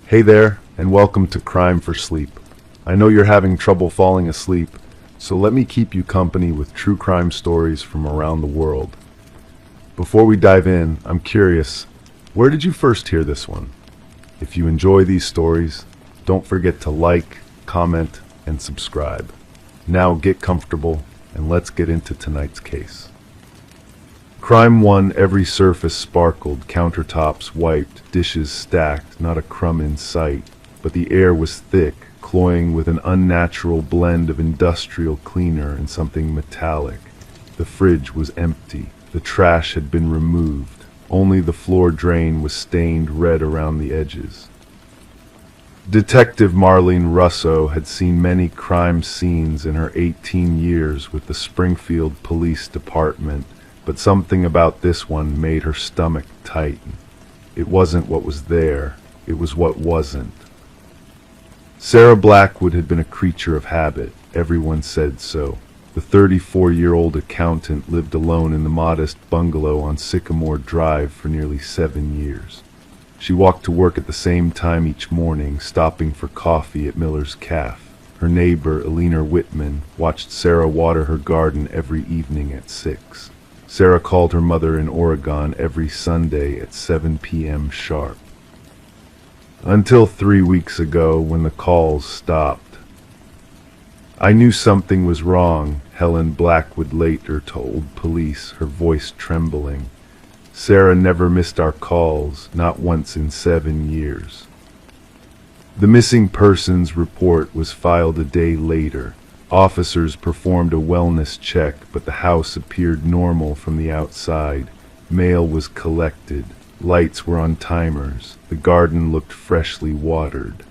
Hey there, and welcome to Crime for Sleep. I know you're having trouble falling asleep, so let me keep you company with true crime stories from around the world. Before we dive in, I'm curious, where did you first hear this one? If you enjoy these stories, don't forget to like, comment, and subscribe. Now get comfortable, and let's get into tonight's case. Crime 1. Every surface sparkled, countertops wiped, dishes stacked, not a crumb in sight. But the air was thick, cloying with an unnatural blend of industrial cleaner and something metallic. The fridge was empty. The trash had been removed. Only the floor drain was stained red around the edges. Detective Marlene Russo had seen many crime scenes in her 18 years with the Springfield Police Department, but something about this one made her stomach tighten. It wasn't what was there, it was what wasn't. Sarah Blackwood had been a creature of habit. Everyone said so. The 34-year-old accountant lived alone in the modest bungalow on Sycamore Drive for nearly 7 years. She walked to work at the same time each morning, stopping for coffee at Miller's Cafe. Her neighbor, Eleanor Whitman, watched Sarah water her garden every evening at 6. Sarah called her mother in Oregon every Sunday at 7 p.m. sharp. Until 3 weeks ago, when the calls stopped. I knew something was wrong, Helen Blackwood later told police, her voice trembling. Sarah never missed our calls, not once in 7 years. The missing persons report was filed a day later. Officers performed a wellness check, but the house appeared normal from the outside. Mail was collected. Lights were on timers. The garden looked freshly watered.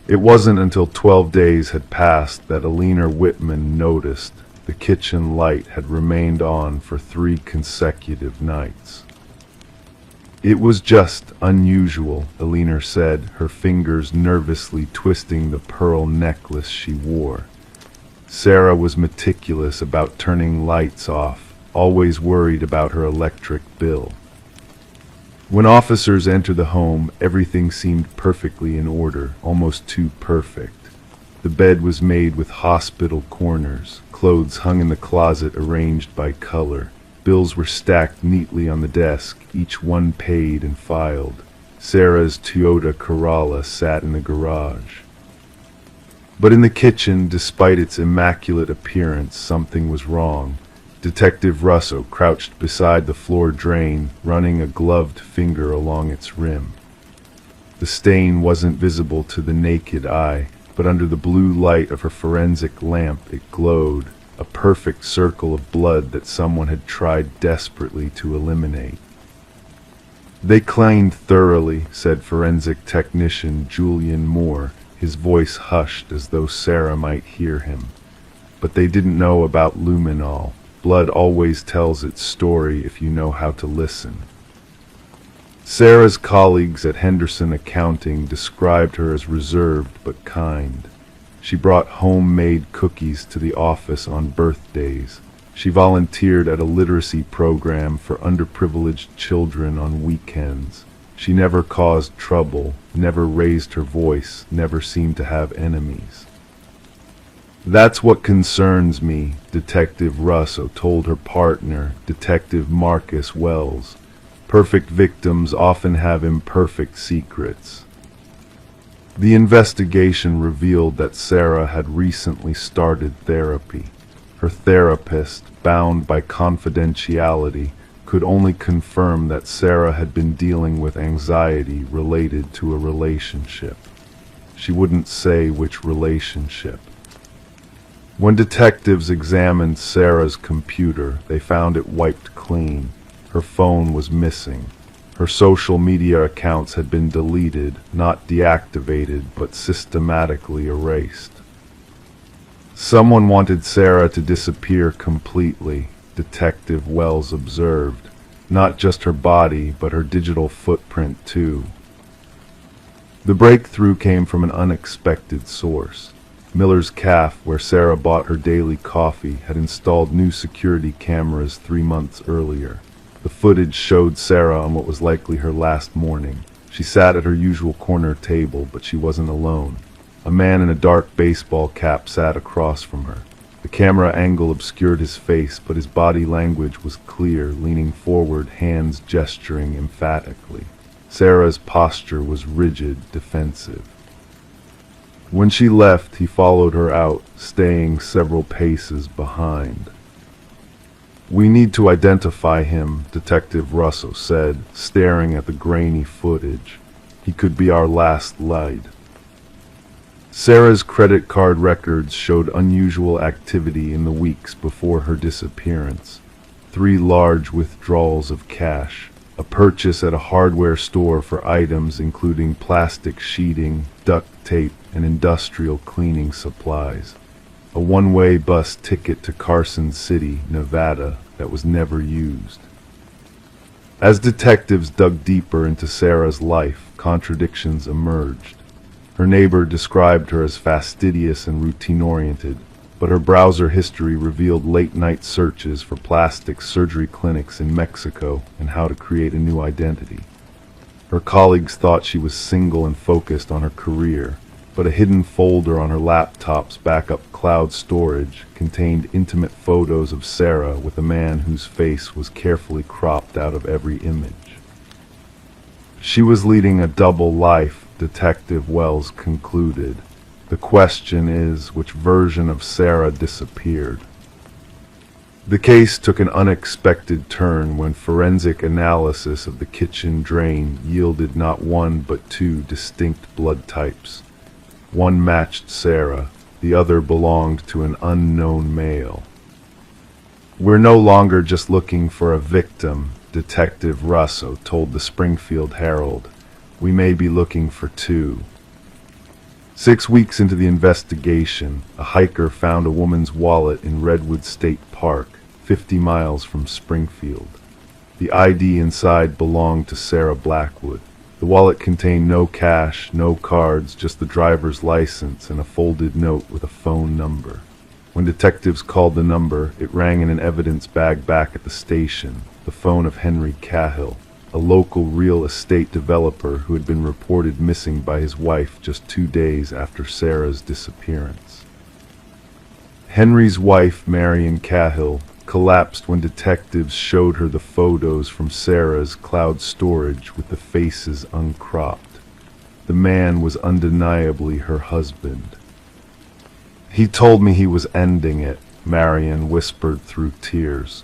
It wasn't until 12 days had passed that Eleanor Whitman noticed the kitchen light had remained on for 3 consecutive nights. It was just unusual, Eleanor said, her fingers nervously twisting the pearl necklace she wore. Sarah was meticulous about turning lights off, always worried about her electric bill. When officers entered the home, everything seemed perfectly in order, almost too perfect. The bed was made with hospital corners, clothes hung in the closet arranged by color. Bills were stacked neatly on the desk, each one paid and filed. Sarah's Toyota Corolla sat in the garage. But in the kitchen, despite its immaculate appearance, something was wrong. Detective Russo crouched beside the floor drain, running a gloved finger along its rim. The stain wasn't visible to the naked eye, but under the blue light of her forensic lamp it glowed, a perfect circle of blood that someone had tried desperately to eliminate. They cleaned thoroughly, said forensic technician Julian Moore, his voice hushed as though Sarah might hear him. But they didn't know about luminol. Blood always tells its story if you know how to listen. Sarah's colleagues at Henderson Accounting described her as reserved but kind. She brought homemade cookies to the office on birthdays. She volunteered at a literacy program for underprivileged children on weekends. She never caused trouble, never raised her voice, never seemed to have enemies. That's what concerns me, Detective Russo told her partner, Detective Marcus Wells. Perfect victims often have imperfect secrets. The investigation revealed that Sarah had recently started therapy. Her therapist, bound by confidentiality, could only confirm that Sarah had been dealing with anxiety related to a relationship. She wouldn't say which relationship. When detectives examined Sarah's computer, they found it wiped clean. Her phone was missing. Her social media accounts had been deleted, not deactivated, but systematically erased. Someone wanted Sarah to disappear completely, Detective Wells observed. Not just her body, but her digital footprint too. The breakthrough came from an unexpected source. Miller's Cafe, where Sarah bought her daily coffee, had installed new security cameras 3 months earlier. The footage showed Sarah on what was likely her last morning. She sat at her usual corner table, but she wasn't alone. A man in a dark baseball cap sat across from her. The camera angle obscured his face, but his body language was clear, leaning forward, hands gesturing emphatically. Sarah's posture was rigid, defensive. When she left, he followed her out, staying several paces behind. "We need to identify him," Detective Russo said, staring at the grainy footage. "He could be our last lead." Sarah's credit card records showed unusual activity in the weeks before her disappearance. 3 large withdrawals of cash, a purchase at a hardware store for items including plastic sheeting, duct tape, and industrial cleaning supplies, a one-way bus ticket to Carson City, Nevada, that was never used. As detectives dug deeper into Sarah's life, contradictions emerged. Her neighbor described her as fastidious and routine-oriented, but her browser history revealed late-night searches for plastic surgery clinics in Mexico and how to create a new identity. Her colleagues thought she was single and focused on her career, but a hidden folder on her laptop's backup cloud storage contained intimate photos of Sarah with a man whose face was carefully cropped out of every image. She was leading a double life, Detective Wells concluded. The question is, which version of Sarah disappeared? The case took an unexpected turn when forensic analysis of the kitchen drain yielded not one but 2 distinct blood types. One matched Sarah, the other belonged to an unknown male. "We're no longer just looking for a victim," Detective Russo told the Springfield Herald. "We may be looking for 2. 6 weeks into the investigation, a hiker found a woman's wallet in Redwood State Park, 50 miles from Springfield. The ID inside belonged to Sarah Blackwood. The wallet contained no cash, no cards, just the driver's license and a folded note with a phone number. When detectives called the number, it rang in an evidence bag back at the station, the phone of Henry Cahill, a local real estate developer who had been reported missing by his wife just 2 days after Sarah's disappearance. Henry's wife, Marion Cahill, collapsed when detectives showed her the photos from Sarah's cloud storage with the faces uncropped. The man was undeniably her husband. "He told me he was ending it," Marion whispered through tears.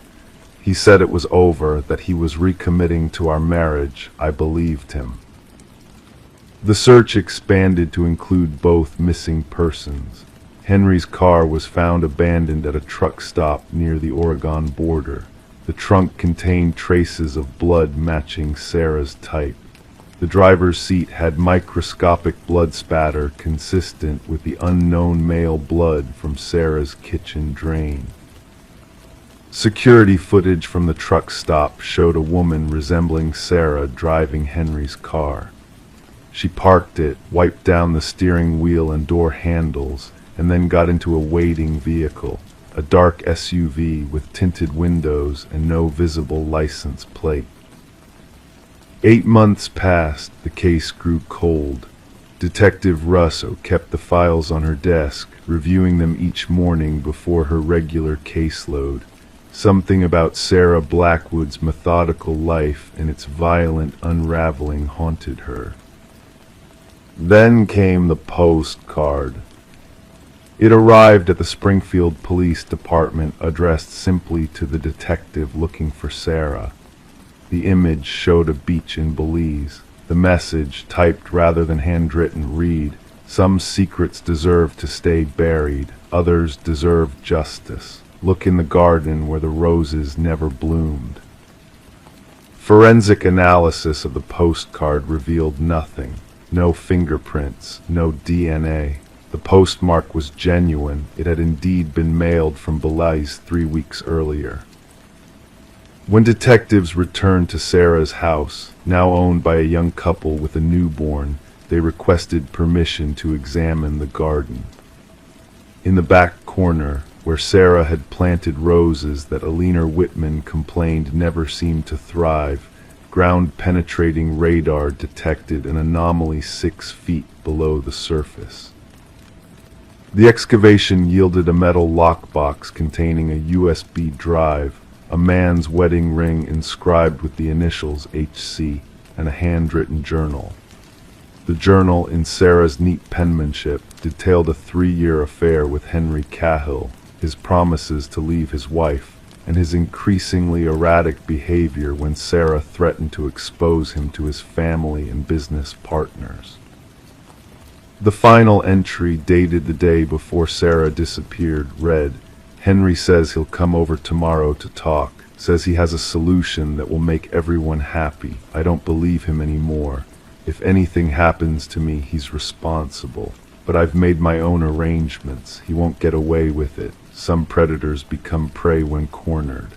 "He said it was over, that he was recommitting to our marriage. I believed him." The search expanded to include both missing persons. Henry's car was found abandoned at a truck stop near the Oregon border. The trunk contained traces of blood matching Sarah's type. The driver's seat had microscopic blood spatter consistent with the unknown male blood from Sarah's kitchen drain. Security footage from the truck stop showed a woman resembling Sarah driving Henry's car. She parked it, wiped down the steering wheel and door handles, and then got into a waiting vehicle, a dark SUV with tinted windows and no visible license plate. 8 months passed. The case grew cold. Detective Russo kept the files on her desk, reviewing them each morning before her regular caseload. Something about Sarah Blackwood's methodical life and its violent unraveling haunted her. Then came the postcard. It arrived at the Springfield Police Department, addressed simply to the detective looking for Sarah. The image showed a beach in Belize. The message, typed rather than handwritten, read, "Some secrets deserve to stay buried, others deserve justice. Look in the garden where the roses never bloomed." Forensic analysis of the postcard revealed nothing. No fingerprints, no DNA. The postmark was genuine. It had indeed been mailed from Belize 3 weeks earlier. When detectives returned to Sarah's house, now owned by a young couple with a newborn, they requested permission to examine the garden. In the back corner, where Sarah had planted roses that Alina Whitman complained never seemed to thrive, ground-penetrating radar detected an anomaly 6 feet below the surface. The excavation yielded a metal lockbox containing a USB drive, a man's wedding ring inscribed with the initials HC, and a handwritten journal. The journal, in Sarah's neat penmanship, detailed a 3-year affair with Henry Cahill, his promises to leave his wife, and his increasingly erratic behavior when Sarah threatened to expose him to his family and business partners. The final entry, dated the day before Sarah disappeared, read, "Henry says he'll come over tomorrow to talk, says he has a solution that will make everyone happy. I don't believe him anymore. If anything happens to me, he's responsible. But I've made my own arrangements. He won't get away with it. Some predators become prey when cornered."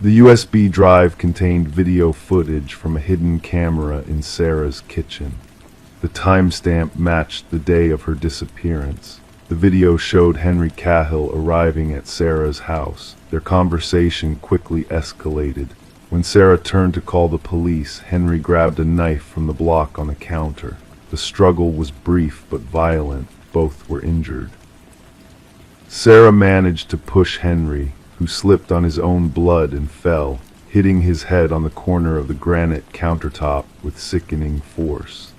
The USB drive contained video footage from a hidden camera in Sarah's kitchen. The timestamp matched the day of her disappearance. The video showed Henry Cahill arriving at Sarah's house. Their conversation quickly escalated. When Sarah turned to call the police, Henry grabbed a knife from the block on the counter. The struggle was brief but violent. Both were injured. Sarah managed to push Henry, who slipped on his own blood and fell, hitting his head on the corner of the granite countertop with sickening force.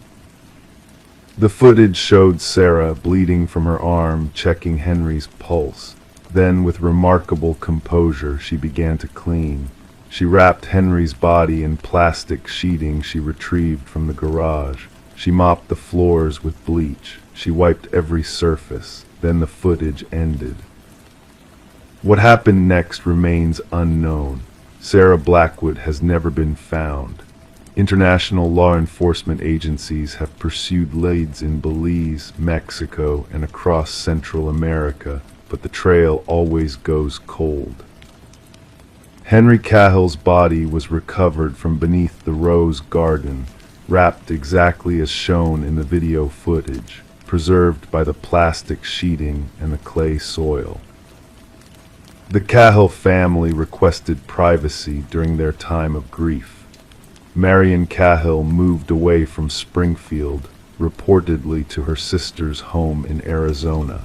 The footage showed Sarah, bleeding from her arm, checking Henry's pulse. Then, with remarkable composure, she began to clean. She wrapped Henry's body in plastic sheeting she retrieved from the garage. She mopped the floors with bleach. She wiped every surface. Then the footage ended. What happened next remains unknown. Sarah Blackwood has never been found. International law enforcement agencies have pursued leads in Belize, Mexico, and across Central America, but the trail always goes cold. Henry Cahill's body was recovered from beneath the rose garden, wrapped exactly as shown in the video footage, preserved by the plastic sheeting and the clay soil. The Cahill family requested privacy during their time of grief. Marion Cahill moved away from Springfield, reportedly to her sister's home in Arizona.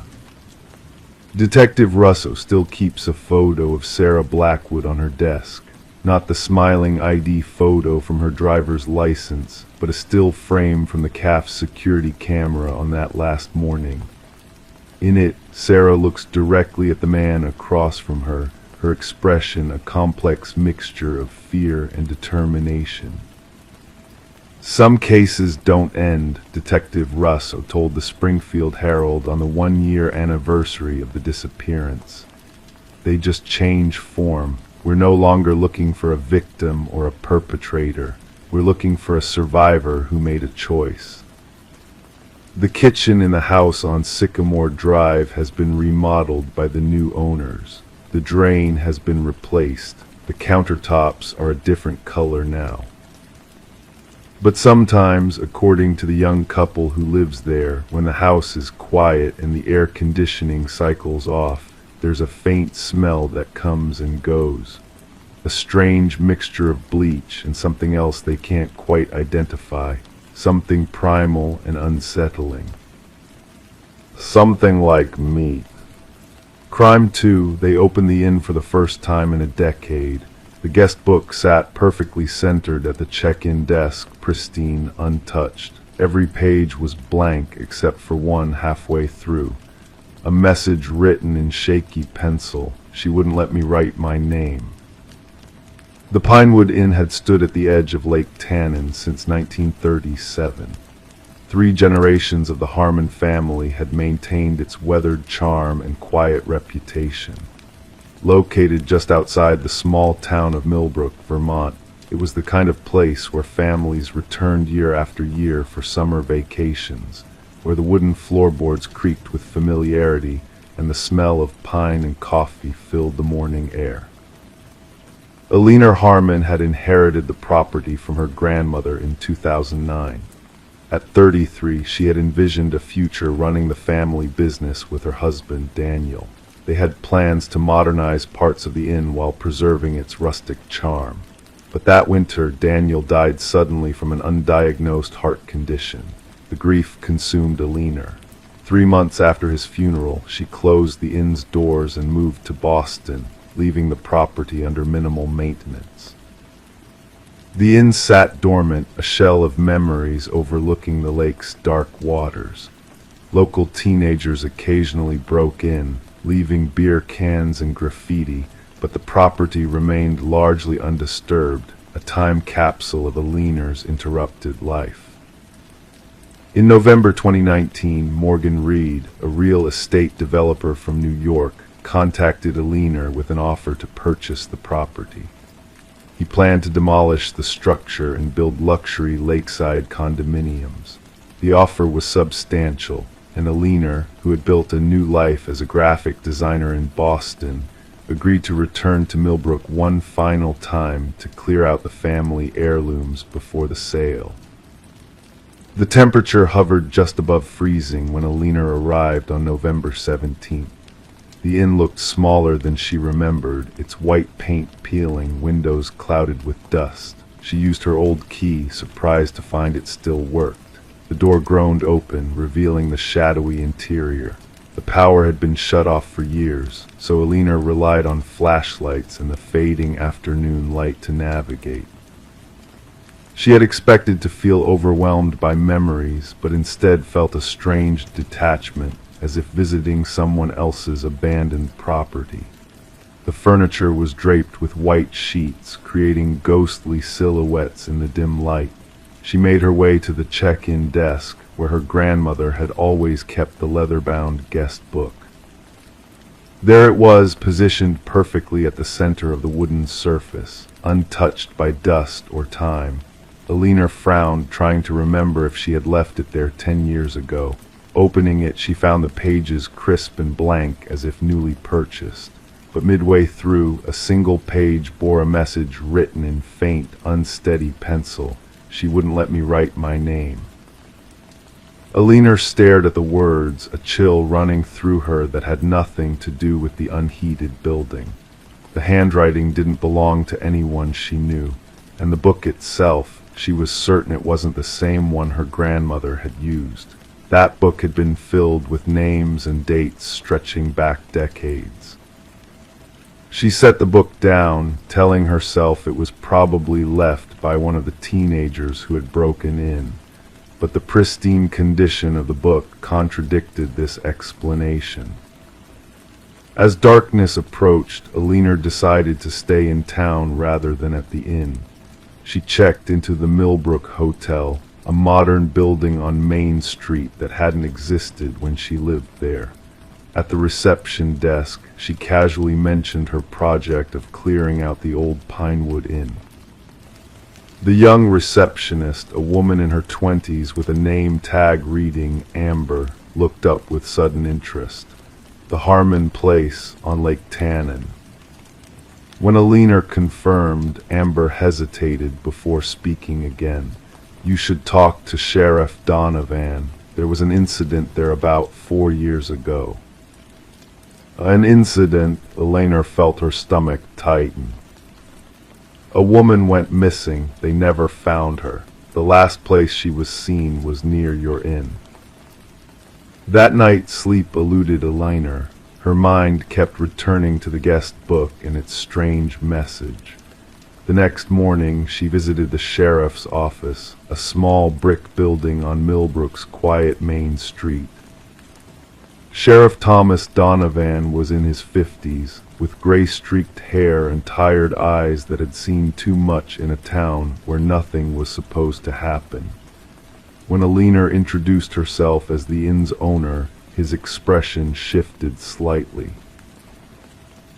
Detective Russo still keeps a photo of Sarah Blackwood on her desk. Not the smiling ID photo from her driver's license, but a still frame from the CAF's security camera on that last morning. In it, Sarah looks directly at the man across from her, her expression a complex mixture of fear and determination. Some cases don't end, Detective Russo told the Springfield Herald on the 1-year anniversary of the disappearance. They just change form. We're no longer looking for a victim or a perpetrator. We're looking for a survivor who made a choice. The kitchen in the house on Sycamore Drive has been remodeled by the new owners. The drain has been replaced. The countertops are a different color now. But sometimes, according to the young couple who lives there, when the house is quiet and the air conditioning cycles off, there's a faint smell that comes and goes. A strange mixture of bleach and something else they can't quite identify. Something primal and unsettling. Something like meat. Crime 2, they opened the inn for the first time in a decade. The guest book sat perfectly centered at the check-in desk, pristine, untouched. Every page was blank except for one halfway through. A message written in shaky pencil. She wouldn't let me write my name. The Pinewood Inn had stood at the edge of Lake Tannin since 1937. 3 generations of the Harmon family had maintained its weathered charm and quiet reputation. Located just outside the small town of Millbrook, Vermont, it was the kind of place where families returned year after year for summer vacations, where the wooden floorboards creaked with familiarity and the smell of pine and coffee filled the morning air. Eleanor Harmon had inherited the property from her grandmother in 2009. At 33, she had envisioned a future running the family business with her husband, Daniel. They had plans to modernize parts of the inn while preserving its rustic charm. But that winter, Daniel died suddenly from an undiagnosed heart condition. The grief consumed Alina. 3 months after his funeral, she closed the inn's doors and moved to Boston, leaving the property under minimal maintenance. The inn sat dormant, a shell of memories overlooking the lake's dark waters. Local teenagers occasionally broke in, leaving beer cans and graffiti, but the property remained largely undisturbed, a time capsule of Alina's interrupted life. In November 2019, Morgan Reed, a real estate developer from New York, contacted Alina with an offer to purchase the property. He planned to demolish the structure and build luxury lakeside condominiums. The offer was substantial, and Alina, who had built a new life as a graphic designer in Boston, agreed to return to Millbrook one final time to clear out the family heirlooms before the sale. The temperature hovered just above freezing when Alina arrived on November 17th. The inn looked smaller than she remembered, its white paint peeling, windows clouded with dust. She used her old key, surprised to find it still worked. The door groaned open, revealing the shadowy interior. The power had been shut off for years, so Alina relied on flashlights and the fading afternoon light to navigate. She had expected to feel overwhelmed by memories, but instead felt a strange detachment, as if visiting someone else's abandoned property. The furniture was draped with white sheets, creating ghostly silhouettes in the dim light. She made her way to the check-in desk, where her grandmother had always kept the leather-bound guest book. There it was, positioned perfectly at the center of the wooden surface, untouched by dust or time. Alina frowned, trying to remember if she had left it there 10 years ago. Opening it, she found the pages crisp and blank, as if newly purchased. But midway through, a single page bore a message written in faint, unsteady pencil. She wouldn't let me write my name. Alina stared at the words, a chill running through her that had nothing to do with the unheated building. The handwriting didn't belong to anyone she knew, and the book itself, she was certain it wasn't the same one her grandmother had used. That book had been filled with names and dates stretching back decades. She set the book down, telling herself it was probably left by one of the teenagers who had broken in. But the pristine condition of the book contradicted this explanation. As darkness approached, Alina decided to stay in town rather than at the inn. She checked into the Millbrook Hotel, a modern building on Main Street that hadn't existed when she lived there. At the reception desk, she casually mentioned her project of clearing out the old Pinewood Inn. The young receptionist, a woman in her 20s with a name tag reading Amber, looked up with sudden interest. The Harmon Place on Lake Tannin. When Alina confirmed, Amber hesitated before speaking again. "You should talk to Sheriff Donovan. There was an incident there about 4 years ago." An incident? Alina felt her stomach tighten. "A woman went missing. They never found her. The last place she was seen was near your inn." That night sleep eluded Alina. Her mind kept returning to the guest book and its strange message. The next morning, she visited the sheriff's office, a small brick building on Millbrook's quiet main street. Sheriff Thomas Donovan was in his 50s, with gray-streaked hair and tired eyes that had seen too much in a town where nothing was supposed to happen. When Alina introduced herself as the inn's owner, his expression shifted slightly.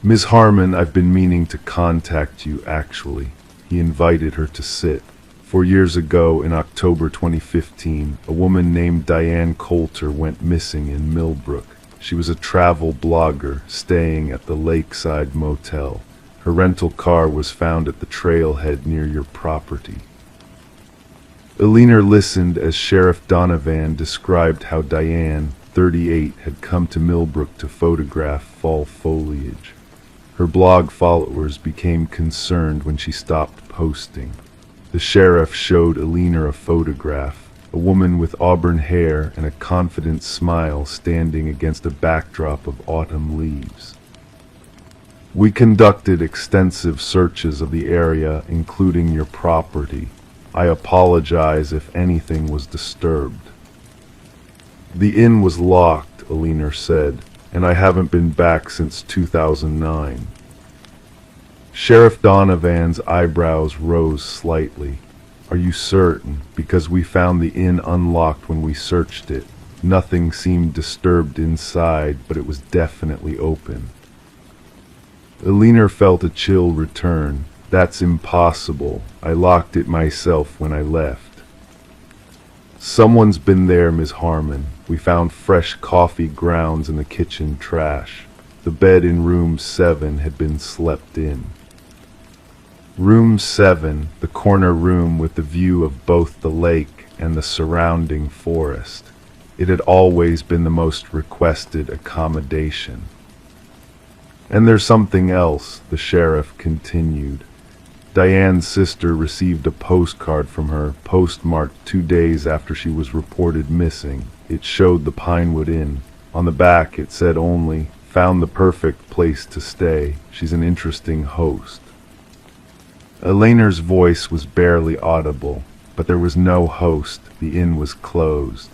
"Ms. Harmon, I've been meaning to contact you, actually." He invited her to sit. 4 years ago, in October 2015, a woman named Diane Coulter went missing in Millbrook. She was a travel blogger staying at the Lakeside Motel. Her rental car was found at the trailhead near your property. Alina listened as Sheriff Donovan described how Diane, 38, had come to Millbrook to photograph fall foliage. Her blog followers became concerned when she stopped posting. The sheriff showed Alina a photograph, a woman with auburn hair and a confident smile standing against a backdrop of autumn leaves. We conducted extensive searches of the area, including your property. I apologize if anything was disturbed. The inn was locked, Alina said, and I haven't been back since 2009. Sheriff Donovan's eyebrows rose slightly. Are you certain? Because we found the inn unlocked when we searched it. Nothing seemed disturbed inside, but it was definitely open. Alina felt a chill return. That's impossible. I locked it myself when I left. Someone's been there, Ms. Harmon. We found fresh coffee grounds in the kitchen trash. The bed in room 7 had been slept in. Room 7, the corner room with the view of both the lake and the surrounding forest. It had always been the most requested accommodation. And there's something else, the sheriff continued. Diane's sister received a postcard from her, postmarked 2 days after she was reported missing. It showed the Pinewood Inn. On the back it said only, "Found the perfect place to stay. She's an interesting host." Alina's voice was barely audible, but there was no host. The inn was closed.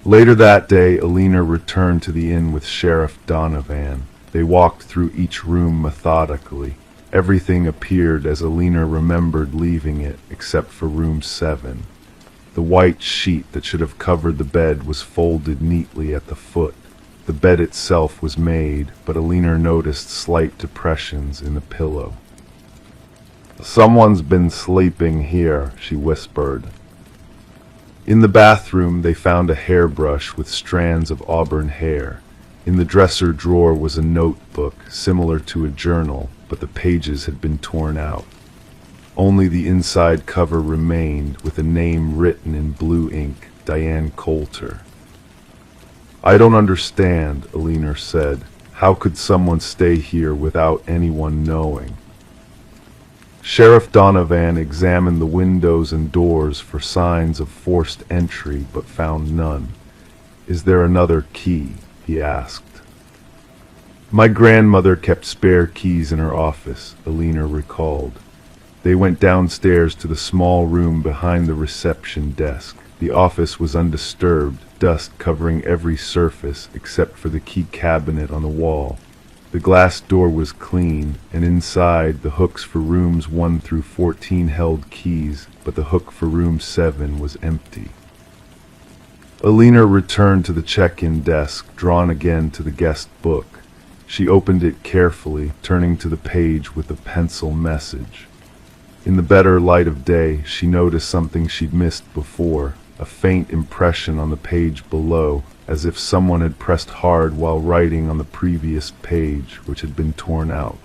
Later that day, Alina returned to the inn with Sheriff Donovan. They walked through each room methodically. Everything appeared as Alina remembered leaving it, except for room 7. The white sheet that should have covered the bed was folded neatly at the foot. The bed itself was made, but Alina noticed slight depressions in the pillow. "Someone's been sleeping here," she whispered. In the bathroom, they found a hairbrush with strands of auburn hair. In the dresser drawer was a notebook, similar to a journal, but the pages had been torn out. Only the inside cover remained, with a name written in blue ink, Diane Coulter. "I don't understand," Alina said. "How could someone stay here without anyone knowing?" Sheriff Donovan examined the windows and doors for signs of forced entry, but found none. "Is there another key?" he asked. "My grandmother kept spare keys in her office," Alina recalled. They went downstairs to the small room behind the reception desk. The office was undisturbed, dust covering every surface except for the key cabinet on the wall. The glass door was clean, and inside the hooks for rooms 1 through 14 held keys, but the hook for room 7 was empty. Alina returned to the check-in desk, drawn again to the guest book. She opened it carefully, turning to the page with a pencil message. In the better light of day, she noticed something she'd missed before, a faint impression on the page below, as if someone had pressed hard while writing on the previous page, which had been torn out.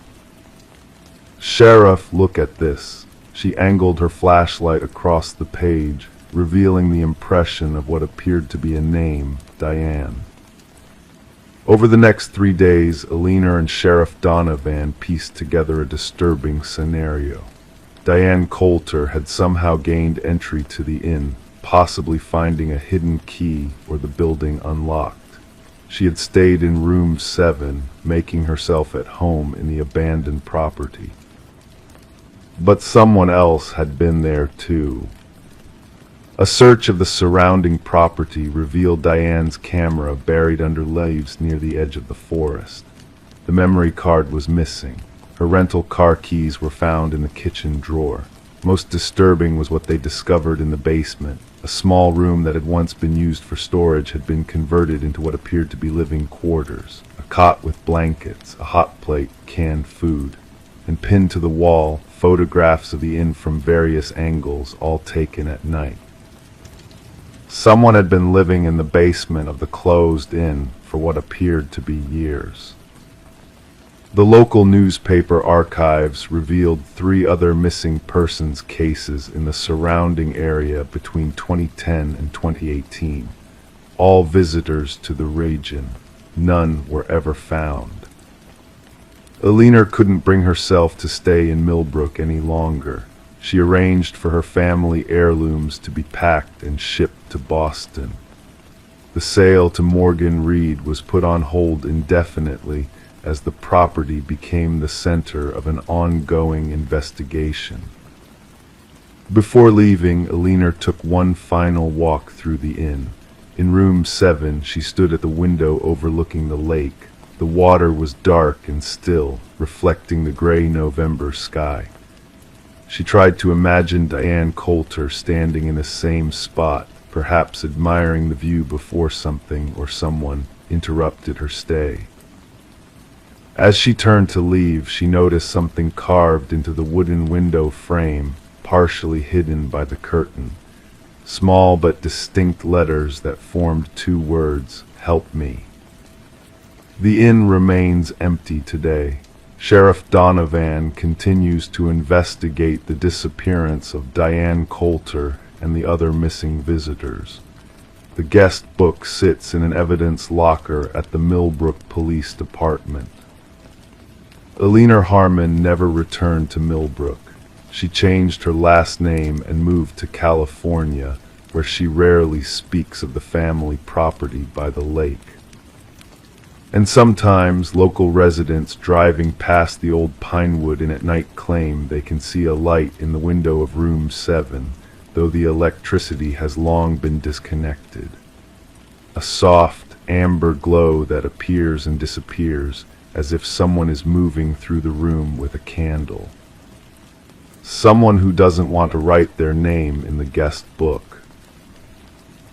"Sheriff, look at this." She angled her flashlight across the page, revealing the impression of what appeared to be a name, Diane. Over the next 3 days, Alina and Sheriff Donovan pieced together a disturbing scenario. Diane Coulter had somehow gained entry to the inn, possibly finding a hidden key or the building unlocked. She had stayed in room 7, making herself at home in the abandoned property. But someone else had been there too. A search of the surrounding property revealed Diane's camera buried under leaves near the edge of the forest. The memory card was missing. Her rental car keys were found in the kitchen drawer. Most disturbing was what they discovered in the basement. A small room that had once been used for storage had been converted into what appeared to be living quarters. A cot with blankets, a hot plate, canned food, and pinned to the wall, photographs of the inn from various angles, all taken at night. Someone had been living in the basement of the closed inn for what appeared to be years. The local newspaper archives revealed 3 other missing persons cases in the surrounding area between 2010 and 2018. All visitors to the region. None were ever found. Alina couldn't bring herself to stay in Millbrook any longer. She arranged for her family heirlooms to be packed and shipped to Boston. The sale to Morgan Reed was put on hold indefinitely as the property became the center of an ongoing investigation. Before leaving, Alina took one final walk through the inn. In room 7, she stood at the window overlooking the lake. The water was dark and still, reflecting the gray November sky. She tried to imagine Diane Coulter standing in the same spot, perhaps admiring the view before something or someone interrupted her stay. As she turned to leave, she noticed something carved into the wooden window frame, partially hidden by the curtain. Small but distinct letters that formed 2 words, "Help me." The inn remains empty today. Sheriff Donovan continues to investigate the disappearance of Diane Coulter and the other missing visitors. The guest book sits in an evidence locker at the Millbrook Police Department. Alina Harmon never returned to Millbrook. She changed her last name and moved to California, where she rarely speaks of the family property by the lake. And sometimes local residents driving past the old Pinewood Inn at night claim they can see a light in the window of room 7, though the electricity has long been disconnected. A soft, amber glow that appears and disappears, as if someone is moving through the room with a candle. Someone who doesn't want to write their name in the guest book.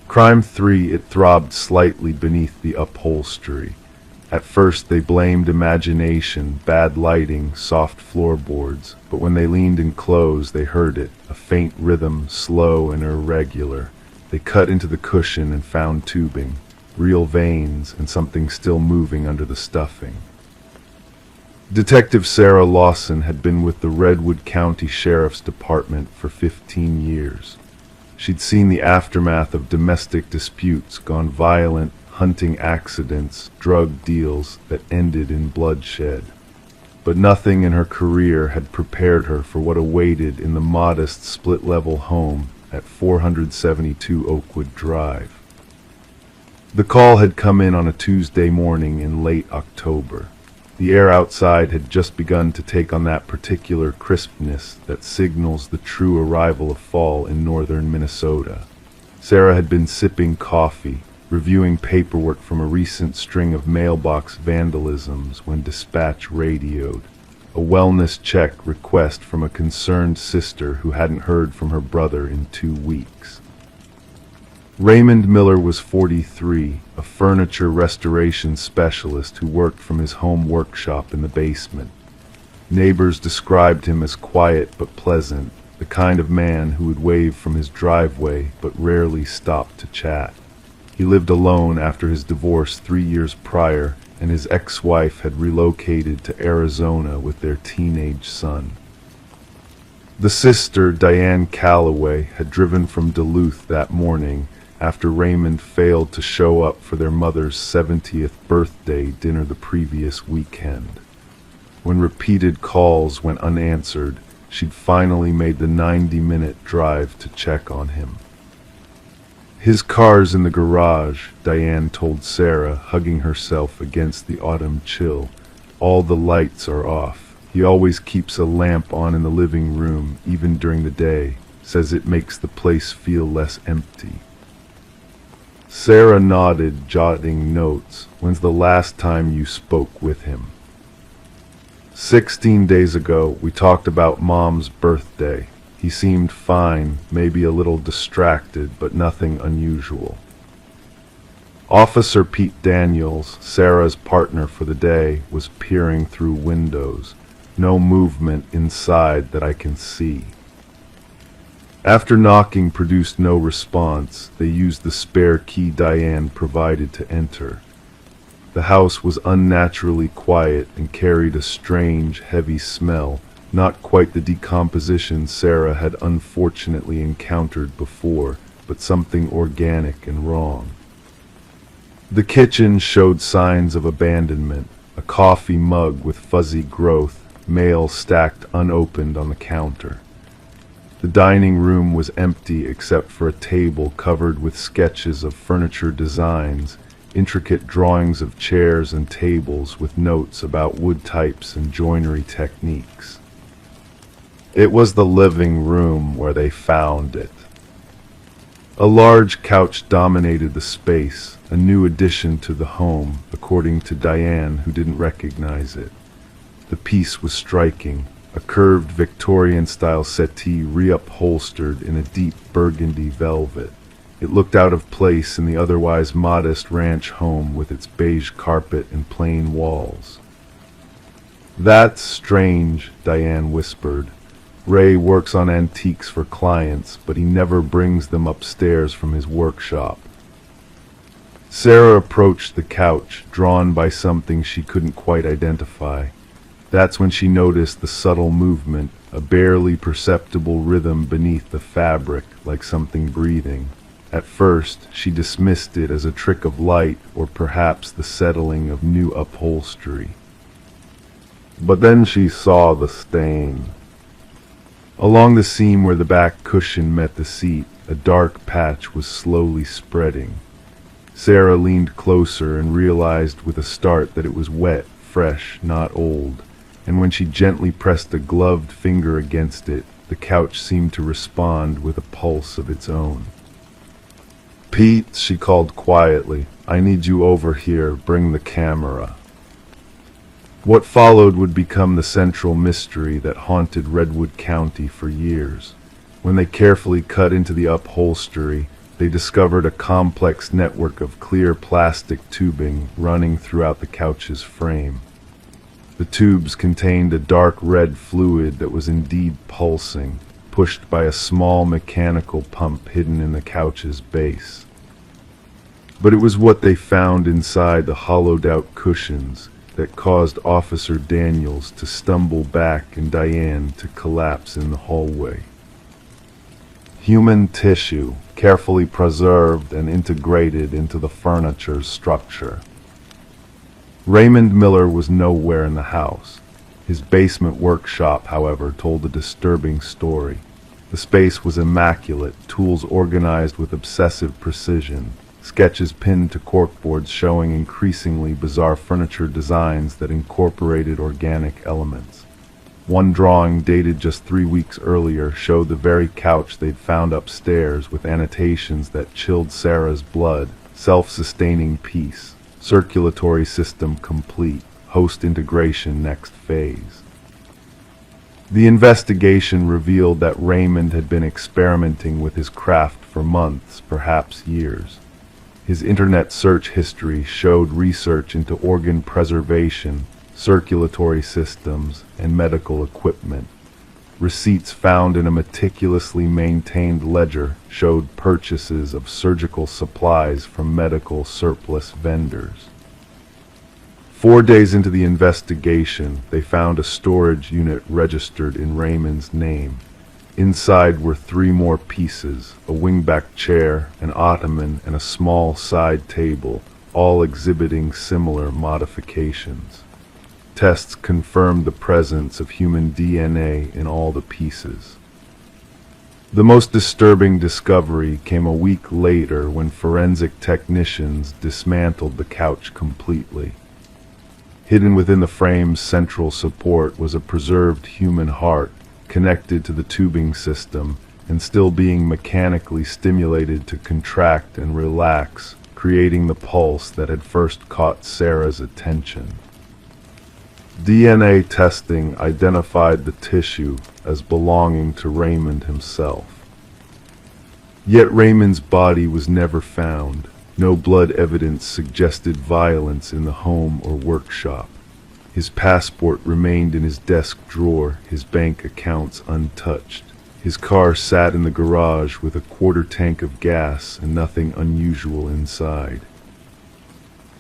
Crime 3, it throbbed slightly beneath the upholstery. At first they blamed imagination, bad lighting, soft floorboards, but when they leaned in close they heard it, a faint rhythm, slow and irregular. They cut into the cushion and found tubing, real veins, and something still moving under the stuffing. Detective Sarah Lawson had been with the Redwood County Sheriff's Department for 15 years. She'd seen the aftermath of domestic disputes gone violent, hunting accidents, drug deals that ended in bloodshed. But nothing in her career had prepared her for what awaited in the modest split-level home at 472 Oakwood Drive. The call had come in on a Tuesday morning in late October. The air outside had just begun to take on that particular crispness that signals the true arrival of fall in northern Minnesota. Sarah had been sipping coffee, reviewing paperwork from a recent string of mailbox vandalisms when dispatch radioed. A wellness check request from a concerned sister who hadn't heard from her brother in 2 weeks. Raymond Miller was 43, a furniture restoration specialist who worked from his home workshop in the basement. Neighbors described him as quiet but pleasant, the kind of man who would wave from his driveway but rarely stop to chat. He lived alone after his divorce 3 years prior, and his ex-wife had relocated to Arizona with their teenage son. The sister, Diane Calloway, had driven from Duluth that morning after Raymond failed to show up for their mother's 70th birthday dinner the previous weekend. When repeated calls went unanswered, she'd finally made the 90-minute drive to check on him. "His car's in the garage," Diane told Sarah, hugging herself against the autumn chill. "All the lights are off. He always keeps a lamp on in the living room, even during the day. Says it makes the place feel less empty." Sarah nodded, jotting notes. "When's the last time you spoke with him?" 16 days ago, we talked about Mom's birthday. He seemed fine, maybe a little distracted, but nothing unusual. Officer Pete Daniels, Sarah's partner for the day, was peering through windows. No movement inside that I can see. After knocking produced no response, they used the spare key Diane provided to enter. The house was unnaturally quiet and carried a strange, heavy smell, not quite the decomposition Sarah had unfortunately encountered before, but something organic and wrong. The kitchen showed signs of abandonment. a coffee mug with fuzzy growth, mail stacked unopened on the counter. The dining room was empty except for a table covered with sketches of furniture designs, intricate drawings of chairs and tables with notes about wood types and joinery techniques. It was the living room where they found it. A large couch dominated the space, a new addition to the home, according to Diane, who didn't recognize it. The piece was striking, a curved Victorian-style settee reupholstered in a deep burgundy velvet. It looked out of place in the otherwise modest ranch home with its beige carpet and plain walls. "That's strange," Diane whispered. "Ray works on antiques for clients, but he never brings them upstairs from his workshop." Sarah approached the couch, drawn by something she couldn't quite identify. That's when she noticed the subtle movement, a barely perceptible rhythm beneath the fabric, like something breathing. At first, she dismissed it as a trick of light or perhaps the settling of new upholstery. But then she saw the stain. Along the seam where the back cushion met the seat, a dark patch was slowly spreading. Sarah leaned closer and realized with a start that it was wet, fresh, not old. And when she gently pressed a gloved finger against it, the couch seemed to respond with a pulse of its own. "Pete," she called quietly, "I need you over here. Bring the camera." What followed would become the central mystery that haunted Redwood County for years. When they carefully cut into the upholstery, they discovered a complex network of clear plastic tubing running throughout the couch's frame. The tubes contained a dark red fluid that was indeed pulsing, pushed by a small mechanical pump hidden in the couch's base. But it was what they found inside the hollowed-out cushions that caused Officer Daniels to stumble back and Diane to collapse in the hallway. Human tissue, carefully preserved and integrated into the furniture's structure. Raymond Miller was nowhere in the house. His basement workshop, however, told a disturbing story. The space was immaculate, tools organized with obsessive precision, sketches pinned to corkboards showing increasingly bizarre furniture designs that incorporated organic elements. One drawing, dated just 3 weeks earlier, showed the very couch they'd found upstairs with annotations that chilled Sarah's blood: self-sustaining piece, circulatory system complete, host integration next phase. The investigation revealed that Raymond had been experimenting with his craft for months, perhaps years. His internet search history showed research into organ preservation, circulatory systems, and medical equipment. Receipts found in a meticulously maintained ledger showed purchases of surgical supplies from medical surplus vendors. 4 days into the investigation, they found a storage unit registered in Raymond's name. Inside were 3 more pieces: a wingback chair, an ottoman, and a small side table, all exhibiting similar modifications. Tests confirmed the presence of human DNA in all the pieces. The most disturbing discovery came a week later when forensic technicians dismantled the couch completely. Hidden within the frame's central support was a preserved human heart, connected to the tubing system and still being mechanically stimulated to contract and relax, creating the pulse that had first caught Sarah's attention. DNA testing identified the tissue as belonging to Raymond himself. Yet Raymond's body was never found. No blood evidence suggested violence in the home or workshop. His passport remained in his desk drawer, his bank accounts untouched. His car sat in the garage with a quarter tank of gas and nothing unusual inside.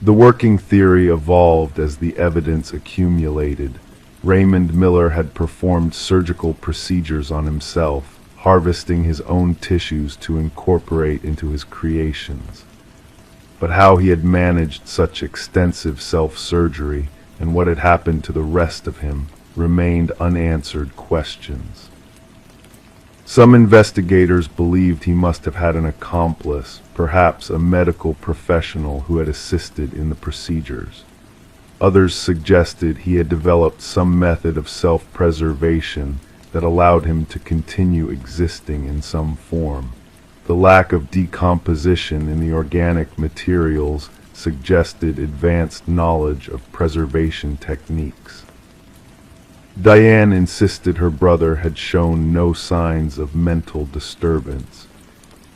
The working theory evolved as the evidence accumulated. Raymond Miller had performed surgical procedures on himself, harvesting his own tissues to incorporate into his creations. But how he had managed such extensive self-surgery, and what had happened to the rest of him remained unanswered questions. Some investigators believed he must have had an accomplice, perhaps a medical professional who had assisted in the procedures. Others suggested he had developed some method of self-preservation that allowed him to continue existing in some form. The lack of decomposition in the organic materials suggested advanced knowledge of preservation techniques. Diane insisted her brother had shown no signs of mental disturbance.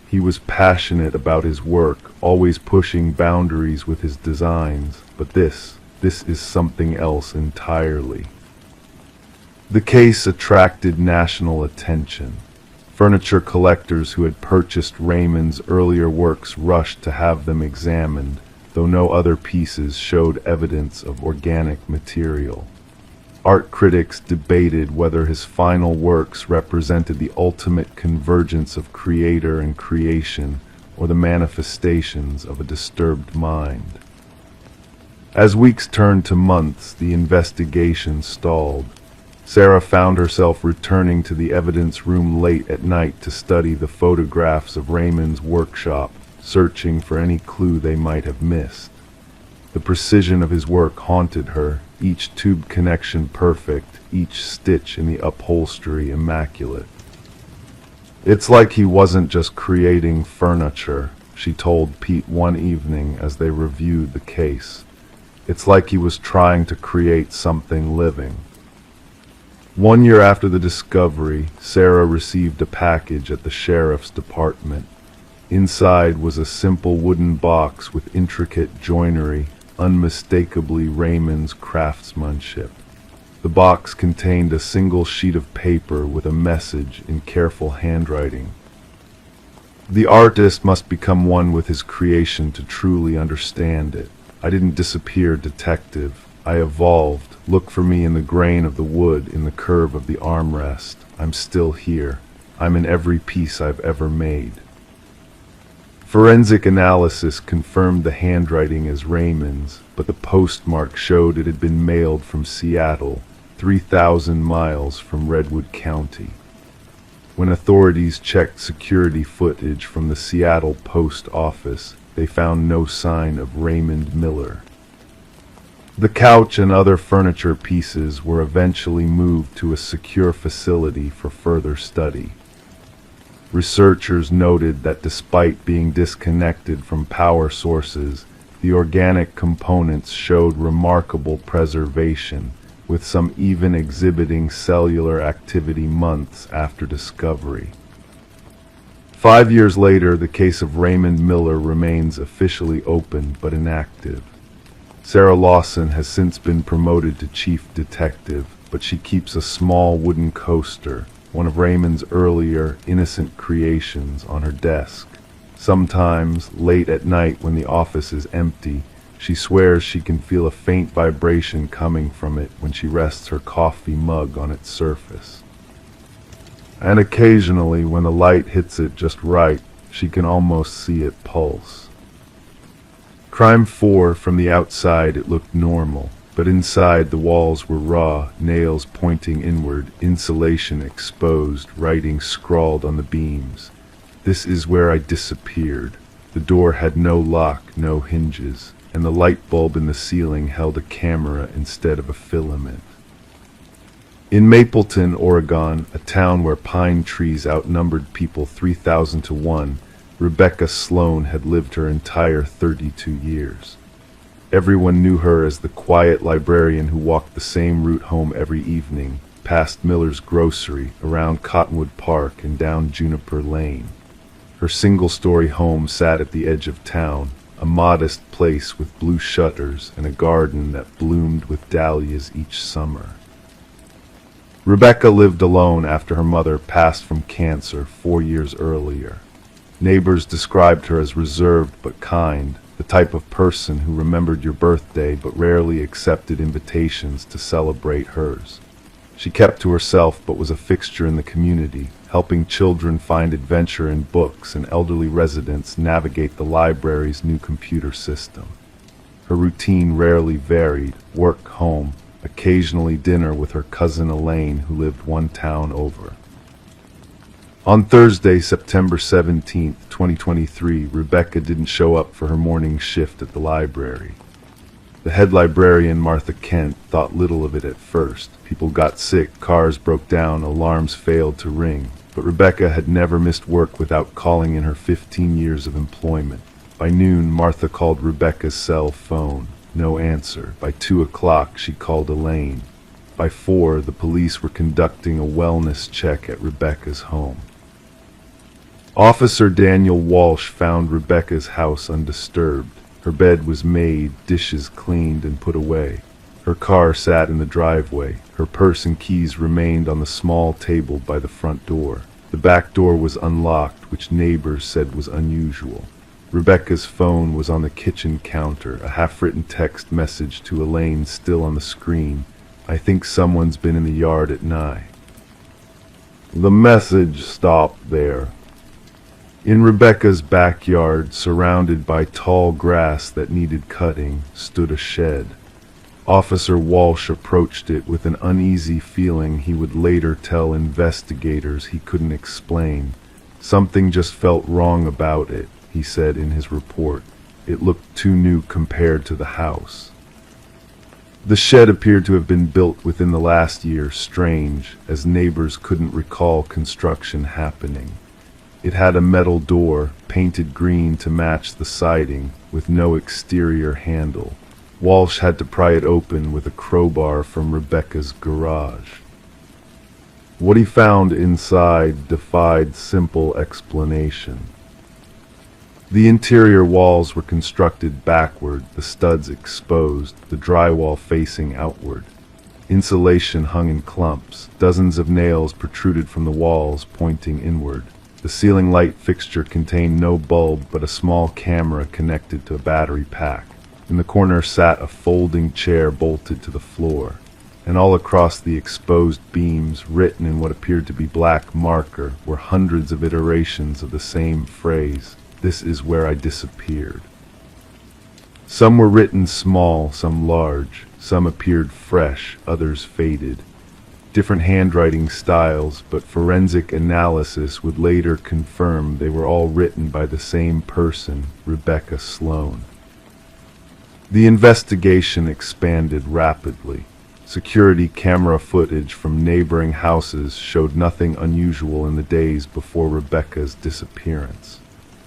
He was passionate about his work, always pushing boundaries with his designs, but this is something else entirely. The case attracted national attention. Furniture collectors who had purchased Raymond's earlier works rushed to have them examined, though no other pieces showed evidence of organic material. Art critics debated whether his final works represented the ultimate convergence of creator and creation, or the manifestations of a disturbed mind. As weeks turned to months, the investigation stalled. Sarah found herself returning to the evidence room late at night to study the photographs of Raymond's workshop, searching for any clue they might have missed. The precision of his work haunted her, each tube connection perfect, each stitch in the upholstery immaculate. "It's like he wasn't just creating furniture," she told Pete one evening as they reviewed the case. "It's like he was trying to create something living." 1 year after the discovery, Sarah received a package at the sheriff's department. Inside was a simple wooden box with intricate joinery, unmistakably Raymond's craftsmanship. The box contained a single sheet of paper with a message in careful handwriting. "The artist must become one with his creation to truly understand it. I didn't disappear, detective. I evolved. Look for me in the grain of the wood, in the curve of the armrest. I'm still here. I'm in every piece I've ever made." Forensic analysis confirmed the handwriting as Raymond's, but the postmark showed it had been mailed from Seattle, 3,000 miles from Redwood County. When authorities checked security footage from the Seattle post office, they found no sign of Raymond Miller. The couch and other furniture pieces were eventually moved to a secure facility for further study. Researchers noted that despite being disconnected from power sources, the organic components showed remarkable preservation, with some even exhibiting cellular activity months after discovery. 5 years later, the case of Raymond Miller remains officially open but inactive. Sarah Lawson has since been promoted to chief detective, but she keeps a small wooden coaster, one of Raymond's earlier, innocent creations, on her desk. Sometimes, late at night when the office is empty, she swears she can feel a faint vibration coming from it when she rests her coffee mug on its surface. And occasionally, when the light hits it just right, she can almost see it pulse. Crime 4, from the outside it looked normal, but inside the walls were raw, nails pointing inward, insulation exposed, writing scrawled on the beams. "This is where I disappeared." The door had no lock, no hinges, and the light bulb in the ceiling held a camera instead of a filament. In Mapleton, Oregon, a town where pine trees outnumbered people 3,000 to 1, Rebecca Sloan had lived her entire 32 years. Everyone knew her as the quiet librarian who walked the same route home every evening, past Miller's Grocery, around Cottonwood Park, and down Juniper Lane. Her single-story home sat at the edge of town, a modest place with blue shutters and a garden that bloomed with dahlias each summer. Rebecca lived alone after her mother passed from cancer 4 years earlier. Neighbors described her as reserved but kind, the type of person who remembered your birthday but rarely accepted invitations to celebrate hers. She kept to herself but was a fixture in the community, helping children find adventure in books and elderly residents navigate the library's new computer system. Her routine rarely varied: work, home, occasionally dinner with her cousin Elaine, who lived one town over. On Thursday, September 17th, 2023, Rebecca didn't show up for her morning shift at the library. The head librarian, Martha Kent, thought little of it at first. People got sick, cars broke down, alarms failed to ring. But Rebecca had never missed work without calling in her 15 years of employment. By noon, Martha called Rebecca's cell phone. No answer. By 2 o'clock, she called Elaine. By 4, the police were conducting a wellness check at Rebecca's home. Officer Daniel Walsh found Rebecca's house undisturbed. Her bed was made, dishes cleaned and put away. Her car sat in the driveway. Her purse and keys remained on the small table by the front door. The back door was unlocked, which neighbors said was unusual. Rebecca's phone was on the kitchen counter, a half-written text message to Elaine still on the screen. "I think someone's been in the yard at night." The message stopped there. In Rebecca's backyard, surrounded by tall grass that needed cutting, stood a shed. Officer Walsh approached it with an uneasy feeling he would later tell investigators he couldn't explain. "Something just felt wrong about it," he said in his report. "It looked too new compared to the house." The shed appeared to have been built within the last year, strange, as neighbors couldn't recall construction happening. It had a metal door, painted green to match the siding, with no exterior handle. Walsh had to pry it open with a crowbar from Rebecca's garage. What he found inside defied simple explanation. The interior walls were constructed backward, the studs exposed, the drywall facing outward. Insulation hung in clumps. Dozens of nails protruded from the walls, pointing inward. The ceiling light fixture contained no bulb but a small camera connected to a battery pack. In the corner sat a folding chair bolted to the floor, and all across the exposed beams, written in what appeared to be black marker, were hundreds of iterations of the same phrase: "This is where I disappeared." Some were written small, some large, some appeared fresh, others faded. Different handwriting styles, but forensic analysis would later confirm they were all written by the same person, Rebecca Sloan. The investigation expanded rapidly. Security camera footage from neighboring houses showed nothing unusual in the days before Rebecca's disappearance.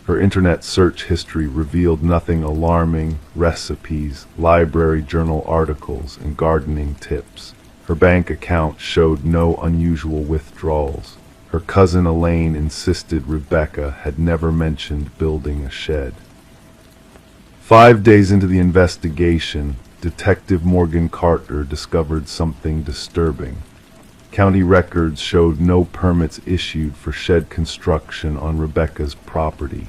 Her internet search history revealed nothing alarming: recipes, library journal articles, and gardening tips. Her bank account showed no unusual withdrawals. Her cousin Elaine insisted Rebecca had never mentioned building a shed. 5 days into the investigation, Detective Morgan Carter discovered something disturbing. County records showed no permits issued for shed construction on Rebecca's property.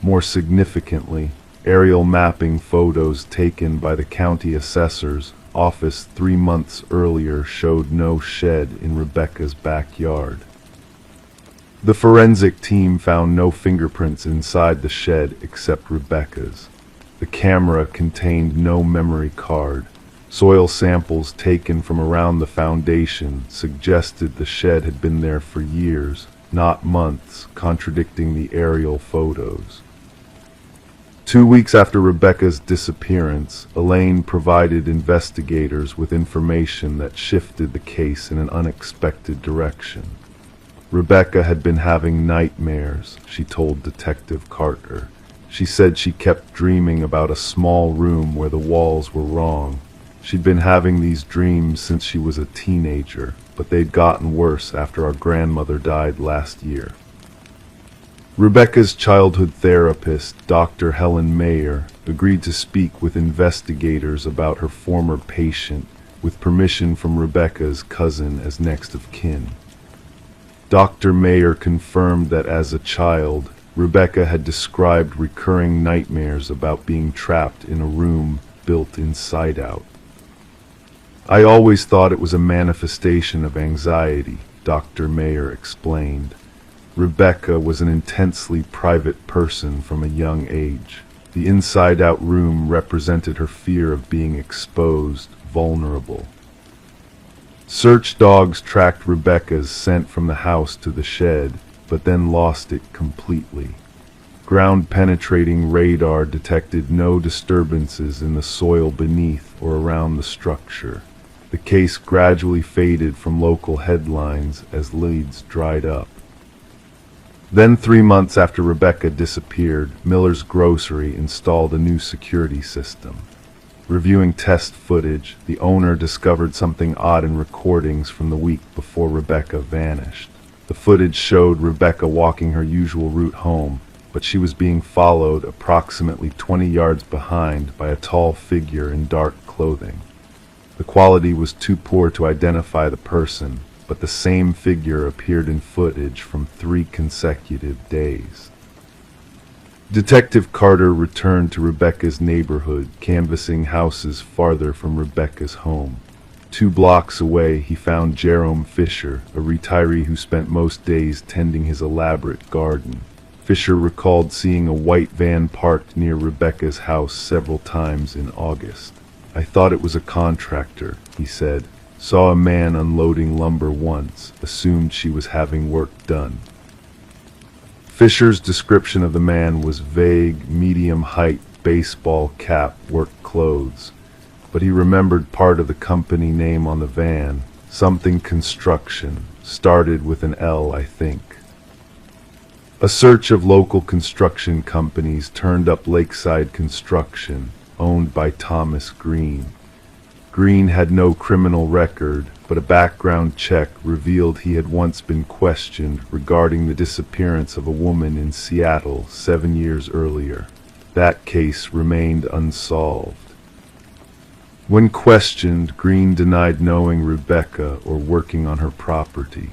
More significantly, aerial mapping photos taken by the county assessor's office 3 months earlier showed no shed in Rebecca's backyard. The forensic team found no fingerprints inside the shed except Rebecca's. The camera contained no memory card. Soil samples taken from around the foundation suggested the shed had been there for years, not months, contradicting the aerial photos. 2 weeks after Rebecca's disappearance, Elaine provided investigators with information that shifted the case in an unexpected direction. Rebecca had been having nightmares, she told Detective Carter. She said she kept dreaming about a small room where the walls were wrong. She'd been having these dreams since she was a teenager, but they'd gotten worse after our grandmother died last year. Rebecca's childhood therapist, Dr. Helen Mayer, agreed to speak with investigators about her former patient, with permission from Rebecca's cousin as next of kin. Dr. Mayer confirmed that as a child, Rebecca had described recurring nightmares about being trapped in a room built inside out. "I always thought it was a manifestation of anxiety," Dr. Mayer explained. Rebecca was an intensely private person from a young age. The inside-out room represented her fear of being exposed, vulnerable. Search dogs tracked Rebecca's scent from the house to the shed, but then lost it completely. Ground-penetrating radar detected no disturbances in the soil beneath or around the structure. The case gradually faded from local headlines as leads dried up. Then 3 months after Rebecca disappeared, Miller's Grocery installed a new security system. Reviewing test footage, the owner discovered something odd in recordings from the week before Rebecca vanished. The footage showed Rebecca walking her usual route home, but she was being followed approximately 20 yards behind by a tall figure in dark clothing. The quality was too poor to identify the person, but the same figure appeared in footage from 3 consecutive days. Detective Carter returned to Rebecca's neighborhood, canvassing houses farther from Rebecca's home. 2 blocks away, he found Jerome Fisher, a retiree who spent most days tending his elaborate garden. Fisher recalled seeing a white van parked near Rebecca's house several times in August. "I thought it was a contractor," he said. "Saw a man unloading lumber once, assumed she was having work done." Fisher's description of the man was vague, medium-height, baseball cap, work clothes, but he remembered part of the company name on the van, something construction, started with an L, I think. A search of local construction companies turned up Lakeside Construction, owned by Thomas Green. Green had no criminal record, but a background check revealed he had once been questioned regarding the disappearance of a woman in Seattle 7 years earlier. That case remained unsolved. When questioned, Green denied knowing Rebecca or working on her property.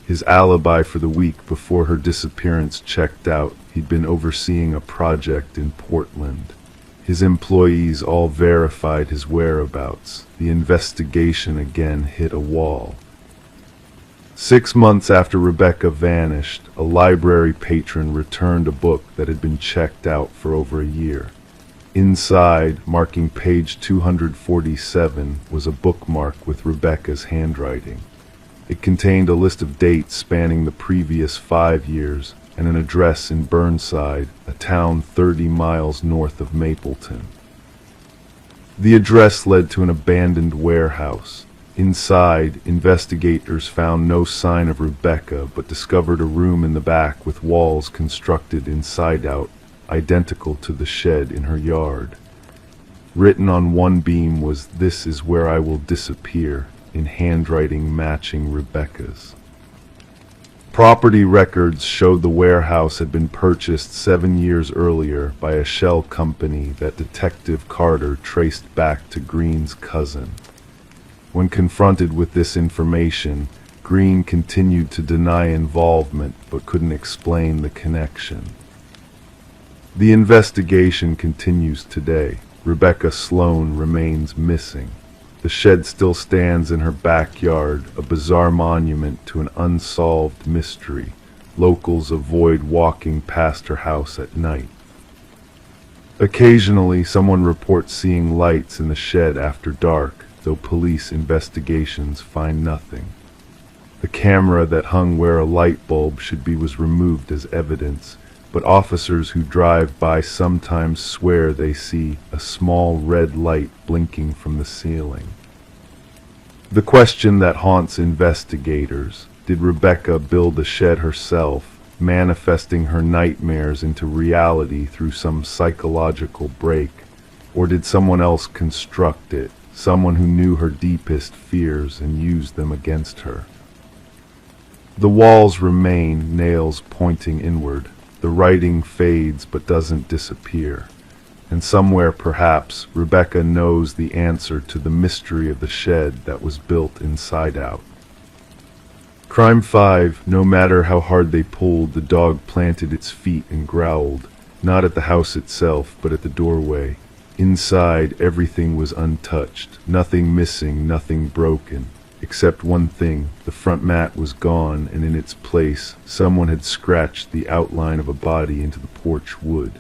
His alibi for the week before her disappearance checked out. He'd been overseeing a project in Portland. His employees all verified his whereabouts. The investigation again hit a wall. 6 months after Rebecca vanished, a library patron returned a book that had been checked out for over a year. Inside, marking page 247, was a bookmark with Rebecca's handwriting. It contained a list of dates spanning the previous 5 years and an address in Burnside, a town 30 miles north of Mapleton. The address led to an abandoned warehouse. Inside, investigators found no sign of Rebecca, but discovered a room in the back with walls constructed inside out, identical to the shed in her yard. Written on one beam was, "This is where I will disappear," in handwriting matching Rebecca's. Property records showed the warehouse had been purchased 7 years earlier by a shell company that Detective Carter traced back to Green's cousin. When confronted with this information, Green continued to deny involvement but couldn't explain the connection. The investigation continues today. Rebecca Sloan remains missing. The shed still stands in her backyard, a bizarre monument to an unsolved mystery. Locals avoid walking past her house at night. Occasionally, someone reports seeing lights in the shed after dark, though police investigations find nothing. The camera that hung where a light bulb should be was removed as evidence, but officers who drive by sometimes swear they see a small red light blinking from the ceiling. The question that haunts investigators: did Rebecca build the shed herself, manifesting her nightmares into reality through some psychological break, or did someone else construct it, someone who knew her deepest fears and used them against her? The walls remain, nails pointing inward. The writing fades but doesn't disappear. And somewhere, perhaps, Rebecca knows the answer to the mystery of the shed that was built inside out. Crime 5, no matter how hard they pulled, the dog planted its feet and growled, not at the house itself, but at the doorway. Inside, everything was untouched, nothing missing, nothing broken. Except one thing: the front mat was gone, and in its place, someone had scratched the outline of a body into the porch wood.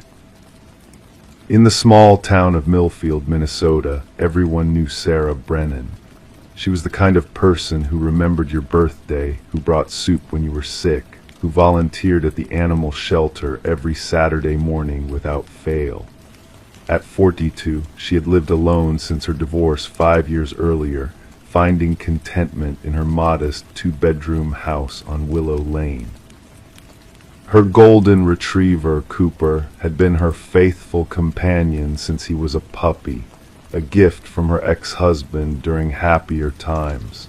In the small town of Millfield, Minnesota, everyone knew Sarah Brennan. She was the kind of person who remembered your birthday, who brought soup when you were sick, who volunteered at the animal shelter every Saturday morning without fail. At 42, she had lived alone since her divorce 5 years earlier, finding contentment in her modest two-bedroom house on Willow Lane. Her golden retriever, Cooper, had been her faithful companion since he was a puppy, a gift from her ex-husband during happier times.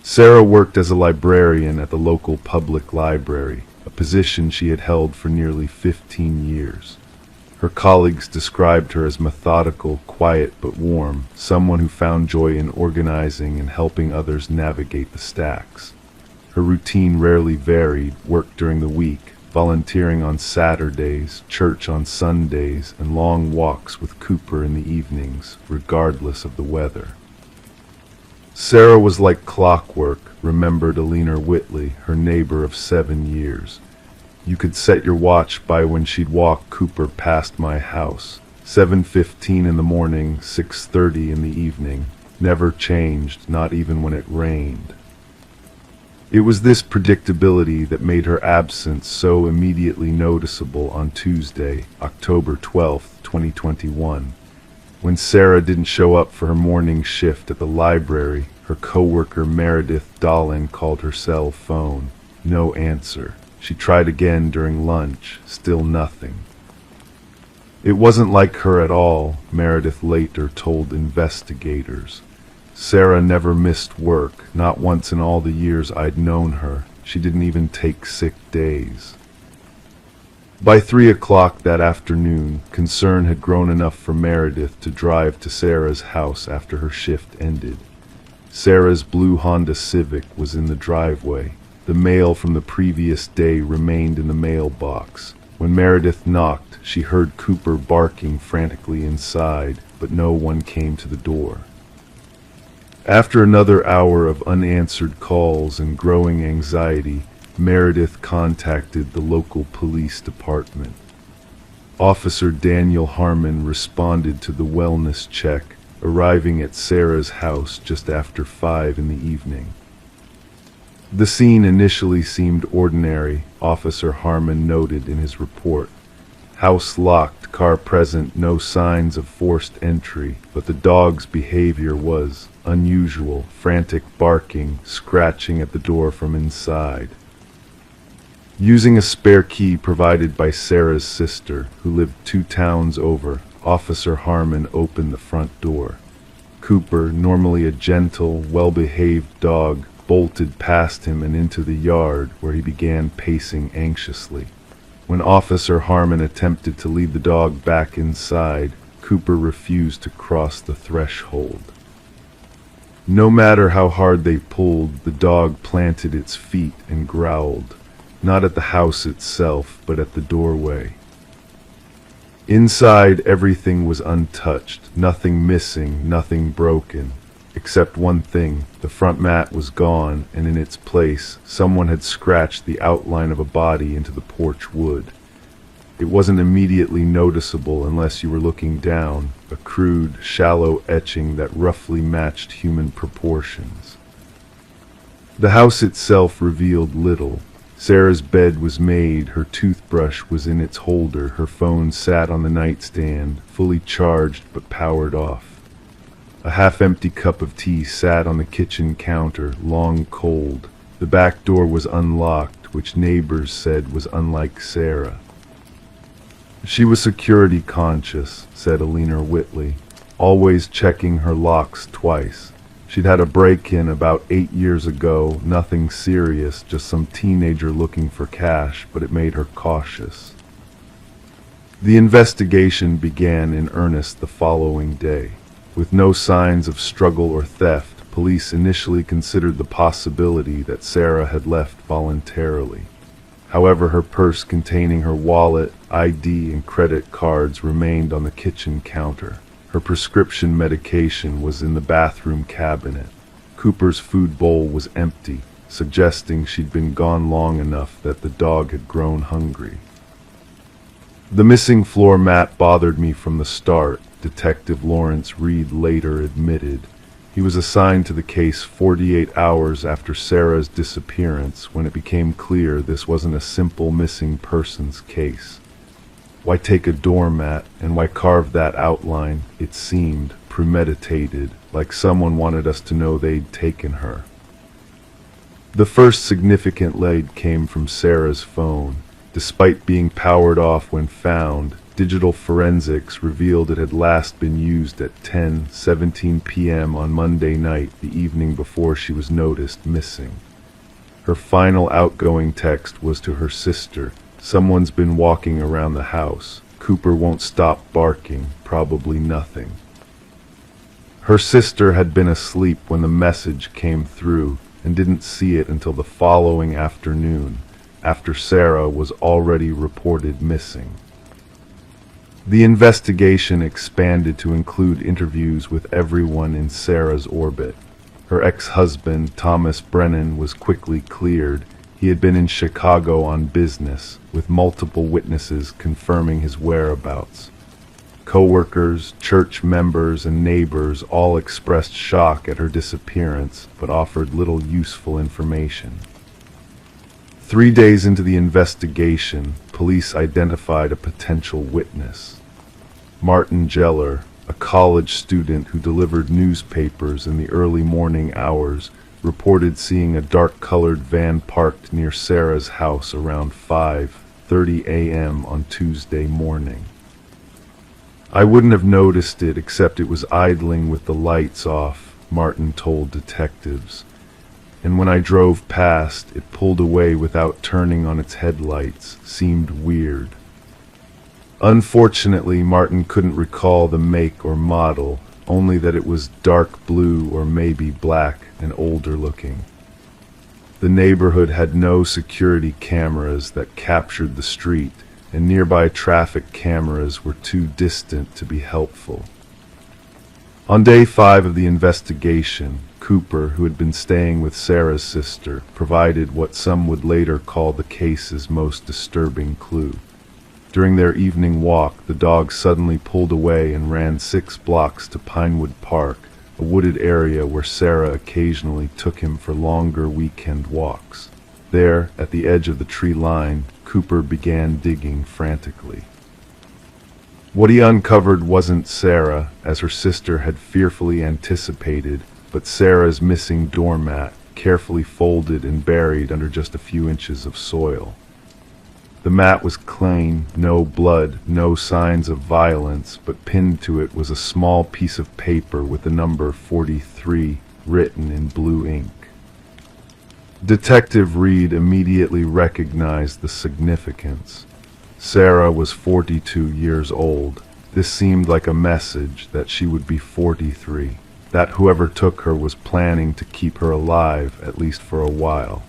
Sarah worked as a librarian at the local public library, a position she had held for nearly 15 years. Her colleagues described her as methodical, quiet but warm, someone who found joy in organizing and helping others navigate the stacks. Her routine rarely varied: work during the week, volunteering on Saturdays, church on Sundays, and long walks with Cooper in the evenings, regardless of the weather. Sarah was like clockwork, remembered Alina Whitley, her neighbor of 7 years. You could set your watch by when she'd walk Cooper past my house. 7:15 in the morning, 6:30 in the evening. Never changed, not even when it rained. It was this predictability that made her absence so immediately noticeable on Tuesday, October 12, 2021. When Sarah didn't show up for her morning shift at the library, her coworker Meredith Dolan called her cell phone. No answer. She tried again during lunch. Still nothing. It wasn't like her at all, Meredith later told investigators. Sarah never missed work, not once in all the years I'd known her. She didn't even take sick days. By 3 o'clock that afternoon, concern had grown enough for Meredith to drive to Sarah's house after her shift ended. Sarah's blue Honda Civic was in the driveway. The mail from the previous day remained in the mailbox. When Meredith knocked, she heard Cooper barking frantically inside, but no one came to the door. After another hour of unanswered calls and growing anxiety, Meredith contacted the local police department. Officer Daniel Harmon responded to the wellness check, arriving at Sarah's house just after 5 in the evening. The scene initially seemed ordinary, Officer Harmon noted in his report. House locked, car present, no signs of forced entry, but the dog's behavior was unusual: frantic barking, scratching at the door from inside. Using a spare key provided by Sarah's sister, who lived 2 towns over, Officer Harmon opened the front door. Cooper, normally a gentle, well-behaved dog, bolted past him and into the yard, where he began pacing anxiously. When Officer Harmon attempted to lead the dog back inside, Cooper refused to cross the threshold. No matter how hard they pulled, the dog planted its feet and growled, not at the house itself, but at the doorway. Inside, everything was untouched, nothing missing, nothing broken. Except one thing: the front mat was gone, and in its place, someone had scratched the outline of a body into the porch wood. It wasn't immediately noticeable unless you were looking down, a crude, shallow etching that roughly matched human proportions. The house itself revealed little. Sarah's bed was made, her toothbrush was in its holder, her phone sat on the nightstand, fully charged but powered off. A half-empty cup of tea sat on the kitchen counter, long cold. The back door was unlocked, which neighbors said was unlike Sarah. She was security conscious, said Alina Whitley, always checking her locks twice. She'd had a break-in about 8 years ago, nothing serious, just some teenager looking for cash, but it made her cautious. The investigation began in earnest the following day. With no signs of struggle or theft, police initially considered the possibility that Sarah had left voluntarily. However, her purse containing her wallet, ID, and credit cards remained on the kitchen counter. Her prescription medication was in the bathroom cabinet. Cooper's food bowl was empty, suggesting she'd been gone long enough that the dog had grown hungry. The missing floor mat bothered me from the start, Detective Lawrence Reed later admitted. He was assigned to the case 48 hours after Sarah's disappearance, when it became clear this wasn't a simple missing persons case. Why take a doormat, and why carve that outline? It seemed premeditated, like someone wanted us to know they'd taken her. The first significant lead came from Sarah's phone. Despite being powered off when found, digital forensics revealed it had last been used at 10:17 p.m. on Monday night, the evening before she was noticed missing. Her final outgoing text was to her sister. "Someone's been walking around the house. Cooper won't stop barking, probably nothing." Her sister had been asleep when the message came through and didn't see it until the following afternoon, after Sarah was already reported missing. The investigation expanded to include interviews with everyone in Sarah's orbit. Her ex-husband, Thomas Brennan, was quickly cleared. He had been in Chicago on business, with multiple witnesses confirming his whereabouts. Co-workers, church members, and neighbors all expressed shock at her disappearance, but offered little useful information. 3 days into the investigation, police identified a potential witness. Martin Geller, a college student who delivered newspapers in the early morning hours, reported seeing a dark-colored van parked near Sarah's house around 5:30 a.m. on Tuesday morning. "I wouldn't have noticed it except it was idling with the lights off," Martin told detectives. "And when I drove past, it pulled away without turning on its headlights. Seemed weird." Unfortunately, Martin couldn't recall the make or model, only that it was dark blue or maybe black and older looking. The neighborhood had no security cameras that captured the street, and nearby traffic cameras were too distant to be helpful. On day 5 of the investigation, Cooper, who had been staying with Sarah's sister, provided what some would later call the case's most disturbing clue. During their evening walk, the dog suddenly pulled away and ran 6 blocks to Pinewood Park, a wooded area where Sarah occasionally took him for longer weekend walks. There, at the edge of the tree line, Cooper began digging frantically. What he uncovered wasn't Sarah, as her sister had fearfully anticipated, but Sarah's missing doormat, carefully folded and buried under just a few inches of soil. The mat was clean, no blood, no signs of violence, but pinned to it was a small piece of paper with the number 43 written in blue ink. Detective Reed immediately recognized the significance. Sarah was 42 years old. This seemed like a message that she would be 43, that whoever took her was planning to keep her alive, at least for a while.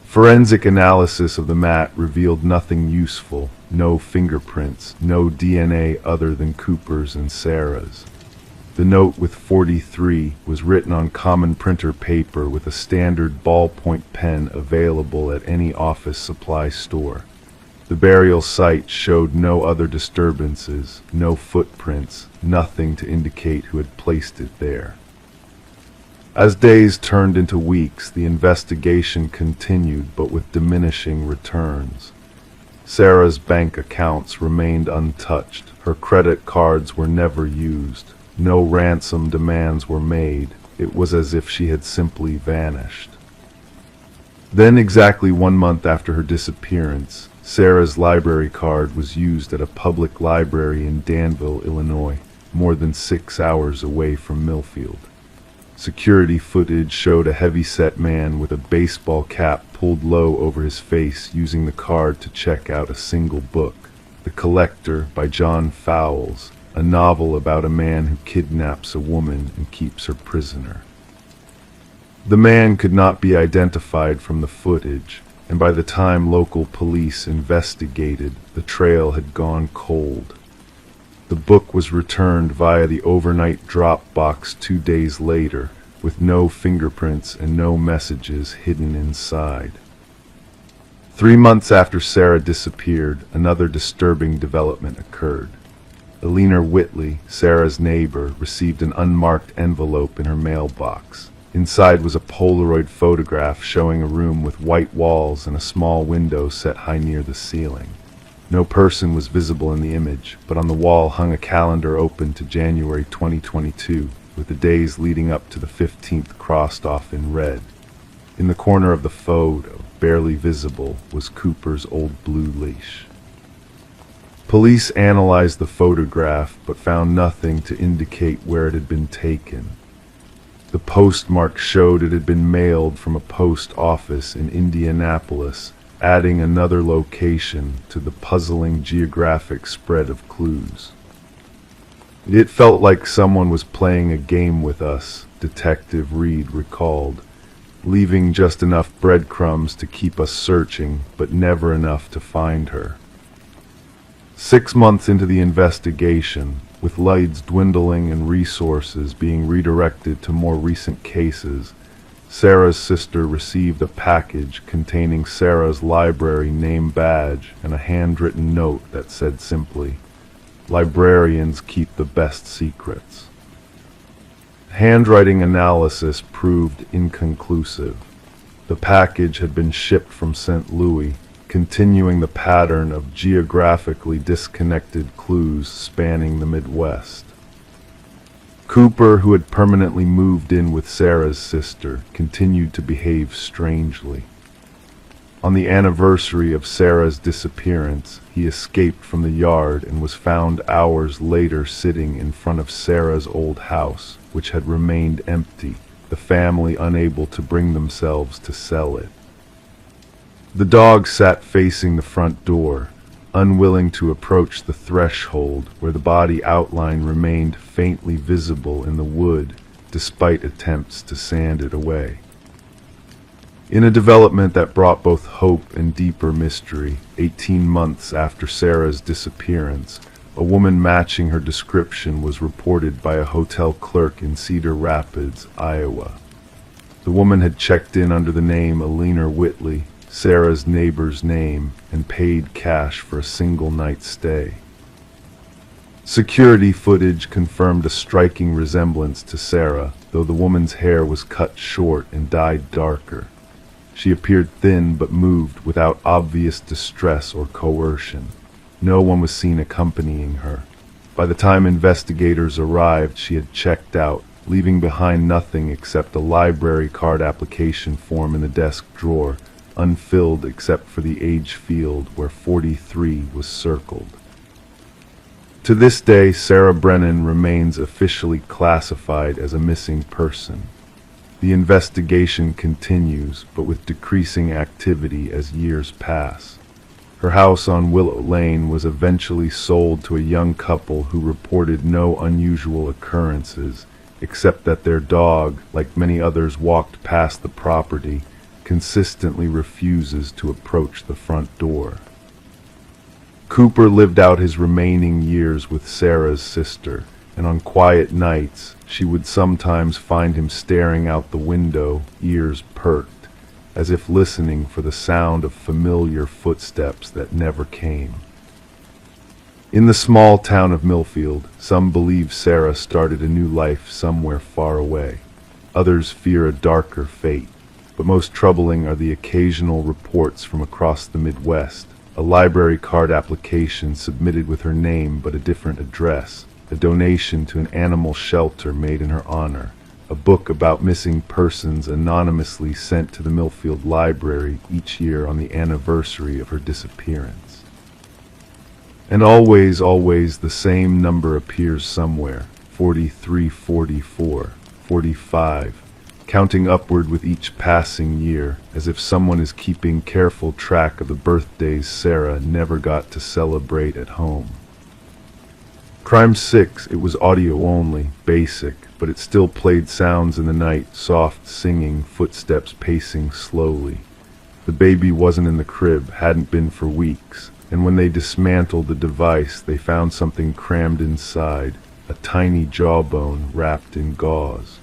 Forensic analysis of the mat revealed nothing useful, no fingerprints, no DNA other than Cooper's and Sarah's. The note with 43 was written on common printer paper with a standard ballpoint pen available at any office supply store. The burial site showed no other disturbances, no footprints, nothing to indicate who had placed it there. As days turned into weeks, the investigation continued, but with diminishing returns. Sarah's bank accounts remained untouched. Her credit cards were never used. No ransom demands were made. It was as if she had simply vanished. Then, exactly 1 month after her disappearance, Sarah's library card was used at a public library in Danville, Illinois, more than 6 hours away from Millfield. Security footage showed a heavy-set man with a baseball cap pulled low over his face using the card to check out a single book, The Collector by John Fowles, a novel about a man who kidnaps a woman and keeps her prisoner. The man could not be identified from the footage, and by the time local police investigated, the trail had gone cold. The book was returned via the overnight drop box 2 days later, with no fingerprints and no messages hidden inside. 3 months after Sarah disappeared, another disturbing development occurred. Eleanor Whitley, Sarah's neighbor, received an unmarked envelope in her mailbox. Inside was a Polaroid photograph showing a room with white walls and a small window set high near the ceiling. No person was visible in the image, but on the wall hung a calendar open to January 2022, with the days leading up to the 15th crossed off in red. In the corner of the photo, barely visible, was Cooper's old blue leash. Police analyzed the photograph, but found nothing to indicate where it had been taken. The postmark showed it had been mailed from a post office in Indianapolis, adding another location to the puzzling geographic spread of clues. It felt like someone was playing a game with us, Detective Reed recalled, leaving just enough breadcrumbs to keep us searching, but never enough to find her. 6 months into the investigation, with leads dwindling and resources being redirected to more recent cases, Sarah's sister received a package containing Sarah's library name badge and a handwritten note that said simply, "Librarians keep the best secrets." Handwriting analysis proved inconclusive. The package had been shipped from St. Louis, continuing the pattern of geographically disconnected clues spanning the Midwest. Cooper, who had permanently moved in with Sarah's sister, continued to behave strangely. On the anniversary of Sarah's disappearance, he escaped from the yard and was found hours later sitting in front of Sarah's old house, which had remained empty, the family unable to bring themselves to sell it. The dog sat facing the front door, unwilling to approach the threshold where the body outline remained faintly visible in the wood, despite attempts to sand it away. In a development that brought both hope and deeper mystery, 18 months after Sarah's disappearance, a woman matching her description was reported by a hotel clerk in Cedar Rapids, Iowa. The woman had checked in under the name Eleanor Whitley, Sarah's neighbor's name, and paid cash for a single night's stay. Security footage confirmed a striking resemblance to Sarah, though the woman's hair was cut short and dyed darker. She appeared thin but moved without obvious distress or coercion. No one was seen accompanying her. By the time investigators arrived, she had checked out, leaving behind nothing except a library card application form in the desk drawer, unfilled except for the age field where 43 was circled. To this day, Sarah Brennan remains officially classified as a missing person. The investigation continues, but with decreasing activity as years pass. Her house on Willow Lane was eventually sold to a young couple who reported no unusual occurrences, except that their dog, like many others walked past the property, consistently refuses to approach the front door. Cooper lived out his remaining years with Sarah's sister, and on quiet nights, she would sometimes find him staring out the window, ears perked, as if listening for the sound of familiar footsteps that never came. In the small town of Millfield, some believe Sarah started a new life somewhere far away. Others fear a darker fate. But most troubling are the occasional reports from across the Midwest. A library card application submitted with her name but a different address, a donation to an animal shelter made in her honor, a book about missing persons anonymously sent to the Millfield Library each year on the anniversary of her disappearance. And always the same number appears somewhere, 43, 44, 45, counting upward with each passing year, as if someone is keeping careful track of the birthdays Sarah never got to celebrate at home. Crime 6, it was audio only, basic, but it still played sounds in the night, soft singing, footsteps pacing slowly. The baby wasn't in the crib, hadn't been for weeks, and when they dismantled the device, they found something crammed inside, a tiny jawbone wrapped in gauze.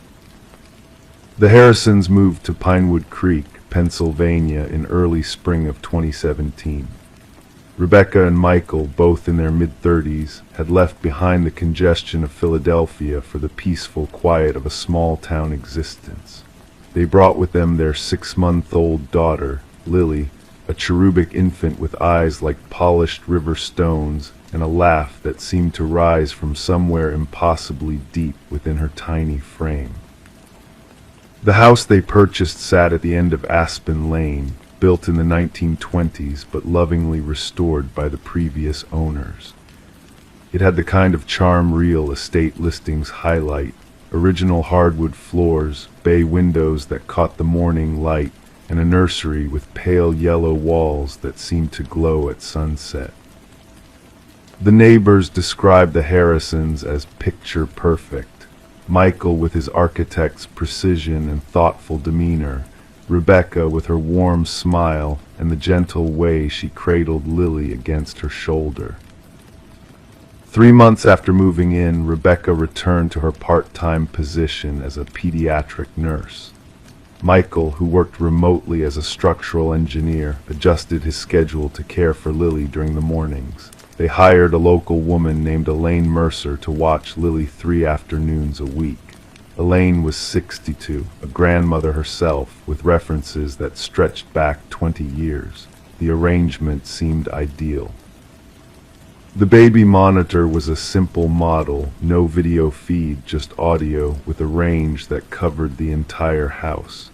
The Harrisons moved to Pinewood Creek, Pennsylvania in early spring of 2017. Rebecca and Michael, both in their mid-30s, had left behind the congestion of Philadelphia for the peaceful quiet of a small-town existence. They brought with them their 6-month-old daughter, Lily, a cherubic infant with eyes like polished river stones and a laugh that seemed to rise from somewhere impossibly deep within her tiny frame. The house they purchased sat at the end of Aspen Lane, built in the 1920s but lovingly restored by the previous owners. It had the kind of charm real estate listings highlight: original hardwood floors, bay windows that caught the morning light, and a nursery with pale yellow walls that seemed to glow at sunset. The neighbors described the Harrisons as picture perfect: Michael with his architect's precision and thoughtful demeanor, Rebecca with her warm smile and the gentle way she cradled Lily against her shoulder. 3 months after moving in, Rebecca returned to her part-time position as a pediatric nurse. Michael, who worked remotely as a structural engineer, adjusted his schedule to care for Lily during the mornings. They hired a local woman named Elaine Mercer to watch Lily 3 afternoons a week. Elaine was 62, a grandmother herself, with references that stretched back 20 years. The arrangement seemed ideal. The baby monitor was a simple model, no video feed, just audio, with a range that covered the entire house.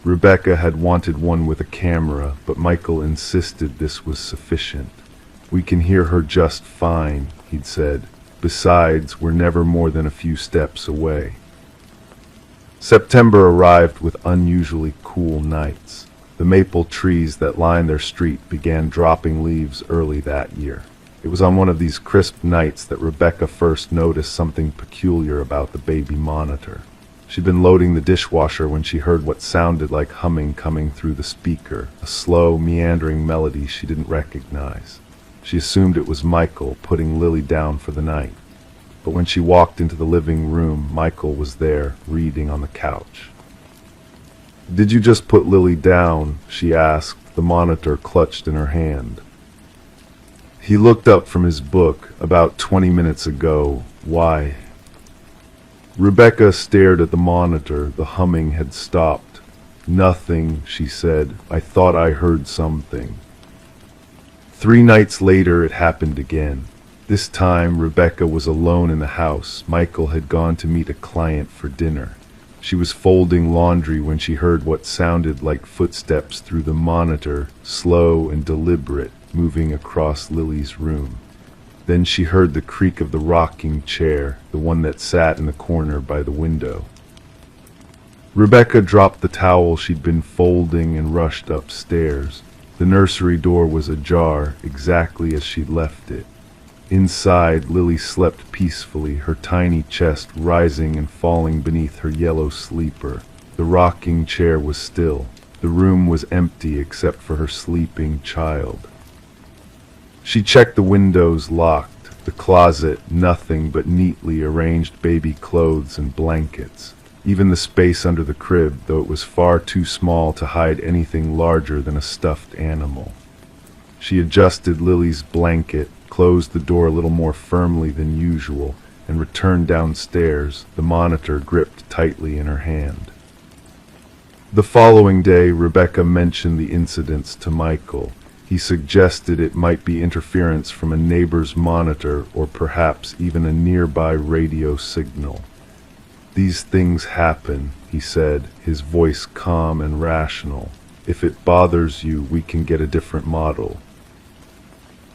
Rebecca had wanted one with a camera, but Michael insisted this was sufficient. "We can hear her just fine," he'd said. "Besides, we're never more than a few steps away." September arrived with unusually cool nights. The maple trees that line their street began dropping leaves early that year. It was on one of these crisp nights that Rebecca first noticed something peculiar about the baby monitor. She'd been loading the dishwasher when she heard what sounded like humming coming through the speaker, a slow, meandering melody she didn't recognize. She assumed it was Michael putting Lily down for the night. But when she walked into the living room, Michael was there, reading on the couch. "Did you just put Lily down?" she asked, the monitor clutched in her hand. He looked up from his book. "About 20 minutes ago. Why?" Rebecca stared at the monitor. The humming had stopped. "Nothing," she said. "I thought I heard something." 3 nights later it happened again. This time Rebecca was alone in the house. Michael had gone to meet a client for dinner. She was folding laundry when she heard what sounded like footsteps through the monitor, slow and deliberate, moving across Lily's room. Then she heard the creak of the rocking chair, the one that sat in the corner by the window. Rebecca dropped the towel she'd been folding and rushed upstairs. The nursery door was ajar, exactly as she'd left it. Inside, Lily slept peacefully, her tiny chest rising and falling beneath her yellow sleeper. The rocking chair was still. The room was empty except for her sleeping child. She checked the windows, locked. The closet, nothing but neatly arranged baby clothes and blankets. Even the space under the crib, though it was far too small to hide anything larger than a stuffed animal. She adjusted Lily's blanket, closed the door a little more firmly than usual, and returned downstairs, the monitor gripped tightly in her hand. The following day, Rebecca mentioned the incidents to Michael. He suggested it might be interference from a neighbor's monitor or perhaps even a nearby radio signal. "These things happen," he said, his voice calm and rational. "If it bothers you, we can get a different model."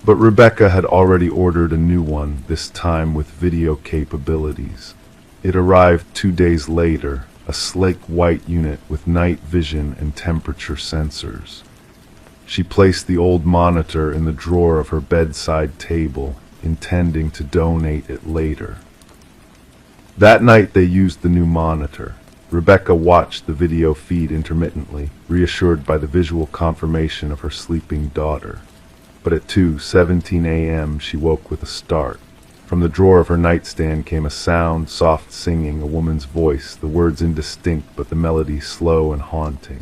But Rebecca had already ordered a new one, this time with video capabilities. It arrived 2 days later, a sleek white unit with night vision and temperature sensors. She placed the old monitor in the drawer of her bedside table, intending to donate it later. That night they used the new monitor. Rebecca watched the video feed intermittently, reassured by the visual confirmation of her sleeping daughter. But at 2:17 a.m. she woke with a start. From the drawer of her nightstand came a sound, soft singing, a woman's voice, the words indistinct but the melody slow and haunting.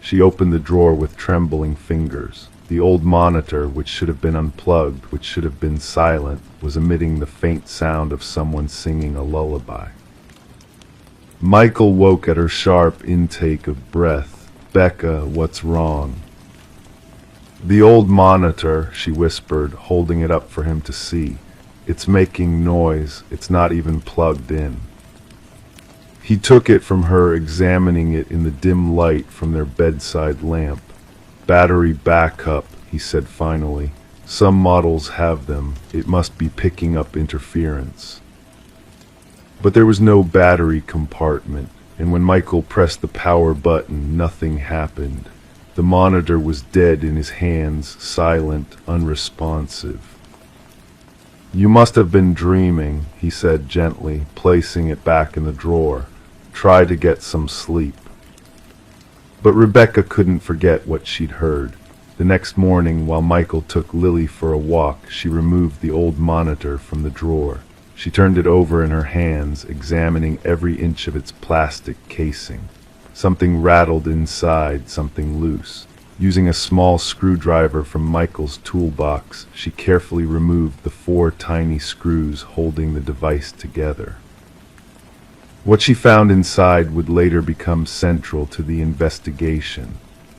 She opened the drawer with trembling fingers. The old monitor, which should have been unplugged, which should have been silent, was emitting the faint sound of someone singing a lullaby. Michael woke at her sharp intake of breath. "Becca, what's wrong?" "The old monitor," she whispered, holding it up for him to see. "It's making noise. It's not even plugged in." He took it from her, examining it in the dim light from their bedside lamp. "Battery backup," he said finally. "Some models have them. It must be picking up interference." But there was no battery compartment, and when Michael pressed the power button, nothing happened. The monitor was dead in his hands, silent, unresponsive. "You must have been dreaming," he said gently, placing it back in the drawer. "Try to get some sleep." But Rebecca couldn't forget what she'd heard. The next morning, while Michael took Lily for a walk, she removed the old monitor from the drawer. She turned it over in her hands, examining every inch of its plastic casing. Something rattled inside, something loose. Using a small screwdriver from Michael's toolbox, she carefully removed the 4 tiny screws holding the device together. What she found inside would later become central to the investigation.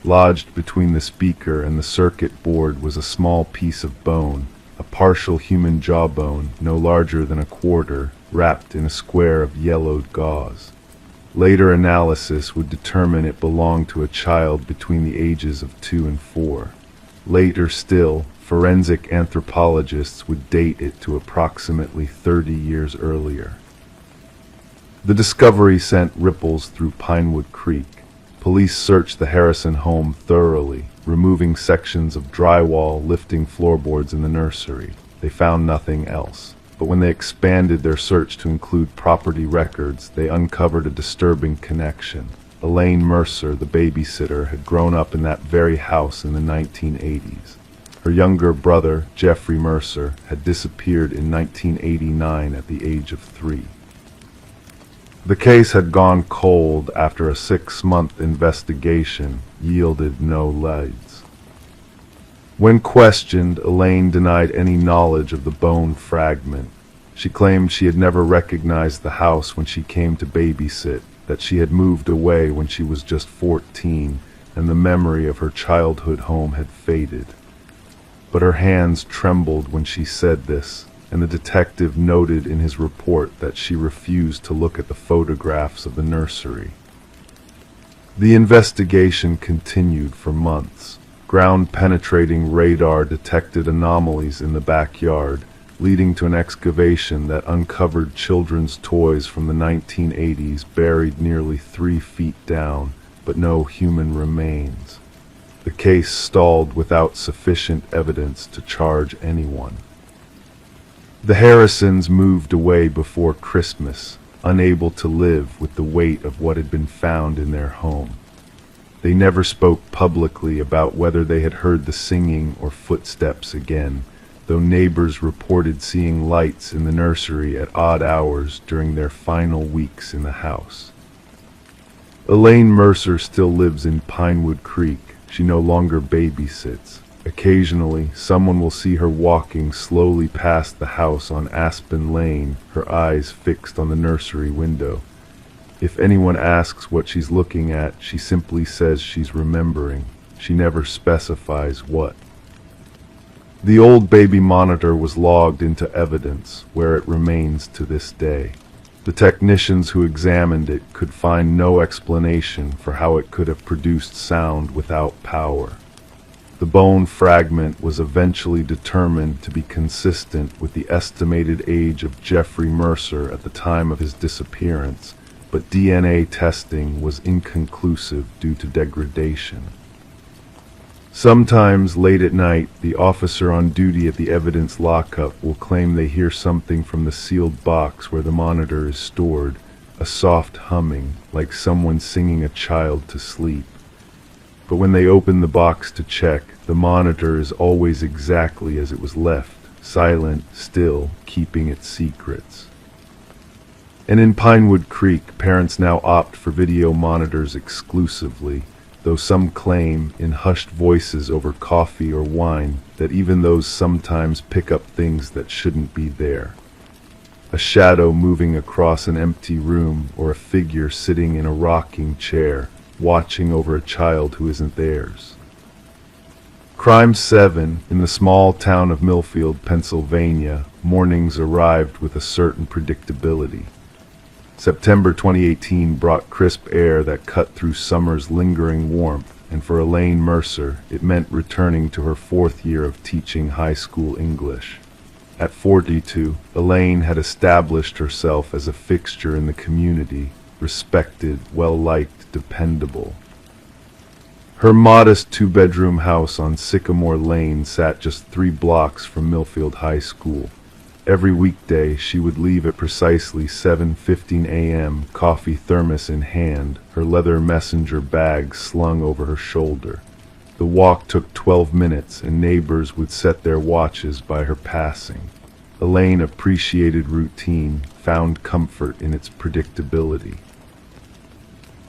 Lodged between the speaker and the circuit board was a small piece of bone, a partial human jawbone, no larger than a quarter, wrapped in a square of yellowed gauze. Later analysis would determine it belonged to a child between the ages of 2 and 4. Later still, forensic anthropologists would date it to approximately 30 years earlier. The discovery sent ripples through Pinewood Creek. Police searched the Harrison home thoroughly, removing sections of drywall, lifting floorboards in the nursery. They found nothing else. But when they expanded their search to include property records, they uncovered a disturbing connection. Elaine Mercer, the babysitter, had grown up in that very house in the 1980s. Her younger brother, Jeffrey Mercer, had disappeared in 1989 at the age of 3. The case had gone cold after a 6-month investigation yielded no leads. When questioned, Elaine denied any knowledge of the bone fragment. She claimed she had never recognized the house when she came to babysit, that she had moved away when she was just 14, and the memory of her childhood home had faded. But her hands trembled when she said this, and the detective noted in his report that she refused to look at the photographs of the nursery. The investigation continued for months. Ground-penetrating radar detected anomalies in the backyard, leading to an excavation that uncovered children's toys from the 1980s buried nearly 3 feet down, but no human remains. The case stalled without sufficient evidence to charge anyone. The Harrisons moved away before Christmas, unable to live with the weight of what had been found in their home. They never spoke publicly about whether they had heard the singing or footsteps again, though neighbors reported seeing lights in the nursery at odd hours during their final weeks in the house. Elaine Mercer still lives in Pinewood Creek. She no longer babysits. Occasionally, someone will see her walking slowly past the house on Aspen Lane, her eyes fixed on the nursery window. If anyone asks what she's looking at, she simply says she's remembering. She never specifies what. The old baby monitor was logged into evidence, where it remains to this day. The technicians who examined it could find no explanation for how it could have produced sound without power. The bone fragment was eventually determined to be consistent with the estimated age of Jeffrey Mercer at the time of his disappearance, but DNA testing was inconclusive due to degradation. Sometimes late at night, the officer on duty at the evidence lockup will claim they hear something from the sealed box where the monitor is stored, a soft humming, like someone singing a child to sleep. But when they open the box to check, the monitor is always exactly as it was left, silent, still, keeping its secrets. And in Pinewood Creek, parents now opt for video monitors exclusively. though some claim, in hushed voices over coffee or wine, that even those sometimes pick up things that shouldn't be there. A shadow moving across an empty room, or a figure sitting in a rocking chair, watching over a child who isn't theirs. Crime 7, in the small town of Millfield, Pennsylvania, mornings arrived with a certain predictability. September 2018 brought crisp air that cut through summer's lingering warmth, and for Elaine Mercer, it meant returning to her 4th year of teaching high school English. At 42, Elaine had established herself as a fixture in the community, respected, well-liked, dependable. Her modest 2-bedroom house on Sycamore Lane sat just 3 blocks from Millfield High School. Every weekday, she would leave at precisely 7:15 a.m., coffee thermos in hand, her leather messenger bag slung over her shoulder. The walk took 12 minutes, and neighbors would set their watches by her passing. Elaine appreciated routine, found comfort in its predictability.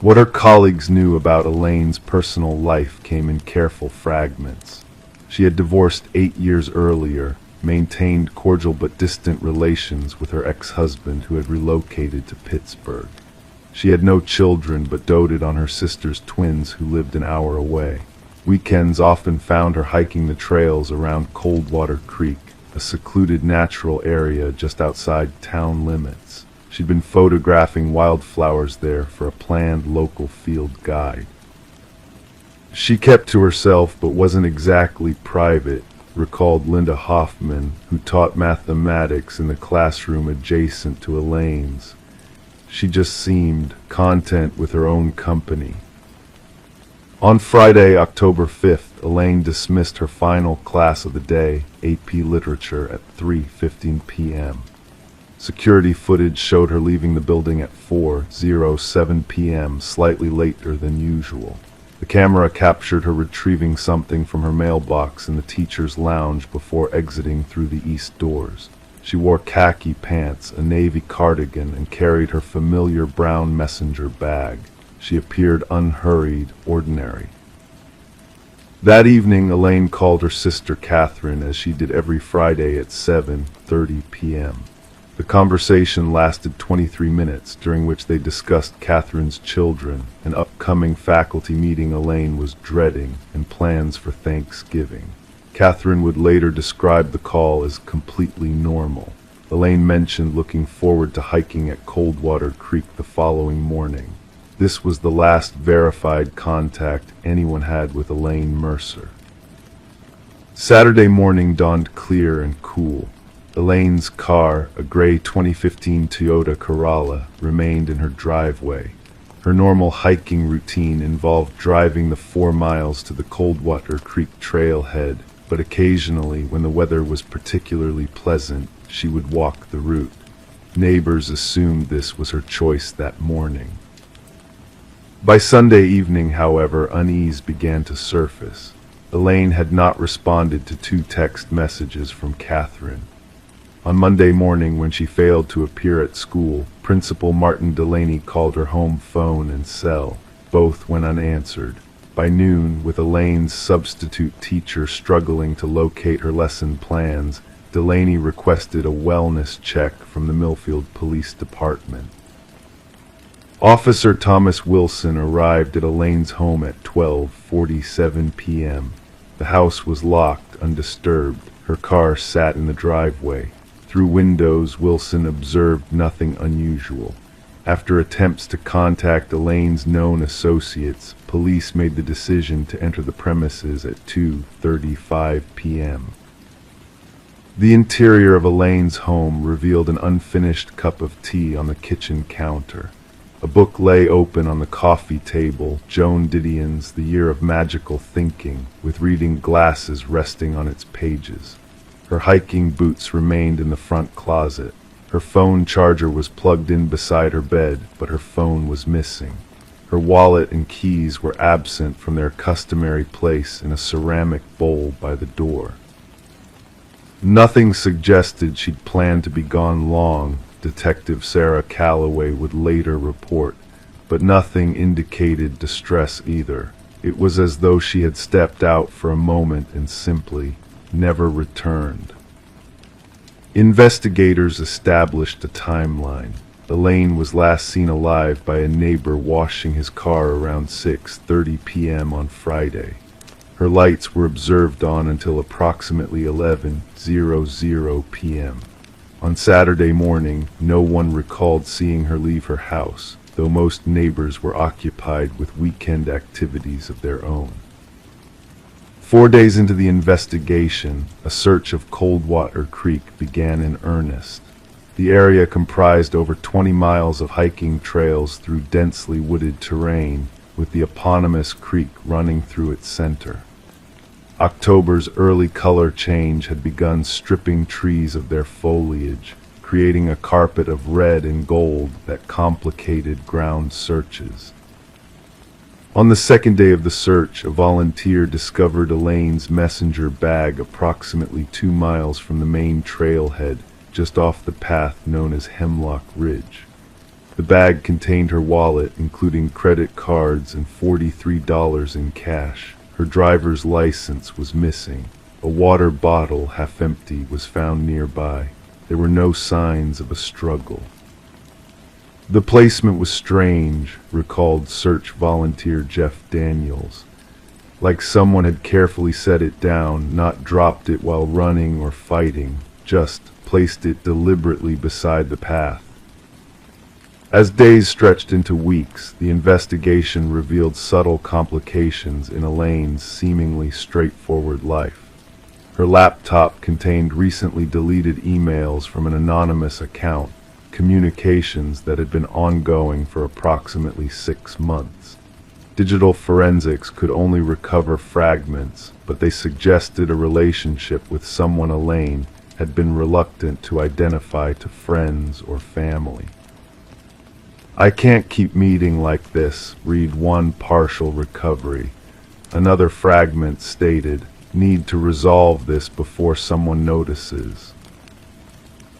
What her colleagues knew about Elaine's personal life came in careful fragments. She had divorced 8 years earlier, maintained cordial but distant relations with her ex-husband who had relocated to Pittsburgh. She had no children but doted on her sister's twins who lived an hour away. Weekends often found her hiking the trails around Coldwater Creek, a secluded natural area just outside town limits. She'd been photographing wildflowers there for a planned local field guide. She kept to herself but wasn't exactly private, recalled Linda Hoffman, who taught mathematics in the classroom adjacent to Elaine's. She just seemed content with her own company. On Friday, October 5th, Elaine dismissed her final class of the day, AP Literature, at 3:15 p.m. Security footage showed her leaving the building at 4:07 p.m., slightly later than usual. The camera captured her retrieving something from her mailbox in the teacher's lounge before exiting through the east doors. She wore khaki pants, a navy cardigan, and carried her familiar brown messenger bag. She appeared unhurried, ordinary. That evening, Elaine called her sister Catherine, as she did every Friday at 7:30 p.m. The conversation lasted 23 minutes, during which they discussed Catherine's children, an upcoming faculty meeting Elaine was dreading, and plans for Thanksgiving. Catherine would later describe the call as completely normal. Elaine mentioned looking forward to hiking at Coldwater Creek the following morning. This was the last verified contact anyone had with Elaine Mercer. Saturday morning dawned clear and cool. Elaine's car, a gray 2015 Toyota Corolla, remained in her driveway. Her normal hiking routine involved driving the 4 miles to the Coldwater Creek trailhead, but occasionally, when the weather was particularly pleasant, she would walk the route. Neighbors assumed this was her choice that morning. By Sunday evening, however, unease began to surface. Elaine had not responded to 2 text messages from Catherine. On Monday morning, when she failed to appear at school, Principal Martin Delaney called her home phone and cell. Both went unanswered. By noon, with Elaine's substitute teacher struggling to locate her lesson plans, Delaney requested a wellness check from the Millfield Police Department. Officer Thomas Wilson arrived at Elaine's home at 12:47 p.m. The house was locked, undisturbed. Her car sat in the driveway. Through windows, Wilson observed nothing unusual. After attempts to contact Elaine's known associates, police made the decision to enter the premises at 2:35 p.m. The interior of Elaine's home revealed an unfinished cup of tea on the kitchen counter. A book lay open on the coffee table, Joan Didion's The Year of Magical Thinking, with reading glasses resting on its pages. Her hiking boots remained in the front closet. Her phone charger was plugged in beside her bed, but her phone was missing. Her wallet and keys were absent from their customary place in a ceramic bowl by the door. Nothing suggested she'd planned to be gone long, Detective Sarah Calloway would later report, but nothing indicated distress either. It was as though she had stepped out for a moment and simply never returned. Investigators established a timeline. Elaine was last seen alive by a neighbor washing his car around 6:30 p.m. on Friday. Her lights were observed on until approximately 11:00 p.m. On Saturday morning, no one recalled seeing her leave her house, though most neighbors were occupied with weekend activities of their own. 4 days into the investigation, a search of Coldwater Creek began in earnest. The area comprised over 20 miles of hiking trails through densely wooded terrain, with the eponymous creek running through its center. October's early color change had begun stripping trees of their foliage, creating a carpet of red and gold that complicated ground searches. On the second day of the search, a volunteer discovered Elaine's messenger bag approximately 2 miles from the main trailhead, just off the path known as Hemlock Ridge. The bag contained her wallet, including credit cards and $43 in cash. Her driver's license was missing. A water bottle, half empty, was found nearby. There were no signs of a struggle. The placement was strange, recalled search volunteer Jeff Daniels. Like someone had carefully set it down, not dropped it while running or fighting, just placed it deliberately beside the path. As days stretched into weeks, the investigation revealed subtle complications in Elaine's seemingly straightforward life. Her laptop contained recently deleted emails from an anonymous account, communications that had been ongoing for approximately 6 months. Digital forensics could only recover fragments, but they suggested a relationship with someone Elaine had been reluctant to identify to friends or family. "I can't keep meeting like this," read one partial recovery. Another fragment stated, "Need to resolve this before someone notices."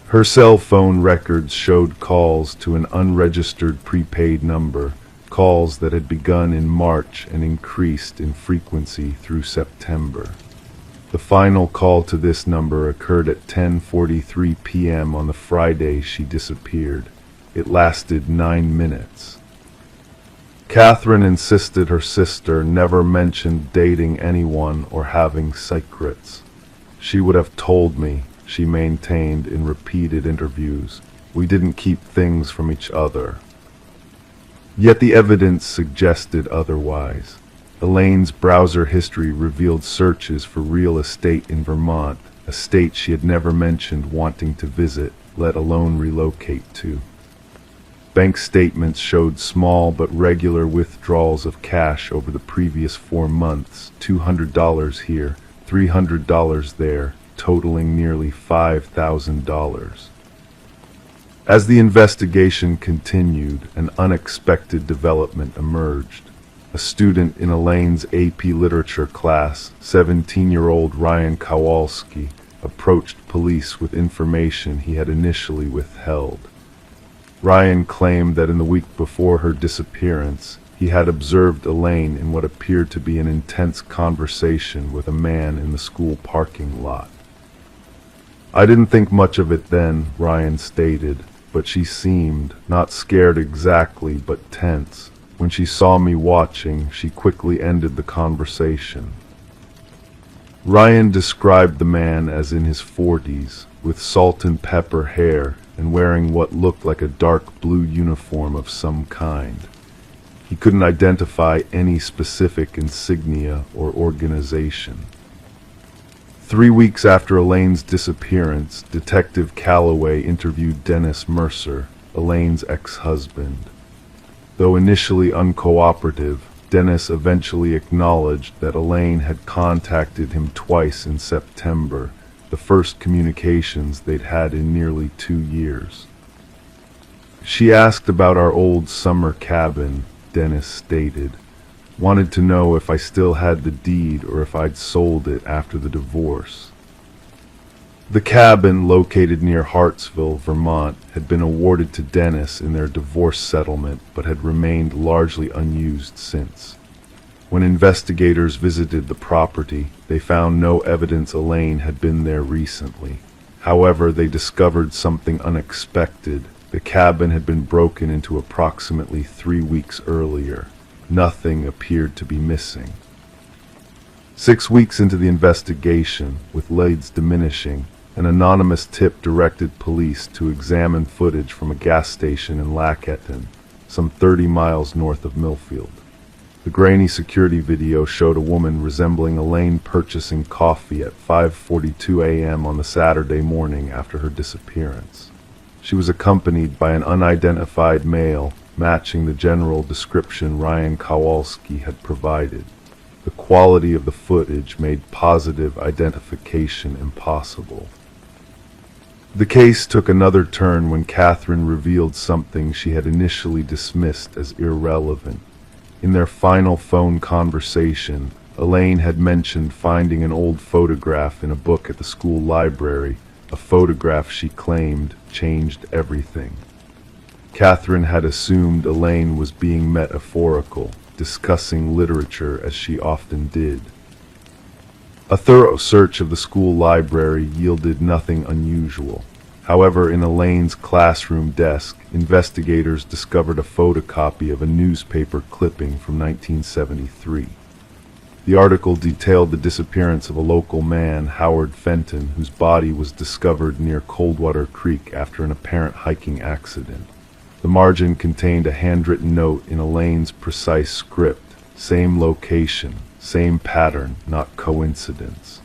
Her cell phone records showed calls to an unregistered prepaid number, calls that had begun in March and increased in frequency through September. The final call to this number occurred at 10:43 p.m. on the Friday she disappeared. It lasted 9 minutes. Catherine insisted her sister never mentioned dating anyone or having secrets. "She would have told me," she maintained in repeated interviews. "We didn't keep things from each other." Yet the evidence suggested otherwise. Elaine's browser history revealed searches for real estate in Vermont, a state she had never mentioned wanting to visit, let alone relocate to. Bank statements showed small but regular withdrawals of cash over the previous 4 months, $200 here, $300 there, totaling nearly $5,000. As the investigation continued, an unexpected development emerged. A student in Elaine's AP Literature class, 17-year-old Ryan Kowalski, approached police with information he had initially withheld. Ryan claimed that in the week before her disappearance, he had observed Elaine in what appeared to be an intense conversation with a man in the school parking lot. "I didn't think much of it then," Ryan stated, "but she seemed, not scared exactly, but tense. When she saw me watching, she quickly ended the conversation." Ryan described the man as in his 40s, with salt and pepper hair, and wearing what looked like a dark blue uniform of some kind. He couldn't identify any specific insignia or organization. 3 weeks after Elaine's disappearance, Detective Calloway interviewed Dennis Mercer, Elaine's ex-husband. Though initially uncooperative, Dennis eventually acknowledged that Elaine had contacted him twice in September, the first communications they'd had in nearly 2 years. "She asked about our old summer cabin," Dennis stated. "Wanted to know if I still had the deed or if I'd sold it after the divorce." The cabin, located near Hartsville, Vermont, had been awarded to Dennis in their divorce settlement but had remained largely unused since. When investigators visited the property, they found no evidence Elaine had been there recently. However, they discovered something unexpected. The cabin had been broken into approximately 3 weeks earlier. Nothing appeared to be missing. 6 weeks into the investigation, with leads diminishing, an anonymous tip directed police to examine footage from a gas station in Lacketton, some 30 miles north of Millfield. The grainy security video showed a woman resembling Elaine purchasing coffee at 5:42 a.m. on the Saturday morning after her disappearance. She was accompanied by an unidentified male, matching the general description Ryan Kowalski had provided. The quality of the footage made positive identification impossible. The case took another turn when Catherine revealed something she had initially dismissed as irrelevant. In their final phone conversation, Elaine had mentioned finding an old photograph in a book at the school library, a photograph she claimed changed everything. Catherine had assumed Elaine was being metaphorical, discussing literature as she often did. A thorough search of the school library yielded nothing unusual. However, in Elaine's classroom desk, investigators discovered a photocopy of a newspaper clipping from 1973. The article detailed the disappearance of a local man, Howard Fenton, whose body was discovered near Coldwater Creek after an apparent hiking accident. The margin contained a handwritten note in Elaine's precise script: same location, same pattern, not coincidence.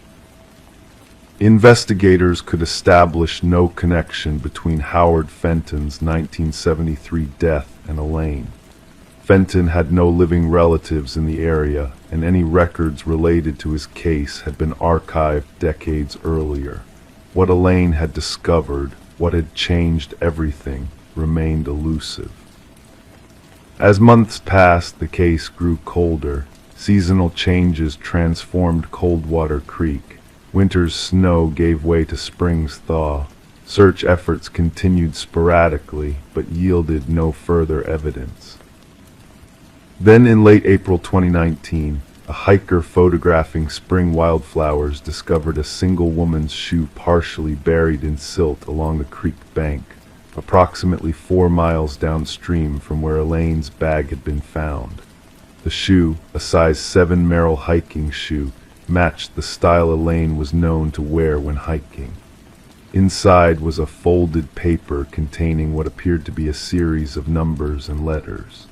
Investigators could establish no connection between Howard Fenton's 1973 death and Elaine. Fenton had no living relatives in the area, and any records related to his case had been archived decades earlier. What Elaine had discovered, what had changed everything, remained elusive. As months passed, the case grew colder. Seasonal changes transformed Coldwater Creek. Winter's snow gave way to spring's thaw. Search efforts continued sporadically, but yielded no further evidence. Then in late April 2019, a hiker photographing spring wildflowers discovered a single woman's shoe partially buried in silt along the creek bank, approximately 4 miles downstream from where Elaine's bag had been found. The shoe, a size 7 Merrell hiking shoe, matched the style Elaine was known to wear when hiking. Inside was a folded paper containing what appeared to be a series of numbers and letters.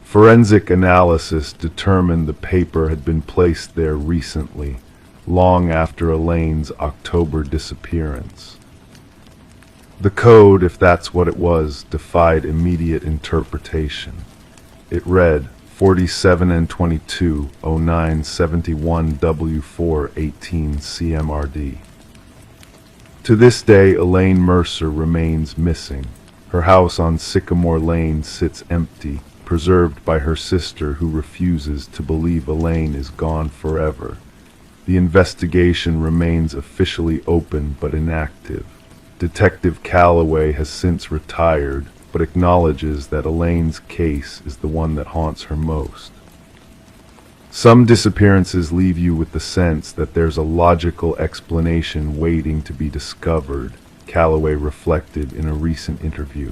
Forensic analysis determined the paper had been placed there recently, long after Elaine's October disappearance. The code, if that's what it was, defied immediate interpretation. It read 47 and 22 09 71 W4 18 CMRD. To this day, Elaine Mercer remains missing. Her house on Sycamore Lane sits empty, preserved by her sister, who refuses to believe Elaine is gone forever. The investigation remains officially open but inactive. Detective Calloway has since retired, but acknowledges that Elaine's case is the one that haunts her most. Some disappearances leave you with the sense that there's a logical explanation waiting to be discovered, Calloway reflected in a recent interview.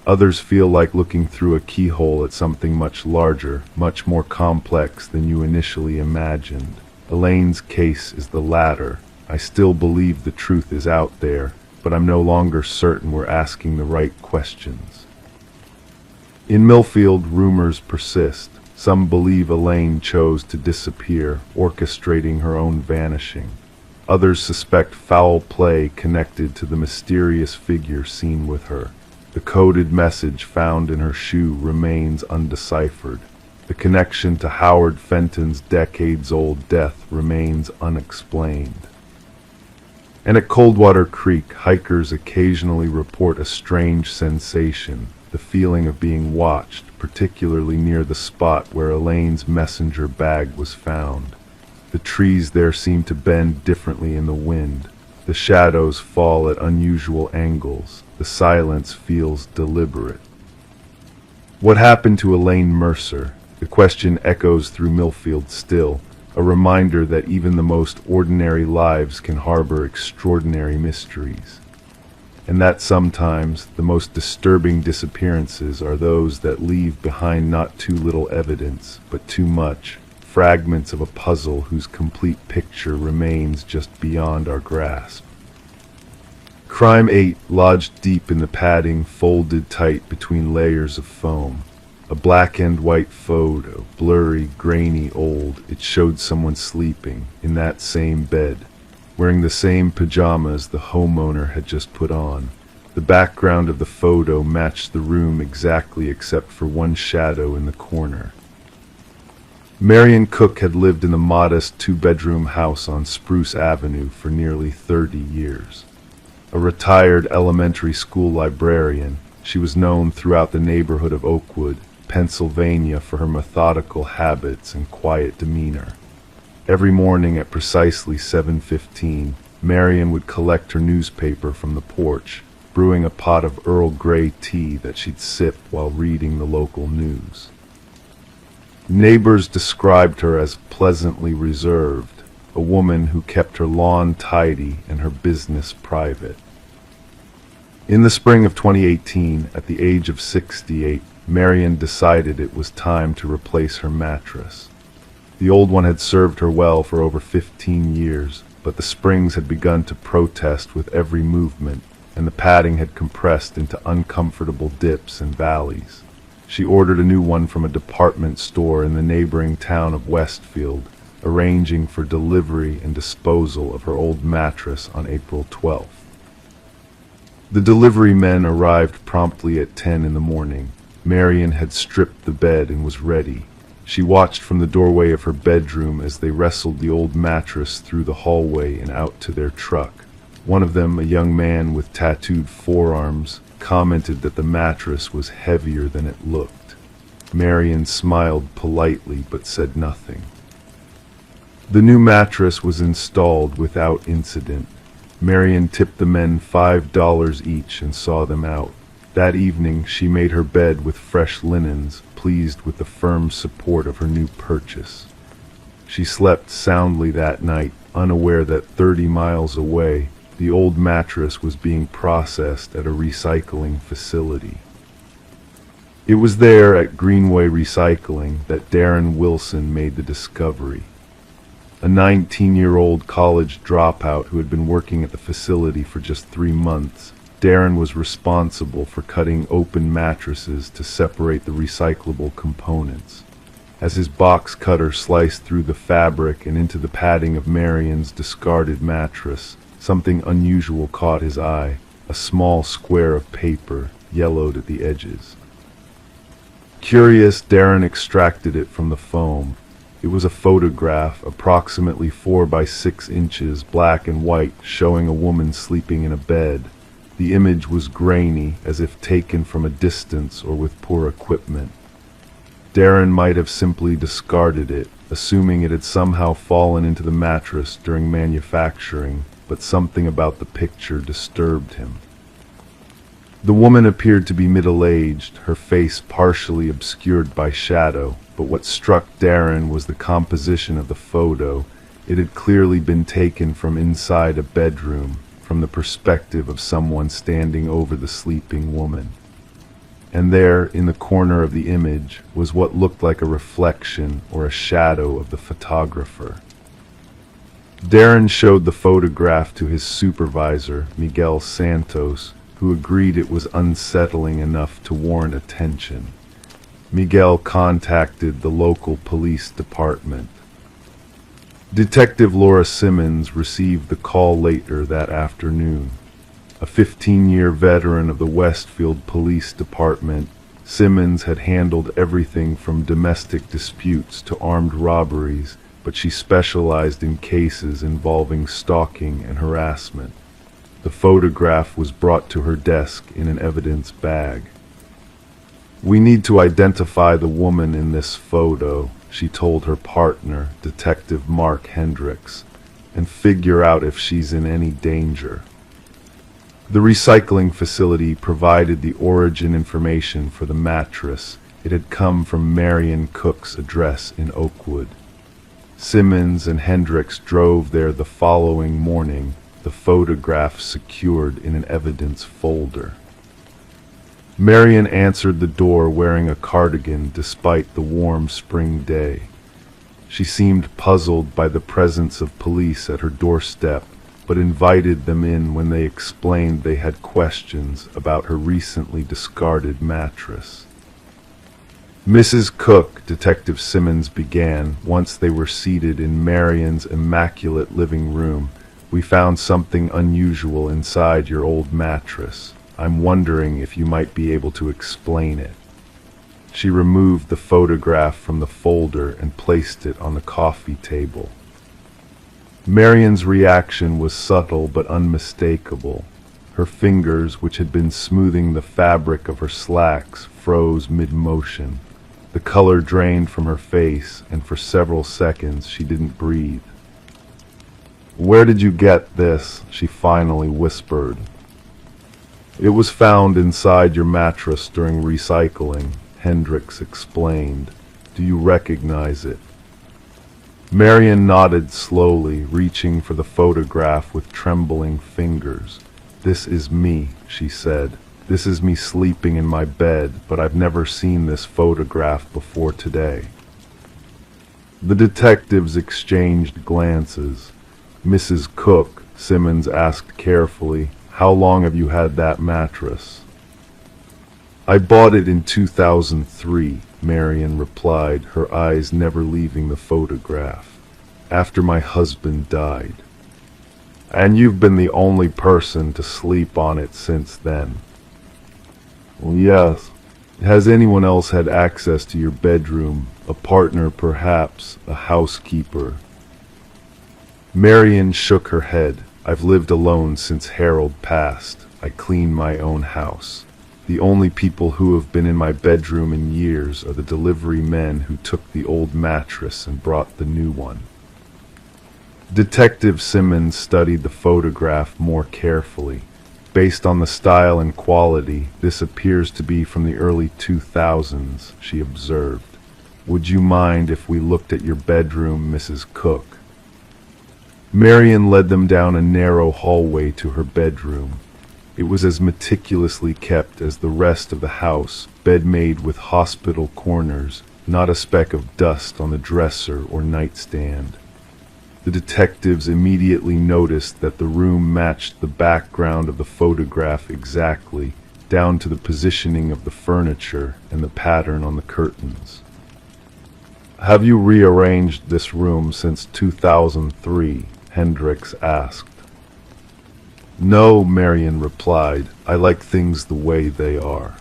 Others feel like looking through a keyhole at something much larger, much more complex than you initially imagined. Elaine's case is the latter. I still believe the truth is out there, but I'm no longer certain we're asking the right questions. In Millfield, rumors persist. Some believe Elaine chose to disappear, orchestrating her own vanishing. Others suspect foul play connected to the mysterious figure seen with her. The coded message found in her shoe remains undeciphered. The connection to Howard Fenton's decades-old death remains unexplained. And at Coldwater Creek, hikers occasionally report a strange sensation, the feeling of being watched, particularly near the spot where Elaine's messenger bag was found. The trees there seem to bend differently in the wind. The shadows fall at unusual angles. The silence feels deliberate. What happened to Elaine Mercer? The question echoes through Millfield still, a reminder that even the most ordinary lives can harbor extraordinary mysteries, and that sometimes the most disturbing disappearances are those that leave behind not too little evidence, but too much, fragments of a puzzle whose complete picture remains just beyond our grasp. Crime 8 lodged deep in the padding, folded tight between layers of foam. A black and white photo, blurry, grainy, old. It showed someone sleeping in that same bed, wearing the same pajamas the homeowner had just put on. The background of the photo matched the room exactly except for one shadow in the corner. Marion Cook had lived in the modest two-bedroom house on Spruce Avenue for nearly 30 years. A retired elementary school librarian, she was known throughout the neighborhood of Oakwood, Pennsylvania, for her methodical habits and quiet demeanor. Every morning at precisely 7:15, Marion would collect her newspaper from the porch, brewing a pot of Earl Grey tea that she'd sip while reading the local news. Neighbors described her as pleasantly reserved, a woman who kept her lawn tidy and her business private. In the spring of 2018, at the age of 68, Marion decided it was time to replace her mattress. The old one had served her well for over 15 years, but the springs had begun to protest with every movement, and the padding had compressed into uncomfortable dips and valleys. She ordered a new one from a department store in the neighboring town of Westfield, arranging for delivery and disposal of her old mattress on April 12th. The delivery men arrived promptly at 10 in the morning. Marion had stripped the bed and was ready. She watched from the doorway of her bedroom as they wrestled the old mattress through the hallway and out to their truck. One of them, a young man with tattooed forearms, commented that the mattress was heavier than it looked. Marion smiled politely but said nothing. The new mattress was installed without incident. Marion tipped the men $5 each and saw them out. That evening she made her bed with fresh linens, pleased with the firm support of her new purchase. She slept soundly that night, unaware that 30 miles away, the old mattress was being processed at a recycling facility. It was there at Greenway Recycling that Darren Wilson made the discovery. A 19-year-old college dropout who had been working at the facility for just 3 months, Darren was responsible for cutting open mattresses to separate the recyclable components. As his box cutter sliced through the fabric and into the padding of Marion's discarded mattress, something unusual caught his eye, a small square of paper, yellowed at the edges. Curious, Darren extracted it from the foam. It was a photograph, approximately 4 by 6 inches, black and white, showing a woman sleeping in a bed. The image was grainy, as if taken from a distance or with poor equipment. Darren might have simply discarded it, assuming it had somehow fallen into the mattress during manufacturing, but something about the picture disturbed him. The woman appeared to be middle-aged, her face partially obscured by shadow, but what struck Darren was the composition of the photo. It had clearly been taken from inside a bedroom, from the perspective of someone standing over the sleeping woman. And there, in the corner of the image, was what looked like a reflection or a shadow of the photographer. Darren showed the photograph to his supervisor, Miguel Santos, who agreed it was unsettling enough to warrant attention. Miguel contacted the local police department. Detective Laura Simmons received the call later that afternoon. A 15-year veteran of the Westfield Police Department, Simmons had handled everything from domestic disputes to armed robberies, but she specialized in cases involving stalking and harassment. The photograph was brought to her desk in an evidence bag. "We need to identify the woman in this photo," she told her partner, Detective Mark Hendricks, "and figure out if she's in any danger." The recycling facility provided the origin information for the mattress, It had come from Marion Cook's address in Oakwood. Simmons and Hendricks drove there the following morning, the photograph secured in an evidence folder. Marion answered the door wearing a cardigan despite the warm spring day. She seemed puzzled by the presence of police at her doorstep, but invited them in when they explained they had questions about her recently discarded mattress. Mrs. Cook, Detective Simmons began, once they were seated in Marion's immaculate living room, "We found something unusual inside your old mattress. I'm wondering if you might be able to explain it." She removed the photograph from the folder and placed it on the coffee table. Marion's reaction was subtle but unmistakable. Her fingers, which had been smoothing the fabric of her slacks, froze mid-motion. The color drained from her face, and for several seconds she didn't breathe. "Where did you get this?" she finally whispered. "It was found inside your mattress during recycling," Hendricks explained. "Do you recognize it?" Marion nodded slowly, reaching for the photograph with trembling fingers. "This is me," she said. "This is me sleeping in my bed, but I've never seen this photograph before today." The detectives exchanged glances. "Mrs. Cook," Simmons asked carefully, "how long have you had that mattress?" "I bought it in 2003, Marion replied, her eyes never leaving the photograph. "After my husband died." "And you've been the only person to sleep on it since then?" "Well, yes. Has anyone else had access to your bedroom? A partner, perhaps? A housekeeper?" Marion shook her head. "I've lived alone since Harold passed. I clean my own house. The only people who have been in my bedroom in years are the delivery men who took the old mattress and brought the new one." Detective Simmons studied the photograph more carefully. "Based on the style and quality, this appears to be from the early 2000s, she observed. "Would you mind if we looked at your bedroom, Mrs. Cook?" Marion led them down a narrow hallway to her bedroom. It was as meticulously kept as the rest of the house, bed-made with hospital corners, not a speck of dust on the dresser or nightstand. The detectives immediately noticed that the room matched the background of the photograph exactly, down to the positioning of the furniture and the pattern on the curtains. "Have you rearranged this room since 2003? Hendricks asked. "No," Marion replied. "I like things the way they are."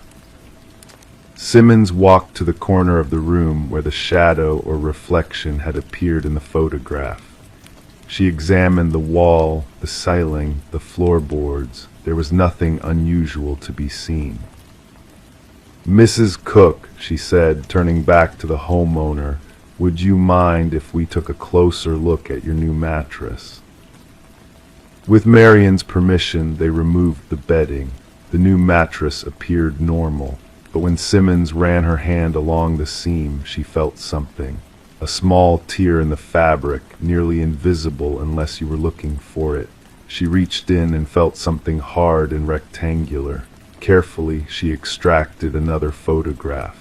Simmons walked to the corner of the room where the shadow or reflection had appeared in the photograph. She examined the wall, the ceiling, the floorboards. There was nothing unusual to be seen. "Mrs. Cook," she said, turning back to the homeowner, "would you mind if we took a closer look at your new mattress?" With Marion's permission, they removed the bedding. The new mattress appeared normal, but when Simmons ran her hand along the seam, she felt something. A small tear in the fabric, nearly invisible unless you were looking for it. She reached in and felt something hard and rectangular. Carefully, she extracted another photograph.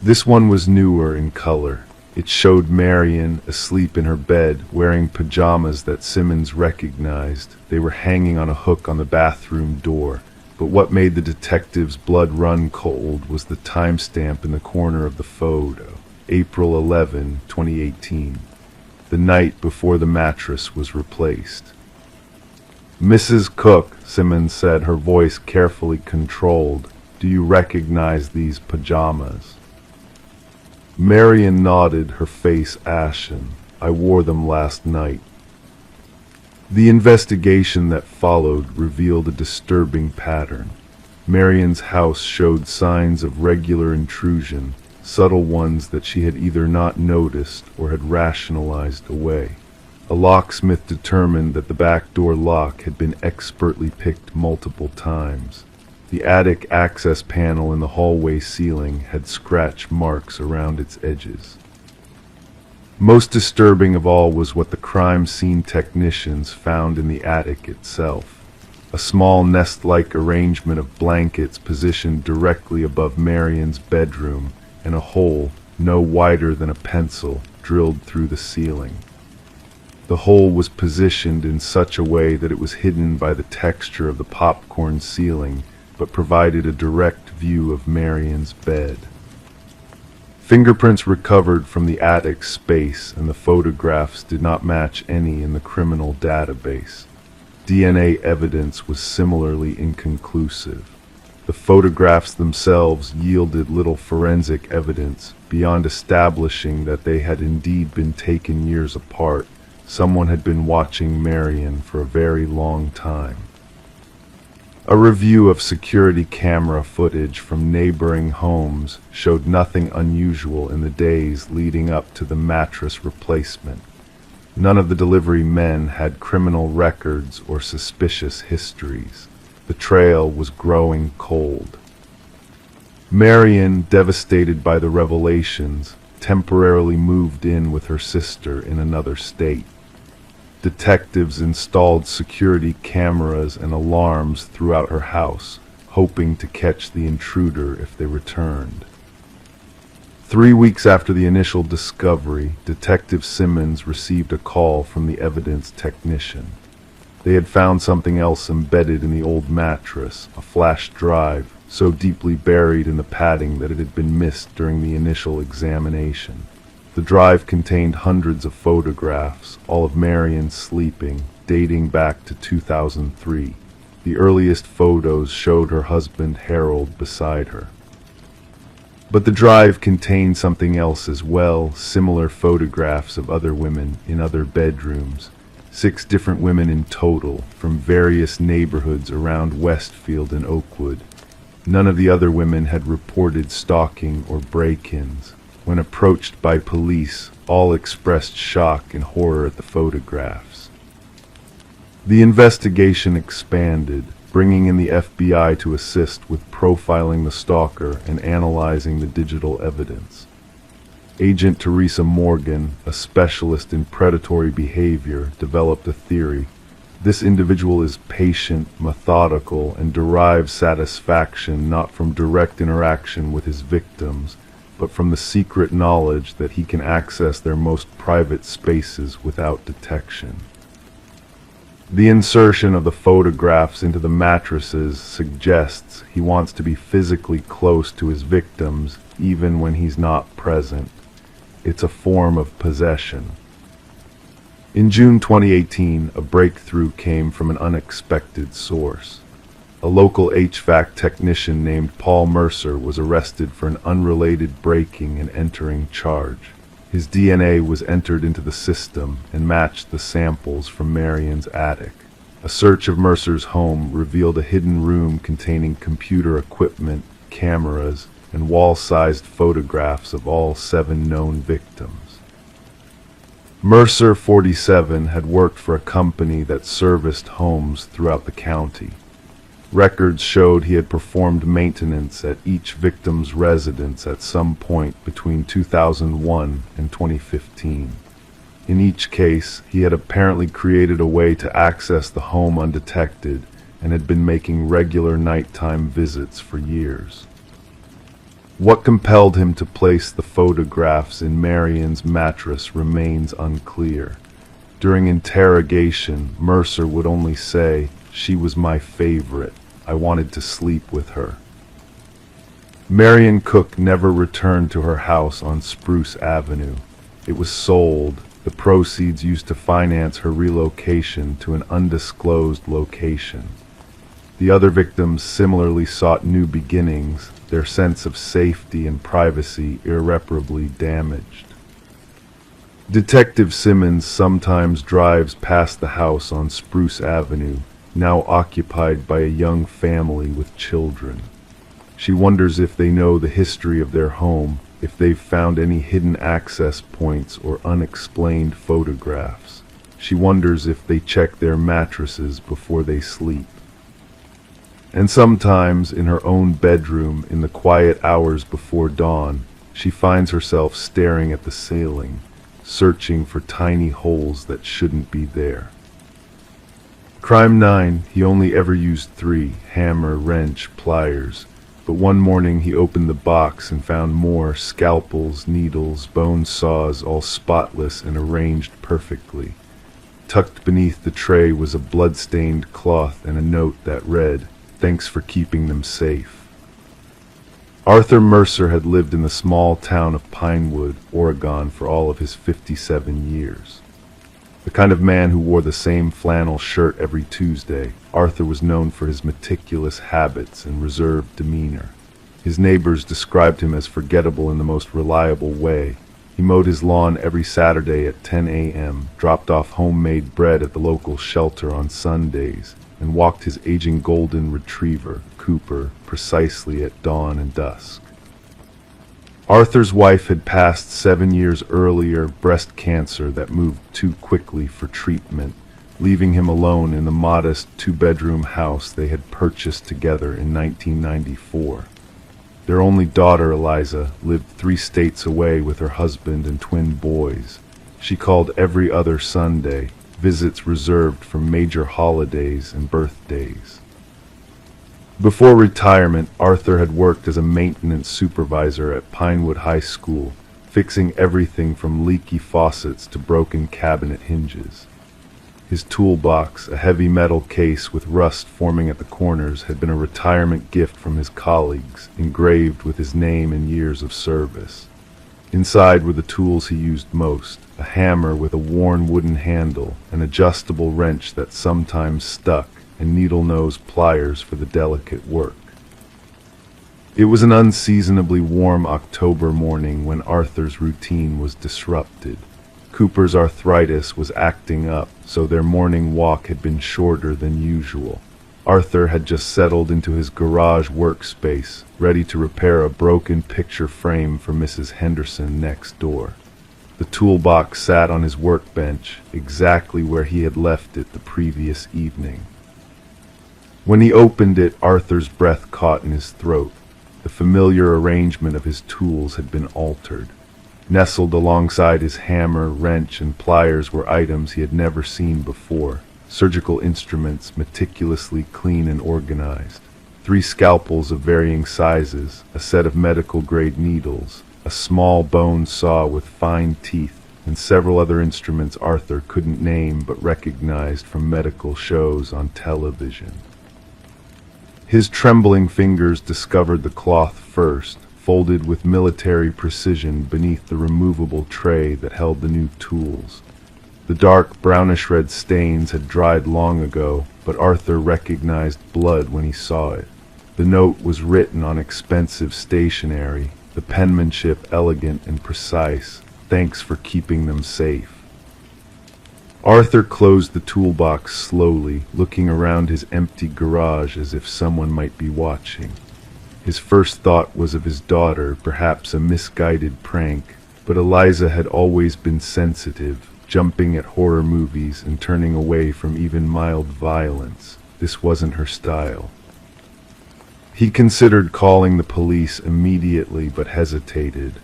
This one was newer in color. It showed Marion asleep in her bed, wearing pajamas that Simmons recognized. They were hanging on a hook on the bathroom door. But what made the detective's blood run cold was the timestamp in the corner of the photo. April 11, 2018. The night before the mattress was replaced. "Mrs. Cook," Simmons said, her voice carefully controlled, "do you recognize these pajamas?" Marion nodded, her face ashen. "I wore them last night." The investigation that followed revealed a disturbing pattern. Marion's house showed signs of regular intrusion, subtle ones that she had either not noticed or had rationalized away. A locksmith determined that the back door lock had been expertly picked multiple times. The attic access panel in the hallway ceiling had scratch marks around its edges. Most disturbing of all was what the crime scene technicians found in the attic itself. A small nest-like arrangement of blankets positioned directly above Marion's bedroom, and a hole, no wider than a pencil, drilled through the ceiling. The hole was positioned in such a way that it was hidden by the texture of the popcorn ceiling, but provided a direct view of Marion's bed. Fingerprints recovered from the attic space, and the photographs did not match any in the criminal database. DNA evidence was similarly inconclusive. The photographs themselves yielded little forensic evidence beyond establishing that they had indeed been taken years apart. Someone had been watching Marion for a very long time. A review of security camera footage from neighboring homes showed nothing unusual in the days leading up to the mattress replacement. None of the delivery men had criminal records or suspicious histories. The trail was growing cold. Marion, devastated by the revelations, temporarily moved in with her sister in another state. Detectives installed security cameras and alarms throughout her house, hoping to catch the intruder if they returned. 3 weeks after the initial discovery, Detective Simmons received a call from the evidence technician. They had found something else embedded in the old mattress, a flash drive, so deeply buried in the padding that it had been missed during the initial examination. The drive contained hundreds of photographs, all of Marion sleeping, dating back to 2003. The earliest photos showed her husband Harold beside her. But the drive contained something else as well, similar photographs of other women in other bedrooms. 6 different women in total, from various neighborhoods around Westfield and Oakwood. None of the other women had reported stalking or break-ins. When approached by police, all expressed shock and horror at the photographs. The investigation expanded, bringing in the FBI to assist with profiling the stalker and analyzing the digital evidence. Agent Teresa Morgan, a specialist in predatory behavior, developed a theory. This individual is patient, methodical, and derives satisfaction not from direct interaction with his victims, but from the secret knowledge that he can access their most private spaces without detection. The insertion of the photographs into the mattresses suggests he wants to be physically close to his victims even when he's not present. It's a form of possession. In June 2018, a breakthrough came from an unexpected source. A local HVAC technician named Paul Mercer was arrested for an unrelated breaking and entering charge. His DNA was entered into the system and matched the samples from Marion's attic. A search of Mercer's home revealed a hidden room containing computer equipment, cameras, and wall-sized photographs of all 7 known victims. Mercer, 47, had worked for a company that serviced homes throughout the county. Records showed he had performed maintenance at each victim's residence at some point between 2001 and 2015. In each case, he had apparently created a way to access the home undetected and had been making regular nighttime visits for years. What compelled him to place the photographs in Marion's mattress remains unclear. During interrogation, Mercer would only say, "She was my favorite. I wanted to sleep with her." Marion Cook never returned to her house on Spruce Avenue. It was sold, the proceeds used to finance her relocation to an undisclosed location. The other victims similarly sought new beginnings, their sense of safety and privacy irreparably damaged. Detective Simmons sometimes drives past the house on Spruce Avenue, now occupied by a young family with children. She wonders if they know the history of their home, if they've found any hidden access points or unexplained photographs. She wonders if they check their mattresses before they sleep. And sometimes, in her own bedroom, in the quiet hours before dawn, she finds herself staring at the ceiling, searching for tiny holes that shouldn't be there. Crime 9, he only ever used 3, hammer, wrench, pliers, but one morning he opened the box and found more: scalpels, needles, bone saws, all spotless and arranged perfectly. Tucked beneath the tray was a blood-stained cloth and a note that read, "Thanks for keeping them safe." Arthur Mercer had lived in the small town of Pinewood, Oregon for all of his 57 years. The kind of man who wore the same flannel shirt every Tuesday, Arthur was known for his meticulous habits and reserved demeanor. His neighbors described him as forgettable in the most reliable way. He mowed his lawn every Saturday at 10 a.m., dropped off homemade bread at the local shelter on Sundays, and walked his aging golden retriever, Cooper, precisely at dawn and dusk. Arthur's wife had passed 7 years earlier, breast cancer that moved too quickly for treatment, leaving him alone in the modest two-bedroom house they had purchased together in 1994. Their only daughter, Eliza, lived 3 states away with her husband and twin boys. She called every other Sunday, visits reserved for major holidays and birthdays. Before retirement, Arthur had worked as a maintenance supervisor at Pinewood High School, fixing everything from leaky faucets to broken cabinet hinges. His toolbox, a heavy metal case with rust forming at the corners, had been a retirement gift from his colleagues, engraved with his name and years of service. Inside were the tools he used most: a hammer with a worn wooden handle, an adjustable wrench that sometimes stuck, and needle-nose pliers for the delicate work. It was an unseasonably warm October morning when Arthur's routine was disrupted. Cooper's arthritis was acting up, so their morning walk had been shorter than usual. Arthur had just settled into his garage workspace, ready to repair a broken picture frame for Mrs. Henderson next door. The toolbox sat on his workbench, exactly where he had left it the previous evening. When he opened it, Arthur's breath caught in his throat. The familiar arrangement of his tools had been altered. Nestled alongside his hammer, wrench, and pliers were items he had never seen before: surgical instruments meticulously clean and organized, 3 scalpels of varying sizes, a set of medical-grade needles, a small bone saw with fine teeth, and several other instruments Arthur couldn't name but recognized from medical shows on television. His trembling fingers discovered the cloth first, folded with military precision beneath the removable tray that held the new tools. The dark brownish-red stains had dried long ago, but Arthur recognized blood when he saw it. The note was written on expensive stationery, the penmanship elegant and precise: "Thanks for keeping them safe." Arthur closed the toolbox slowly, looking around his empty garage as if someone might be watching. His first thought was of his daughter, perhaps a misguided prank, but Eliza had always been sensitive, jumping at horror movies and turning away from even mild violence. This wasn't her style. He considered calling the police immediately, but hesitated.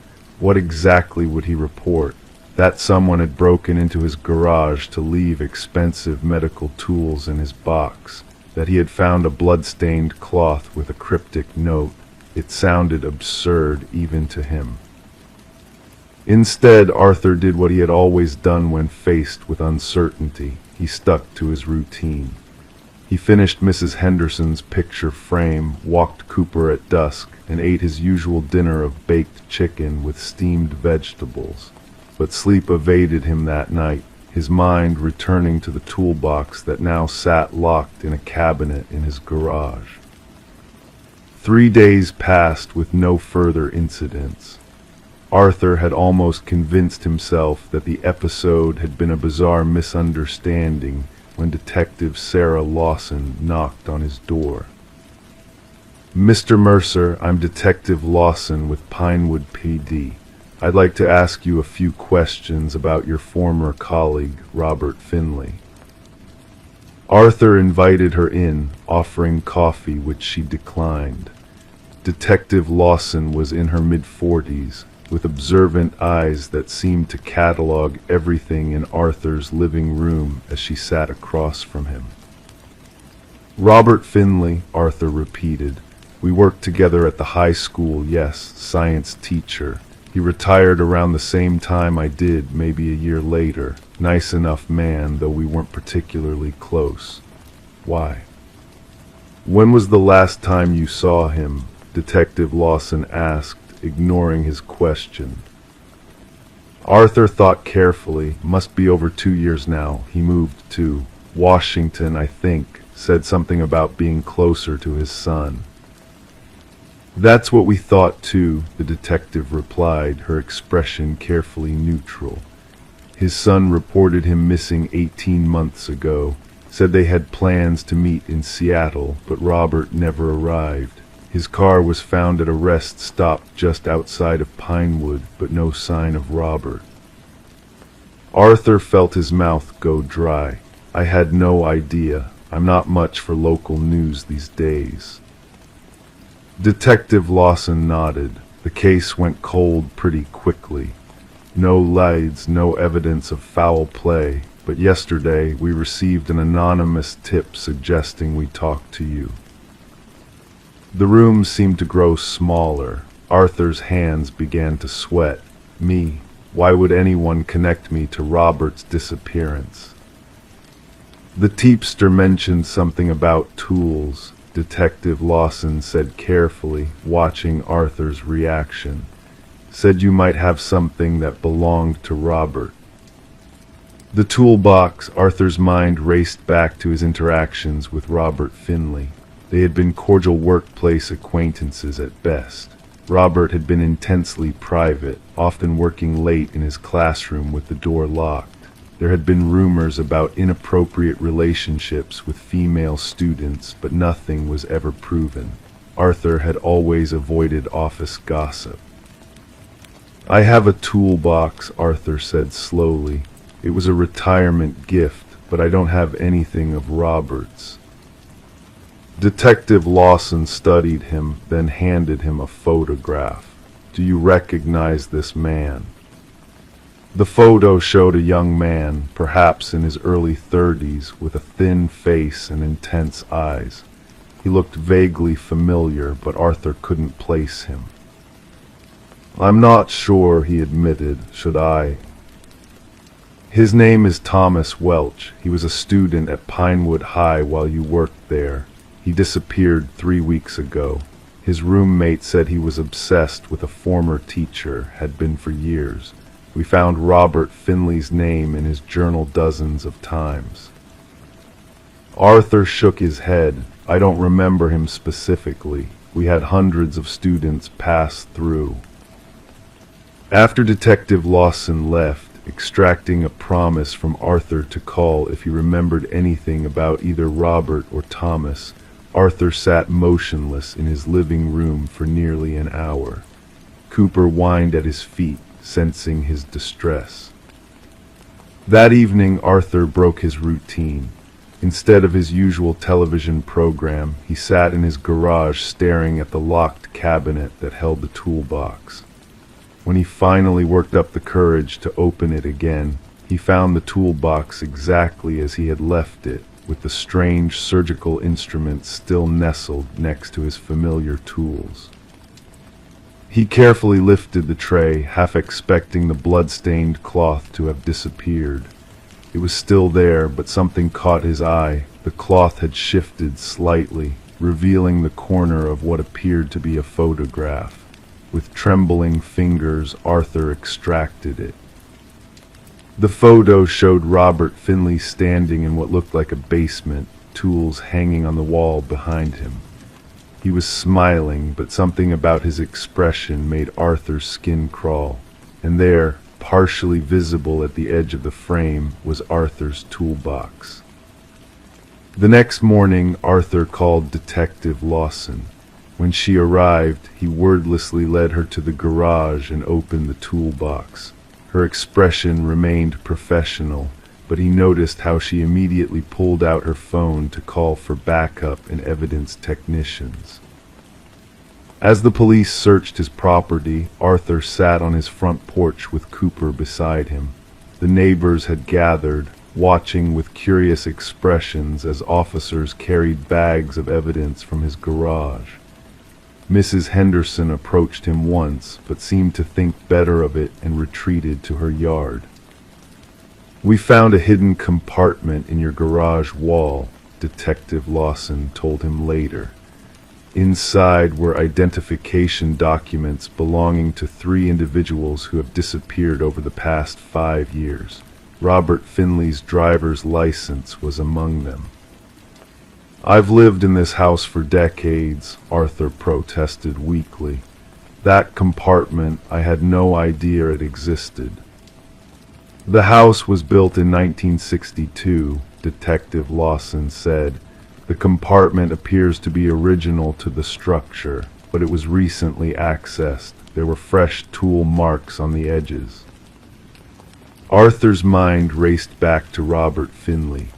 What exactly would he report? That someone had broken into his garage to leave expensive medical tools in his box, that he had found a blood-stained cloth with a cryptic note. It sounded absurd even to him. Instead, Arthur did what he had always done when faced with uncertainty. He stuck to his routine. He finished Mrs. Henderson's picture frame, walked Cooper at dusk, and ate his usual dinner of baked chicken with steamed vegetables. But sleep evaded him that night, his mind returning to the toolbox that now sat locked in a cabinet in his garage. 3 days passed with no further incidents. Arthur had almost convinced himself that the episode had been a bizarre misunderstanding when Detective Sarah Lawson knocked on his door. "Mr. Mercer, I'm Detective Lawson with Pinewood PD. I'd like to ask you a few questions about your former colleague, Robert Finley." Arthur invited her in, offering coffee, which she declined. Detective Lawson was in her mid-40s, with observant eyes that seemed to catalog everything in Arthur's living room as she sat across from him. "Robert Finley," Arthur repeated. "We worked together at the high school, yes, science teacher. He retired around the same time I did, maybe a year later. Nice enough man, though we weren't particularly close." "Why?" "When was the last time you saw him?" Detective Lawson asked, ignoring his question. Arthur thought carefully. "Must be over 2 years now. He moved to Washington, I think. Said something about being closer to his son." "That's what we thought too," the detective replied, her expression carefully neutral. "His son reported him missing 18 months ago. Said they had plans to meet in Seattle, but Robert never arrived. His car was found at a rest stop just outside of Pinewood, but no sign of Robert." Arthur felt his mouth go dry. "I had no idea. I'm not much for local news these days." Detective Lawson nodded. The case went cold pretty quickly. No leads, no evidence of foul play, but yesterday we received an anonymous tip suggesting we talk to you. The room seemed to grow smaller. Arthur's hands began to sweat. "Me? Why would anyone connect me to Robert's disappearance?" "The teepster mentioned something about tools," Detective Lawson said carefully, watching Arthur's reaction. "Said you might have something that belonged to Robert." The toolbox. Arthur's mind raced back to his interactions with Robert Finley. They had been cordial workplace acquaintances at best. Robert had been intensely private, often working late in his classroom with the door locked. There had been rumors about inappropriate relationships with female students, but nothing was ever proven. Arthur had always avoided office gossip. "I have a toolbox," Arthur said slowly. "It was a retirement gift, but I don't have anything of Robert's." Detective Lawson studied him, then handed him a photograph. "Do you recognize this man?" The photo showed a young man, perhaps in his early 30s, with a thin face and intense eyes. He looked vaguely familiar, but Arthur couldn't place him. "I'm not sure," he admitted. "Should I?" "His name is Thomas Welch. He was a student at Pinewood High while you worked there. He disappeared 3 weeks ago. His roommate said he was obsessed with a former teacher, had been for years. We found Robert Finley's name in his journal dozens of times." Arthur shook his head. "I don't remember him specifically. We had hundreds of students pass through." After Detective Lawson left, extracting a promise from Arthur to call if he remembered anything about either Robert or Thomas, Arthur sat motionless in his living room for nearly an hour. Cooper whined at his feet, sensing his distress. That evening, Arthur broke his routine. Instead of his usual television program, he sat in his garage staring at the locked cabinet that held the toolbox. When he finally worked up the courage to open it again, he found the toolbox exactly as he had left it, with the strange surgical instruments still nestled next to his familiar tools. He carefully lifted the tray, half expecting the blood-stained cloth to have disappeared. It was still there, but something caught his eye. The cloth had shifted slightly, revealing the corner of what appeared to be a photograph. With trembling fingers, Arthur extracted it. The photo showed Robert Finley standing in what looked like a basement, tools hanging on the wall behind him. He was smiling, but something about his expression made Arthur's skin crawl. And there, partially visible at the edge of the frame, was Arthur's toolbox. The next morning, Arthur called Detective Lawson. When she arrived, he wordlessly led her to the garage and opened the toolbox. Her expression remained professional, but he noticed how she immediately pulled out her phone to call for backup and evidence technicians. As the police searched his property, Arthur sat on his front porch with Cooper beside him. The neighbors had gathered, watching with curious expressions as officers carried bags of evidence from his garage. Mrs. Henderson approached him once, but seemed to think better of it and retreated to her yard. "We found a hidden compartment in your garage wall," Detective Lawson told him later. Inside were identification documents belonging to 3 individuals who have disappeared over the past 5 years. Robert Finley's driver's license was among them. "I've lived in this house for decades," Arthur protested weakly. "That compartment, I had no idea it existed." "The house was built in 1962, Detective Lawson said. "The compartment appears to be original to the structure, but it was recently accessed. There were fresh tool marks on the edges." Arthur's mind raced back to Robert Finley.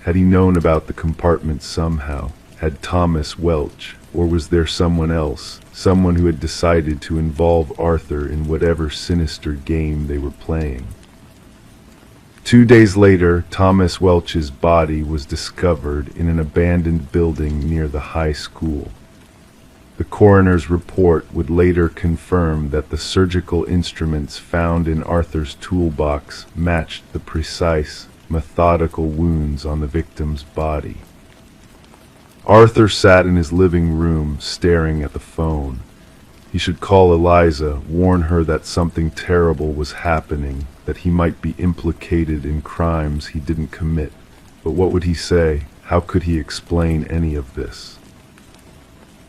Had he known about the compartment somehow? Had Thomas Welch? Or was there someone else? Someone who had decided to involve Arthur in whatever sinister game they were playing? 2 days later, Thomas Welch's body was discovered in an abandoned building near the high school. The coroner's report would later confirm that the surgical instruments found in Arthur's toolbox matched the precise, methodical wounds on the victim's body. Arthur sat in his living room, staring at the phone. He should call Eliza, warn her that something terrible was happening, that he might be implicated in crimes he didn't commit. But what would he say? How could he explain any of this?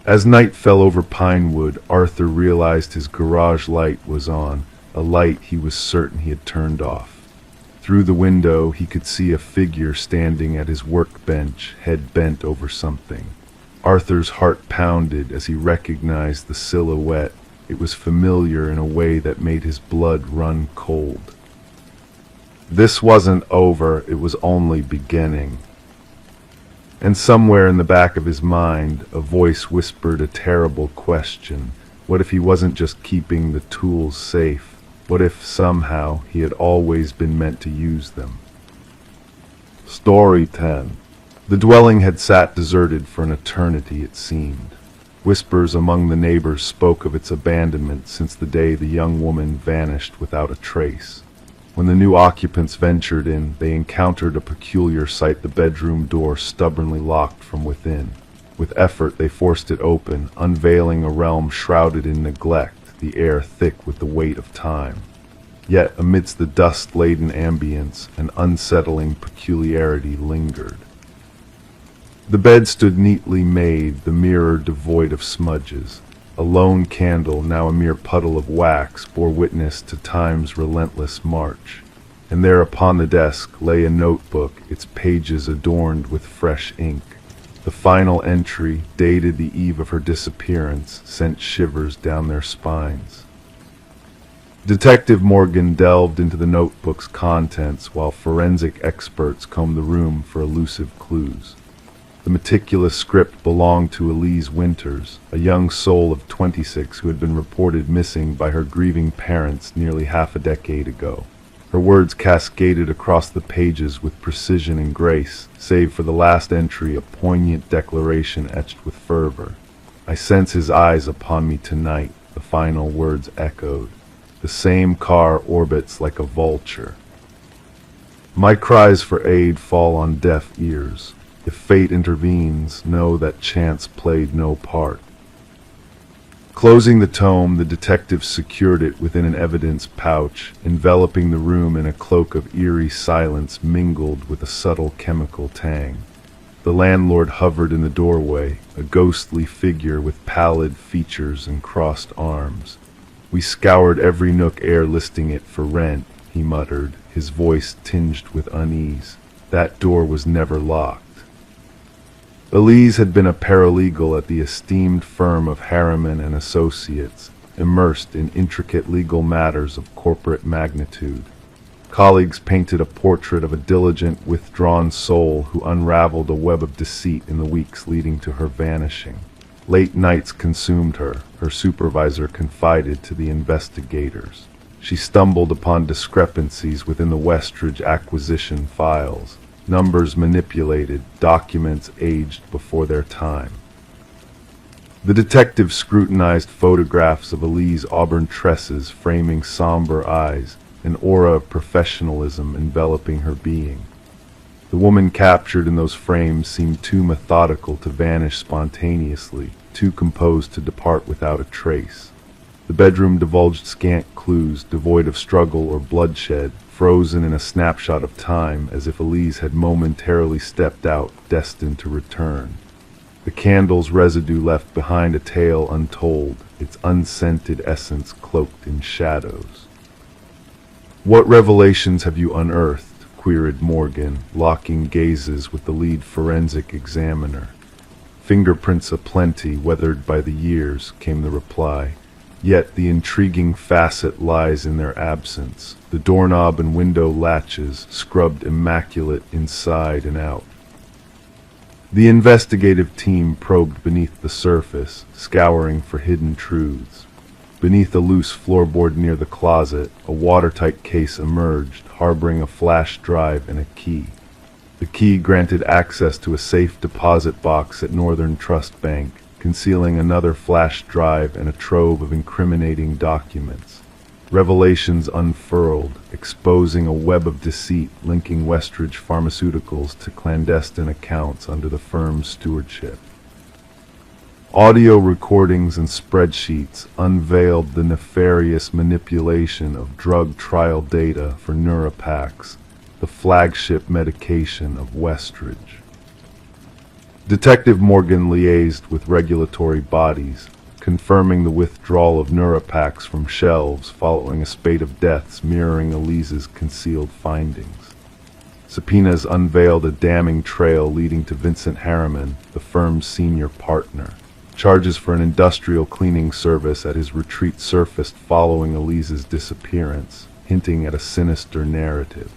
As night fell over Pinewood, Arthur realized his garage light was on, a light he was certain he had turned off. Through the window, he could see a figure standing at his workbench, head bent over something. Arthur's heart pounded as he recognized the silhouette. It was familiar in a way that made his blood run cold. This wasn't over, it was only beginning. And somewhere in the back of his mind, a voice whispered a terrible question. What if he wasn't just keeping the tools safe? What if, somehow, he had always been meant to use them? Story 10. The dwelling had sat deserted for an eternity, it seemed. Whispers among the neighbors spoke of its abandonment since the day the young woman vanished without a trace. When the new occupants ventured in, they encountered a peculiar sight: the bedroom door stubbornly locked from within. With effort they forced it open, unveiling a realm shrouded in neglect, the air thick with the weight of time. Yet amidst the dust-laden ambience, an unsettling peculiarity lingered. The bed stood neatly made, the mirror devoid of smudges. A lone candle, now a mere puddle of wax, bore witness to time's relentless march. And there upon the desk lay a notebook, its pages adorned with fresh ink. The final entry, dated the eve of her disappearance, sent shivers down their spines. Detective Morgan delved into the notebook's contents while forensic experts combed the room for elusive clues. The meticulous script belonged to Elise Winters, a young soul of 26 who had been reported missing by her grieving parents nearly half a decade ago. Her words cascaded across the pages with precision and grace, save for the last entry, a poignant declaration etched with fervor. "I sense his eyes upon me tonight," the final words echoed. "The same car orbits like a vulture. My cries for aid fall on deaf ears. If fate intervenes, know that chance played no part." Closing the tome, the detective secured it within an evidence pouch, enveloping the room in a cloak of eerie silence mingled with a subtle chemical tang. The landlord hovered in the doorway, a ghostly figure with pallid features and crossed arms. "We scoured every nook ere listing it for rent," he muttered, his voice tinged with unease. "That door was never locked." Elise had been a paralegal at the esteemed firm of Harriman and Associates, immersed in intricate legal matters of corporate magnitude. Colleagues painted a portrait of a diligent, withdrawn soul who unraveled a web of deceit in the weeks leading to her vanishing. Late nights consumed her supervisor confided to the investigators. She stumbled upon discrepancies within the Westridge acquisition files, numbers manipulated, documents aged before their time. The detective scrutinized photographs of Elise auburn tresses framing somber eyes, an aura of professionalism enveloping her being. The woman captured in those frames seemed too methodical to vanish spontaneously, too composed to depart without a trace. The bedroom divulged scant clues, devoid of struggle or bloodshed, frozen in a snapshot of time, as if Elise had momentarily stepped out, destined to return. The candle's residue left behind a tale untold, its unscented essence cloaked in shadows. "What revelations have you unearthed?" queried Morgan, locking gazes with the lead forensic examiner. "Fingerprints aplenty, weathered by the years," came the reply. "Yet the intriguing facet lies in their absence. The doorknob and window latches, scrubbed immaculate inside and out." The investigative team probed beneath the surface, scouring for hidden truths. Beneath a loose floorboard near the closet, a watertight case emerged, harboring a flash drive and a key. The key granted access to a safe deposit box at Northern Trust Bank, concealing another flash drive and a trove of incriminating documents. Revelations unfurled, exposing a web of deceit linking Westridge Pharmaceuticals to clandestine accounts under the firm's stewardship. Audio recordings and spreadsheets unveiled the nefarious manipulation of drug trial data for Neurapax, the flagship medication of Westridge. Detective Morgan liaised with regulatory bodies, confirming the withdrawal of Neurapax from shelves following a spate of deaths mirroring Elise's concealed findings. Subpoenas unveiled a damning trail leading to Vincent Harriman, the firm's senior partner. Charges for an industrial cleaning service at his retreat surfaced following Elise's disappearance, hinting at a sinister narrative.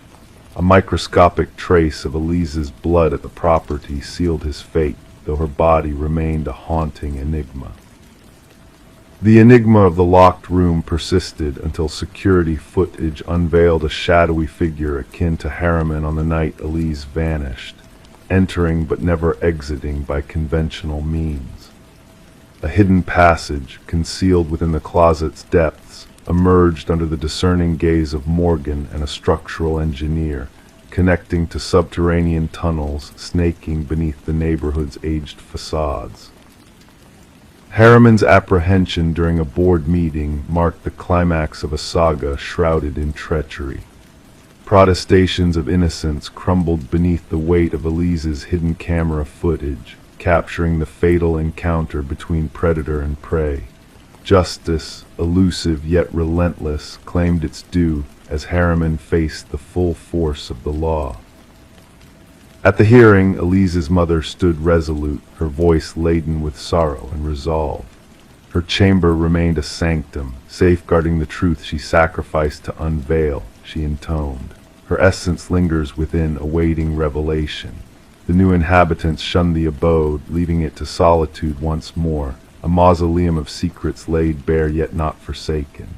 A microscopic trace of Elise's blood at the property sealed his fate, though her body remained a haunting enigma. The enigma of the locked room persisted until security footage unveiled a shadowy figure akin to Harriman on the night Elise vanished, entering but never exiting by conventional means. A hidden passage, concealed within the closet's depths, emerged under the discerning gaze of Morgan and a structural engineer, connecting to subterranean tunnels snaking beneath the neighborhood's aged facades. Harriman's apprehension during a board meeting marked the climax of a saga shrouded in treachery. Protestations of innocence crumbled beneath the weight of Elise's hidden camera footage, capturing the fatal encounter between predator and prey. Justice, elusive yet relentless, claimed its due as Harriman faced the full force of the law. At the hearing, Elise's mother stood resolute, her voice laden with sorrow and resolve. Her chamber remained a sanctum, safeguarding the truth she sacrificed to unveil, she intoned. Her essence lingers within, awaiting revelation. The new inhabitants shunned the abode, leaving it to solitude once more, a mausoleum of secrets laid bare yet not forsaken.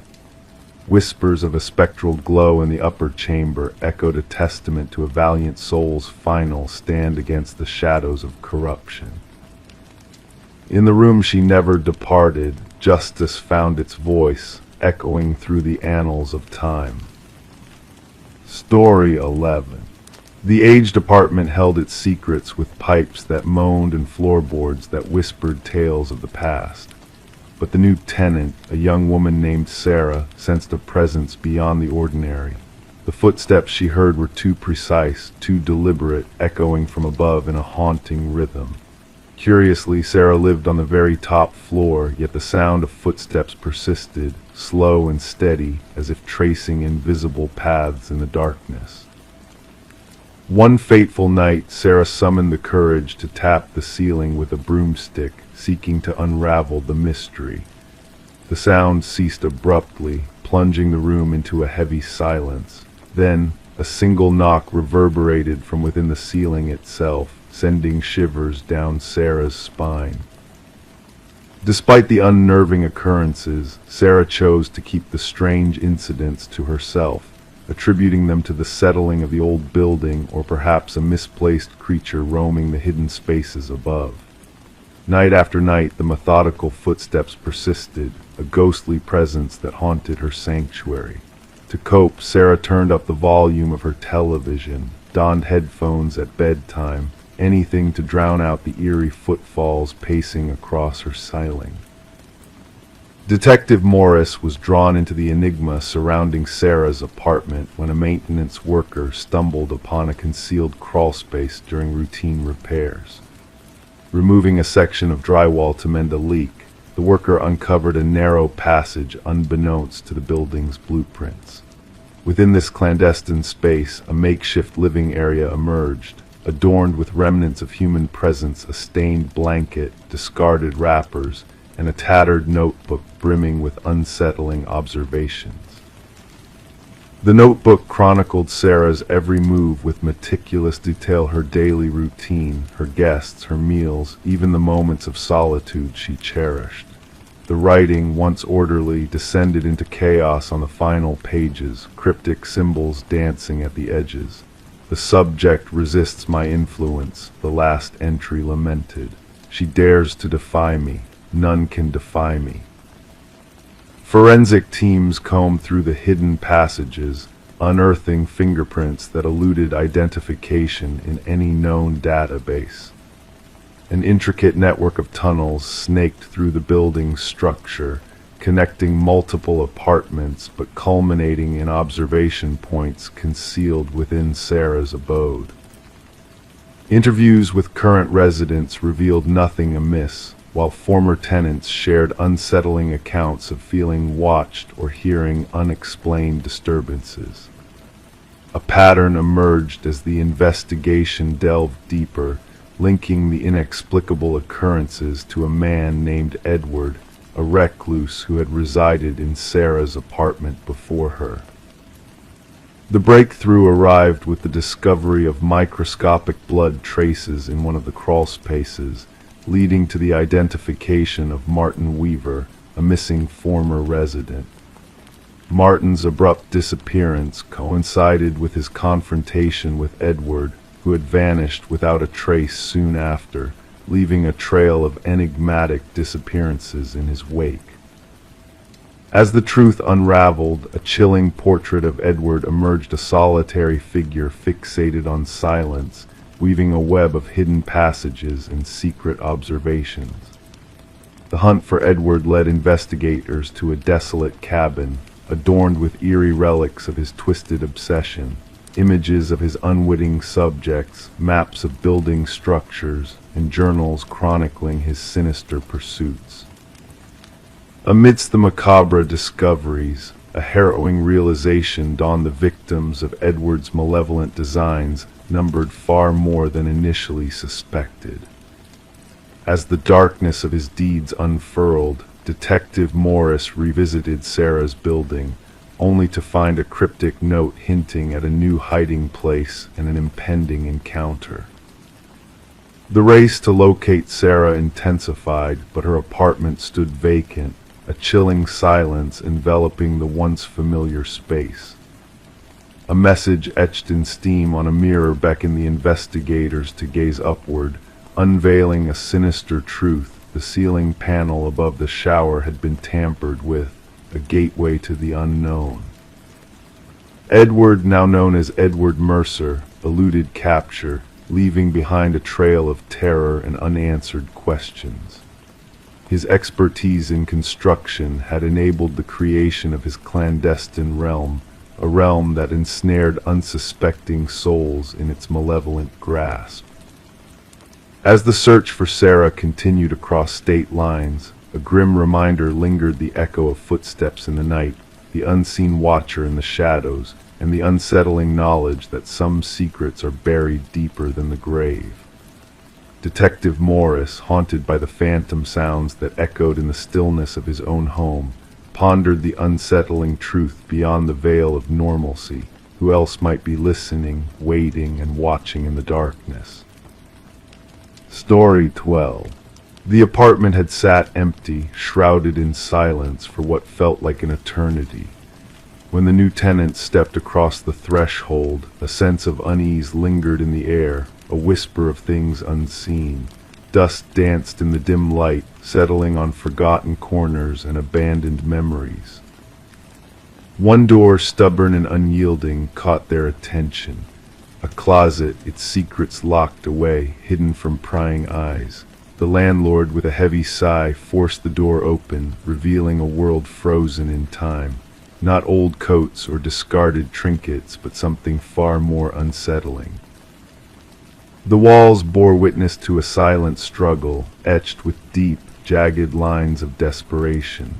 Whispers of a spectral glow in the upper chamber echoed a testament to a valiant soul's final stand against the shadows of corruption. In the room she never departed, justice found its voice, echoing through the annals of time. Story 11. The aged apartment held its secrets with pipes that moaned and floorboards that whispered tales of the past. But the new tenant, a young woman named Sarah, sensed a presence beyond the ordinary. The footsteps she heard were too precise, too deliberate, echoing from above in a haunting rhythm. Curiously, Sarah lived on the very top floor, yet the sound of footsteps persisted, slow and steady, as if tracing invisible paths in the darkness. One fateful night, Sarah summoned the courage to tap the ceiling with a broomstick, seeking to unravel the mystery. The sound ceased abruptly, plunging the room into a heavy silence. Then, a single knock reverberated from within the ceiling itself, sending shivers down Sarah's spine. Despite the unnerving occurrences, Sarah chose to keep the strange incidents to herself, attributing them to the settling of the old building or perhaps a misplaced creature roaming the hidden spaces above. Night after night, the methodical footsteps persisted, a ghostly presence that haunted her sanctuary. To cope, Sarah turned up the volume of her television, donned headphones at bedtime, anything to drown out the eerie footfalls pacing across her ceiling. Detective Morris was drawn into the enigma surrounding Sarah's apartment when a maintenance worker stumbled upon a concealed crawlspace during routine repairs. Removing a section of drywall to mend a leak, the worker uncovered a narrow passage unbeknownst to the building's blueprints. Within this clandestine space, a makeshift living area emerged, adorned with remnants of human presence, a stained blanket, discarded wrappers, and a tattered notebook brimming with unsettling observations. The notebook chronicled Sarah's every move with meticulous detail, her daily routine, her guests, her meals, even the moments of solitude she cherished. The writing, once orderly, descended into chaos on the final pages, cryptic symbols dancing at the edges. The subject resists my influence, the last entry lamented. She dares to defy me. None can defy me. Forensic teams combed through the hidden passages, unearthing fingerprints that eluded identification in any known database. An intricate network of tunnels snaked through the building's structure, connecting multiple apartments but culminating in observation points concealed within Sarah's abode. Interviews with current residents revealed nothing amiss, while former tenants shared unsettling accounts of feeling watched or hearing unexplained disturbances. A pattern emerged as the investigation delved deeper, linking the inexplicable occurrences to a man named Edward, a recluse who had resided in Sarah's apartment before her. The breakthrough arrived with the discovery of microscopic blood traces in one of the crawlspaces, leading to the identification of Martin Weaver, a missing former resident. Martin's abrupt disappearance coincided with his confrontation with Edward, who had vanished without a trace soon after, leaving a trail of enigmatic disappearances in his wake. As the truth unraveled, a chilling portrait of Edward emerged, a solitary figure fixated on silence, weaving a web of hidden passages and secret observations. The hunt for Edward led investigators to a desolate cabin, adorned with eerie relics of his twisted obsession, images of his unwitting subjects, maps of building structures, and journals chronicling his sinister pursuits. Amidst the macabre discoveries, a harrowing realization dawned: the victims of Edward's malevolent designs numbered far more than initially suspected. As the darkness of his deeds unfurled, Detective Morris revisited Sarah's building, only to find a cryptic note hinting at a new hiding place and an impending encounter. The race to locate Sarah intensified, but her apartment stood vacant, a chilling silence enveloping the once familiar space. A message etched in steam on a mirror beckoned the investigators to gaze upward, unveiling a sinister truth. The ceiling panel above the shower had been tampered with, a gateway to the unknown. Edward, now known as Edward Mercer, eluded capture, leaving behind a trail of terror and unanswered questions. His expertise in construction had enabled the creation of his clandestine realm, a realm that ensnared unsuspecting souls in its malevolent grasp. As the search for Sarah continued across state lines, a grim reminder lingered: the echo of footsteps in the night, the unseen watcher in the shadows, and the unsettling knowledge that some secrets are buried deeper than the grave. Detective Morris, haunted by the phantom sounds that echoed in the stillness of his own home, pondered the unsettling truth beyond the veil of normalcy. Who else might be listening, waiting, and watching in the darkness? Story 12. The apartment had sat empty, shrouded in silence for what felt like an eternity. When the new tenant stepped across the threshold, a sense of unease lingered in the air, a whisper of things unseen. Dust danced in the dim light, settling on forgotten corners and abandoned memories. One door, stubborn and unyielding, caught their attention. A closet, its secrets locked away, hidden from prying eyes. The landlord, with a heavy sigh, forced the door open, revealing a world frozen in time. Not old coats or discarded trinkets, but something far more unsettling. The walls bore witness to a silent struggle, etched with deep, jagged lines of desperation.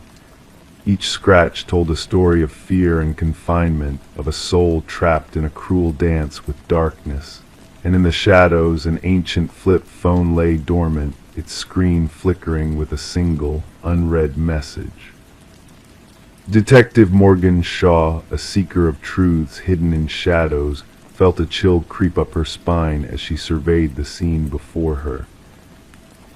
Each scratch told a story of fear and confinement, of a soul trapped in a cruel dance with darkness. And in the shadows, an ancient flip phone lay dormant, its screen flickering with a single, unread message. Detective Morgan Shaw, a seeker of truths hidden in shadows, felt a chill creep up her spine as she surveyed the scene before her.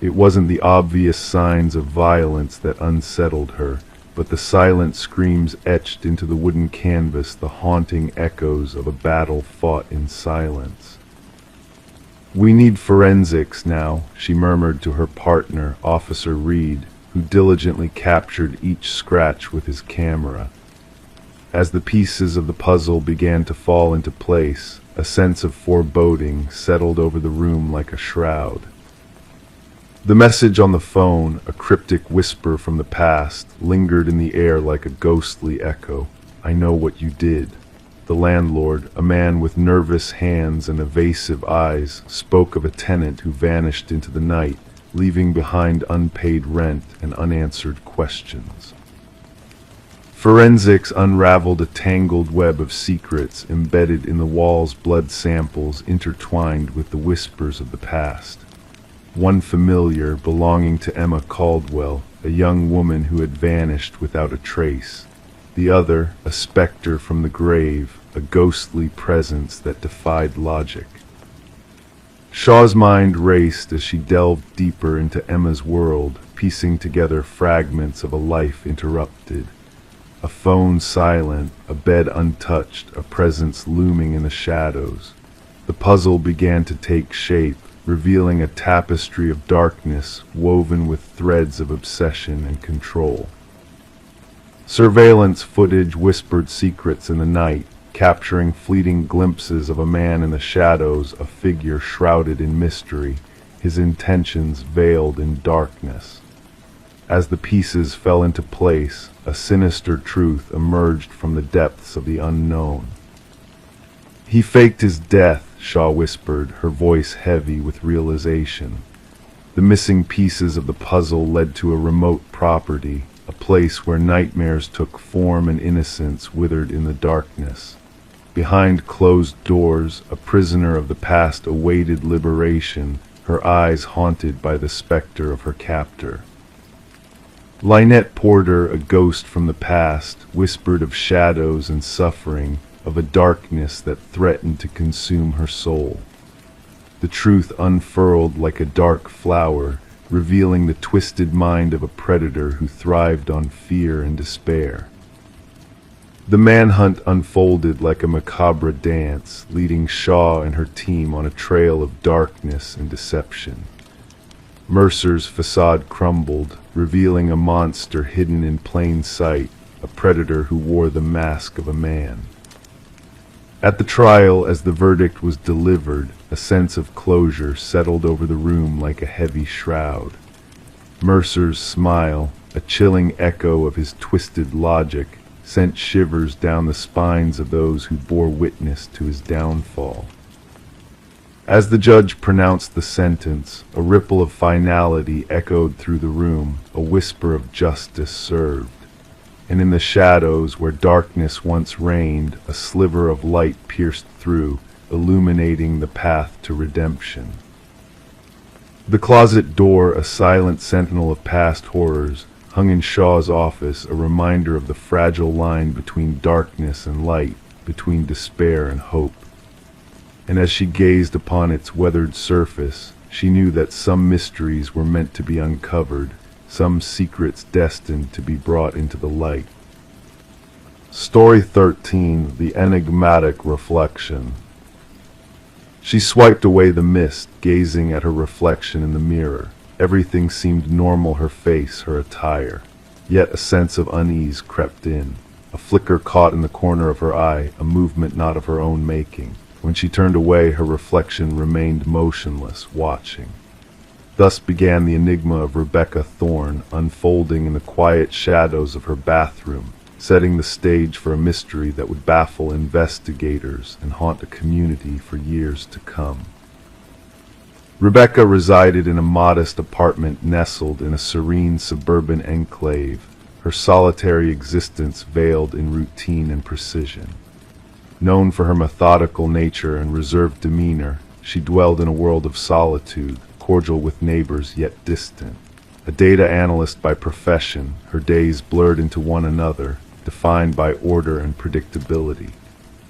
It wasn't the obvious signs of violence that unsettled her, but the silent screams etched into the wooden canvas, the haunting echoes of a battle fought in silence. "We need forensics now," she murmured to her partner, Officer Reed, who diligently captured each scratch with his camera. As the pieces of the puzzle began to fall into place, a sense of foreboding settled over the room like a shroud. The message on the phone, a cryptic whisper from the past, lingered in the air like a ghostly echo. "I know what you did." The landlord, a man with nervous hands and evasive eyes, spoke of a tenant who vanished into the night, leaving behind unpaid rent and unanswered questions. Forensics unraveled a tangled web of secrets embedded in the walls, blood samples intertwined with the whispers of the past. One familiar, belonging to Emma Caldwell, a young woman who had vanished without a trace. The other, a specter from the grave, a ghostly presence that defied logic. Shaw's mind raced as she delved deeper into Emma's world, piecing together fragments of a life interrupted. A phone silent, a bed untouched, a presence looming in the shadows. The puzzle began to take shape, revealing a tapestry of darkness woven with threads of obsession and control. Surveillance footage whispered secrets in the night, capturing fleeting glimpses of a man in the shadows, a figure shrouded in mystery, his intentions veiled in darkness. As the pieces fell into place, a sinister truth emerged from the depths of the unknown. "He faked his death," Shaw whispered, her voice heavy with realization. The missing pieces of the puzzle led to a remote property, a place where nightmares took form and innocence withered in the darkness. Behind closed doors, a prisoner of the past awaited liberation, her eyes haunted by the specter of her captor. Lynette Porter, a ghost from the past, whispered of shadows and suffering, of a darkness that threatened to consume her soul. The truth unfurled like a dark flower, revealing the twisted mind of a predator who thrived on fear and despair. The manhunt unfolded like a macabre dance, leading Shaw and her team on a trail of darkness and deception. Mercer's facade crumbled, revealing a monster hidden in plain sight, a predator who wore the mask of a man. At the trial, as the verdict was delivered, a sense of closure settled over the room like a heavy shroud. Mercer's smile, a chilling echo of his twisted logic, sent shivers down the spines of those who bore witness to his downfall. As the judge pronounced the sentence, a ripple of finality echoed through the room, a whisper of justice served. And in the shadows where darkness once reigned, a sliver of light pierced through, illuminating the path to redemption. The closet door, a silent sentinel of past horrors, hung in Shaw's office, a reminder of the fragile line between darkness and light, between despair and hope. And as she gazed upon its weathered surface, she knew that some mysteries were meant to be uncovered, some secrets destined to be brought into the light. Story 13, The Enigmatic Reflection. She swiped away the mist, gazing at her reflection in the mirror. Everything seemed normal, her face, her attire. Yet a sense of unease crept in. A flicker caught in the corner of her eye, a movement not of her own making. When she turned away, her reflection remained motionless, watching. Thus began the enigma of Rebecca Thorne, unfolding in the quiet shadows of her bathroom, setting the stage for a mystery that would baffle investigators and haunt a community for years to come. Rebecca resided in a modest apartment nestled in a serene suburban enclave, her solitary existence veiled in routine and precision. Known for her methodical nature and reserved demeanor, she dwelled in a world of solitude, cordial with neighbors yet distant. A data analyst by profession, her days blurred into one another, defined by order and predictability.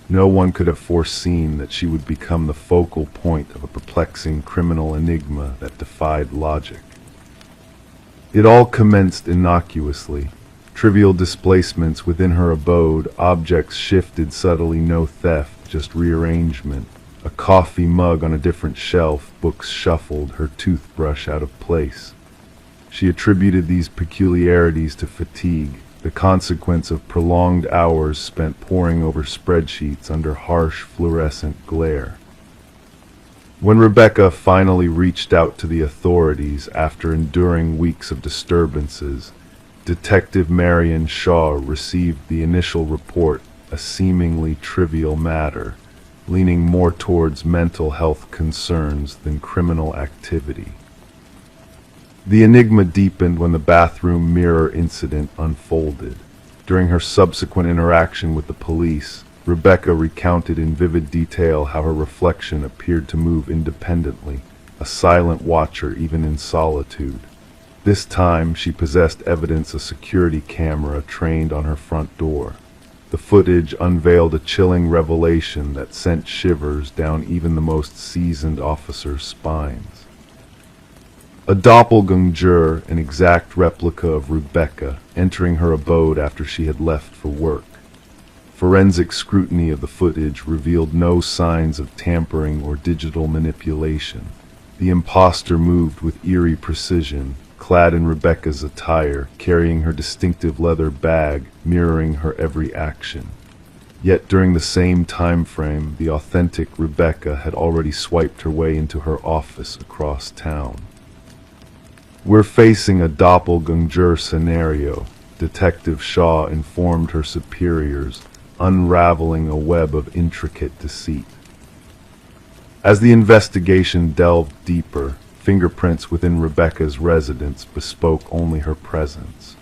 No one could have foreseen that she would become the focal point of a perplexing criminal enigma that defied logic. It all commenced innocuously. Trivial displacements within her abode, objects shifted subtly, no theft, just rearrangement. A coffee mug on a different shelf, books shuffled, her toothbrush out of place. She attributed these peculiarities to fatigue, the consequence of prolonged hours spent poring over spreadsheets under harsh fluorescent glare. When Rebecca finally reached out to the authorities after enduring weeks of disturbances, Detective Marion Shaw received the initial report, a seemingly trivial matter, leaning more towards mental health concerns than criminal activity. The enigma deepened when the bathroom mirror incident unfolded. During her subsequent interaction with the police, Rebecca recounted in vivid detail how her reflection appeared to move independently, a silent watcher even in solitude. This time she possessed evidence, a security camera trained on her front door. The footage unveiled a chilling revelation that sent shivers down even the most seasoned officers' spines. A doppelganger, an exact replica of Rebecca, entering her abode after she had left for work. Forensic scrutiny of the footage revealed no signs of tampering or digital manipulation. The imposter moved with eerie precision, clad in Rebecca's attire, carrying her distinctive leather bag, mirroring her every action. Yet during the same time frame, the authentic Rebecca had already swiped her way into her office across town. "We're facing a doppelganger scenario," Detective Shaw informed her superiors, unraveling a web of intricate deceit. As the investigation delved deeper, fingerprints within Rebecca's residence bespoke only her presence.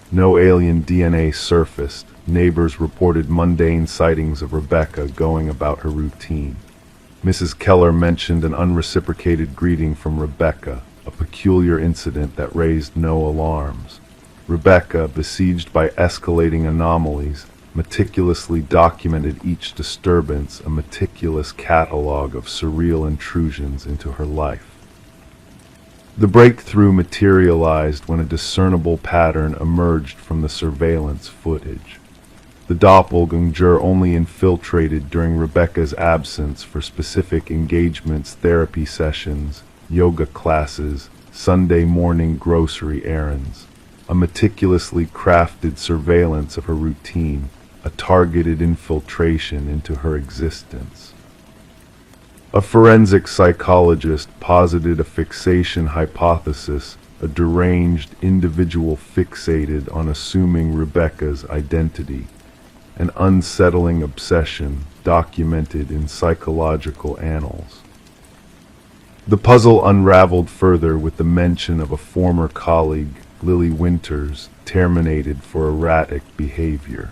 No alien DNA surfaced. Neighbors reported mundane sightings of Rebecca going about her routine. Mrs. Keller mentioned an unreciprocated greeting from Rebecca, a peculiar incident that raised no alarms. Rebecca, besieged by escalating anomalies, meticulously documented each disturbance, a meticulous catalog of surreal intrusions into her life. The breakthrough materialized when a discernible pattern emerged from the surveillance footage. The doppelganger only infiltrated during Rebecca's absence for specific engagements, therapy sessions, yoga classes, Sunday morning grocery errands. A meticulously crafted surveillance of her routine, a targeted infiltration into her existence. A forensic psychologist posited a fixation hypothesis, a deranged individual fixated on assuming Rebecca's identity, an unsettling obsession documented in psychological annals. The puzzle unraveled further with the mention of a former colleague, Lily Winters, terminated for erratic behavior.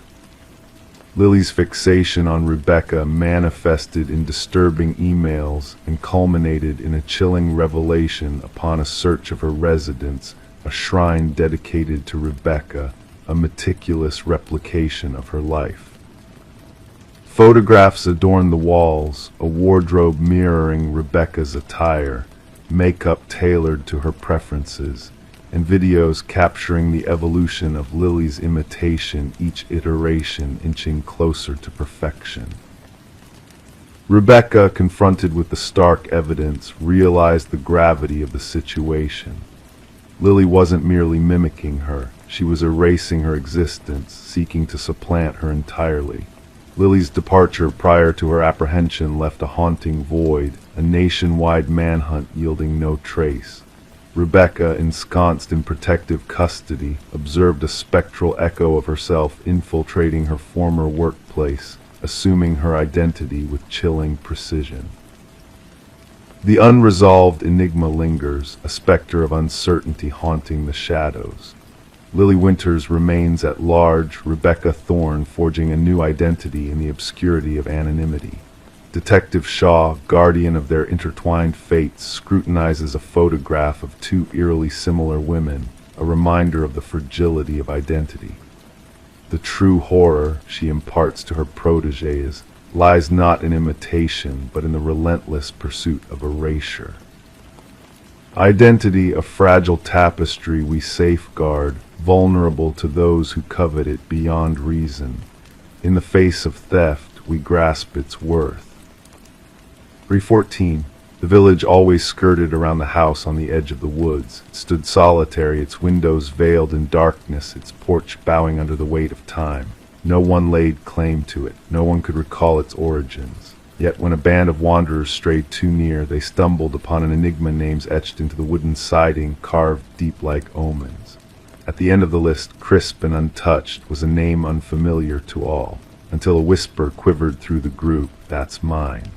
Lily's fixation on Rebecca manifested in disturbing emails and culminated in a chilling revelation upon a search of her residence, a shrine dedicated to Rebecca, a meticulous replication of her life. Photographs adorned the walls, a wardrobe mirroring Rebecca's attire, makeup tailored to her preferences, and videos capturing the evolution of Lily's imitation, each iteration inching closer to perfection. Rebecca, confronted with the stark evidence, realized the gravity of the situation. Lily wasn't merely mimicking her, she was erasing her existence, seeking to supplant her entirely. Lily's departure prior to her apprehension left a haunting void, a nationwide manhunt yielding no trace. Rebecca, ensconced in protective custody, observed a spectral echo of herself infiltrating her former workplace, assuming her identity with chilling precision. The unresolved enigma lingers, a specter of uncertainty haunting the shadows. Lily Winters remains at large, Rebecca Thorne forging a new identity in the obscurity of anonymity. Detective Shaw, guardian of their intertwined fates, scrutinizes a photograph of two eerily similar women, a reminder of the fragility of identity. The true horror, she imparts to her protégés, lies not in imitation, but in the relentless pursuit of erasure. Identity, a fragile tapestry we safeguard, vulnerable to those who covet it beyond reason. In the face of theft, we grasp its worth. 314. The village always skirted around the house on the edge of the woods. It stood solitary, its windows veiled in darkness, its porch bowing under the weight of time. No one laid claim to it. No one could recall its origins. Yet when a band of wanderers strayed too near, they stumbled upon an enigma names etched into the wooden siding, carved deep like omens. At the end of the list, crisp and untouched, was a name unfamiliar to all, until a whisper quivered through the group, "That's mine."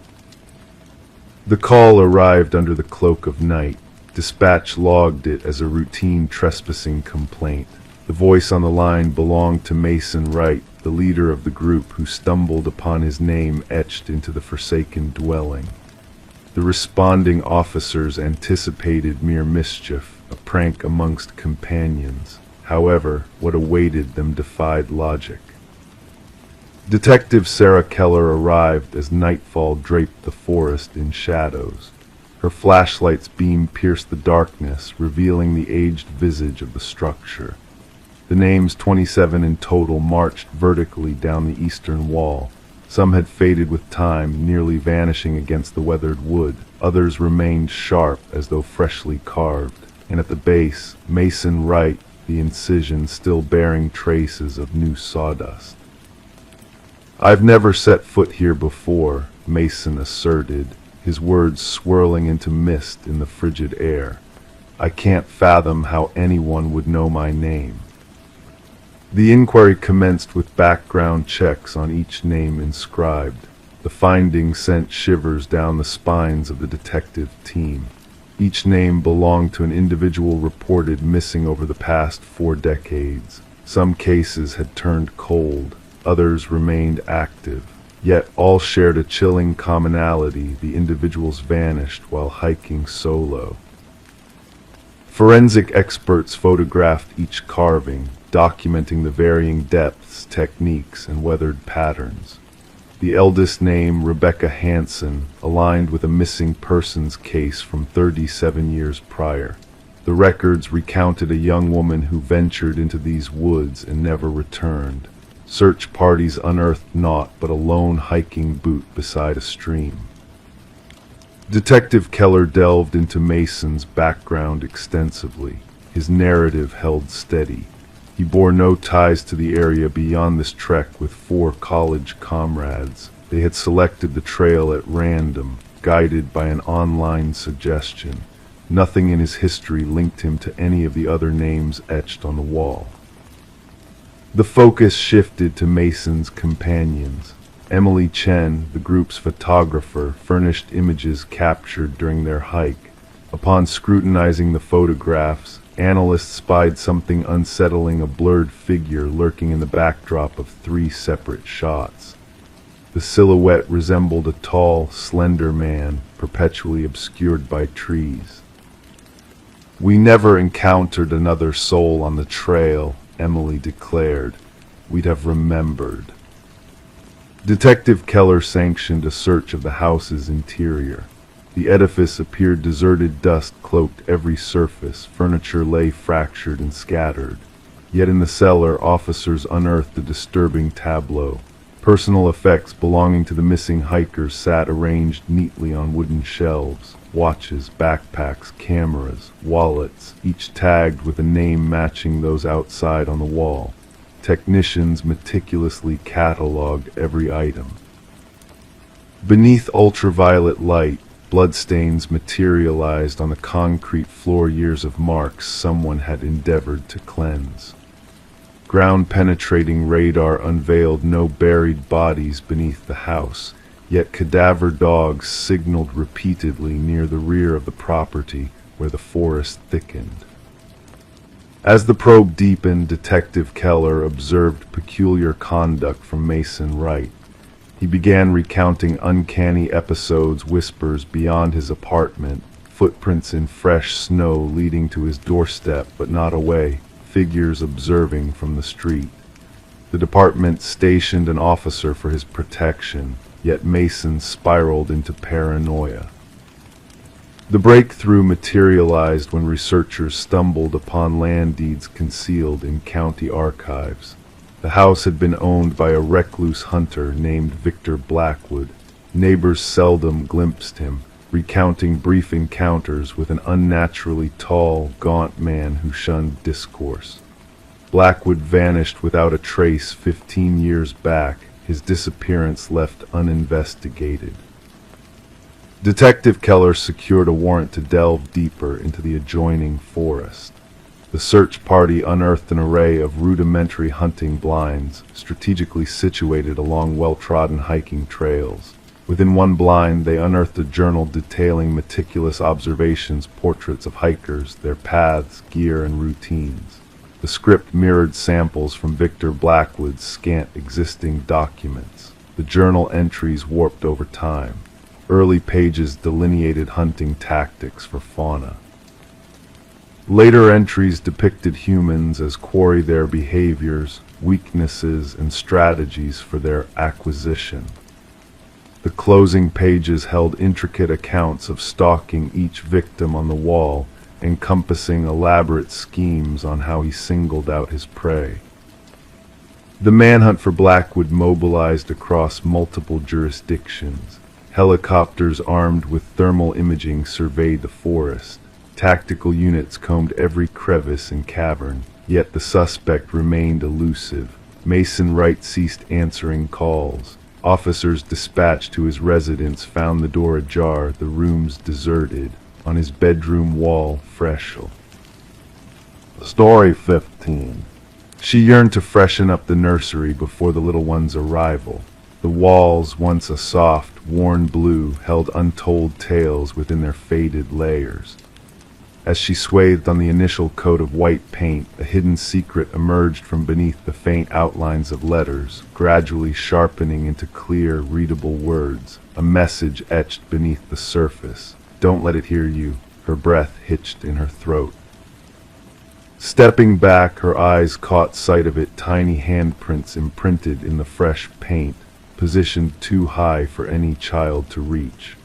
The call arrived under the cloak of night. Dispatch logged it as a routine trespassing complaint. The voice on the line belonged to Mason Wright, the leader of the group, who stumbled upon his name etched into the forsaken dwelling. The responding officers anticipated mere mischief, a prank amongst companions. However, what awaited them defied logic. Detective Sarah Keller arrived as nightfall draped the forest in shadows. Her flashlight's beam pierced the darkness, revealing the aged visage of the structure. The names, 27 in total, marched vertically down the eastern wall. Some had faded with time, nearly vanishing against the weathered wood. Others remained sharp, as though freshly carved. And at the base, Mason Wright, the incision still bearing traces of new sawdust. "I've never set foot here before," Mason asserted, his words swirling into mist in the frigid air. "I can't fathom how anyone would know my name." The inquiry commenced with background checks on each name inscribed. The findings sent shivers down the spines of the detective team. Each name belonged to an individual reported missing over the past 4 decades. Some cases had turned cold. Others remained active, yet all shared a chilling commonality: the individuals vanished while hiking solo. Forensic experts photographed each carving, documenting the varying depths, techniques, and weathered patterns. The eldest name, Rebecca Hansen, aligned with a missing persons case from 37 years prior. The records recounted a young woman who ventured into these woods and never returned. Search parties unearthed naught but a lone hiking boot beside a stream. Detective Keller delved into Mason's background extensively. His narrative held steady. He bore no ties to the area beyond this trek with 4 college comrades. They had selected the trail at random, guided by an online suggestion. Nothing in his history linked him to any of the other names etched on the wall. The focus shifted to Mason's companions. Emily Chen, the group's photographer, furnished images captured during their hike. Upon scrutinizing the photographs, analysts spied something unsettling: a blurred figure lurking in the backdrop of 3 separate shots. The silhouette resembled a tall, slender man, perpetually obscured by trees. "We never encountered another soul on the trail," Emily declared. "We'd have remembered." Detective Keller sanctioned a search of the house's interior. The edifice appeared deserted, dust cloaked every surface, furniture lay fractured and scattered. Yet in the cellar, officers unearthed a disturbing tableau. Personal effects belonging to the missing hikers sat arranged neatly on wooden shelves. Watches, backpacks, cameras, wallets, each tagged with a name matching those outside on the wall. Technicians meticulously catalogued every item. Beneath ultraviolet light, bloodstains materialized on the concrete floor, years of marks someone had endeavored to cleanse. Ground-penetrating radar unveiled no buried bodies beneath the house, yet cadaver dogs signaled repeatedly near the rear of the property where the forest thickened. As the probe deepened, Detective Keller observed peculiar conduct from Mason Wright. He began recounting uncanny episodes, whispers beyond his apartment, footprints in fresh snow leading to his doorstep but not away, figures observing from the street. The department stationed an officer for his protection, yet Mason spiraled into paranoia. The breakthrough materialized when researchers stumbled upon land deeds concealed in county archives. The house had been owned by a recluse hunter named Victor Blackwood. Neighbors seldom glimpsed him, recounting brief encounters with an unnaturally tall, gaunt man who shunned discourse. Blackwood vanished without a trace 15 years back, his disappearance left uninvestigated. Detective Keller secured a warrant to delve deeper into the adjoining forest. The search party unearthed an array of rudimentary hunting blinds, strategically situated along well-trodden hiking trails. Within one blind, they unearthed a journal detailing meticulous observations, portraits of hikers, their paths, gear, and routines. The script mirrored samples from Victor Blackwood's scant existing documents. The journal entries warped over time. Early pages delineated hunting tactics for fauna. Later entries depicted humans as quarry their behaviors, weaknesses, and strategies for their acquisition. The closing pages held intricate accounts of stalking each victim on the wall, encompassing elaborate schemes on how he singled out his prey. The manhunt for Blackwood mobilized across multiple jurisdictions. Helicopters armed with thermal imaging surveyed the forest. Tactical units combed every crevice and cavern, yet the suspect remained elusive. Mason Wright ceased answering calls. Officers dispatched to his residence found the door ajar, the rooms deserted. On his bedroom wall, Freschel. Story 15. She yearned to freshen up the nursery before the little one's arrival. The walls, once a soft, worn blue, held untold tales within their faded layers. As she swathed on the initial coat of white paint, a hidden secret emerged from beneath the faint outlines of letters, gradually sharpening into clear, readable words, a message etched beneath the surface. Don't let it hear you. Her breath hitched in her throat. Stepping back, her eyes caught sight of it, tiny handprints imprinted in the fresh paint, positioned too high for any child to reach.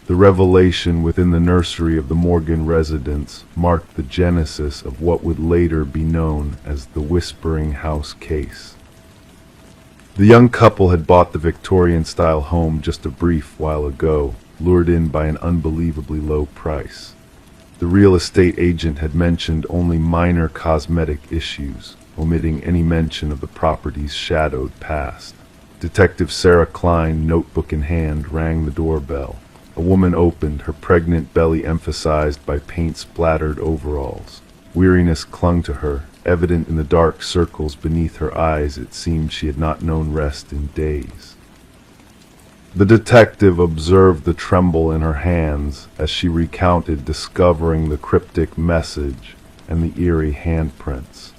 The revelation within the nursery of the Morgan residence marked the genesis of what would later be known as the Whispering House case. The young couple had bought the Victorian-style home just a brief while ago, lured in by an unbelievably low price. The real estate agent had mentioned only minor cosmetic issues, omitting any mention of the property's shadowed past. Detective Sarah Klein, notebook in hand, rang the doorbell. A woman opened, her pregnant belly emphasized by paint-splattered overalls. Weariness clung to her, evident in the dark circles beneath her eyes. It seemed she had not known rest in days. The detective observed the tremble in her hands as she recounted discovering the cryptic message and the eerie handprints.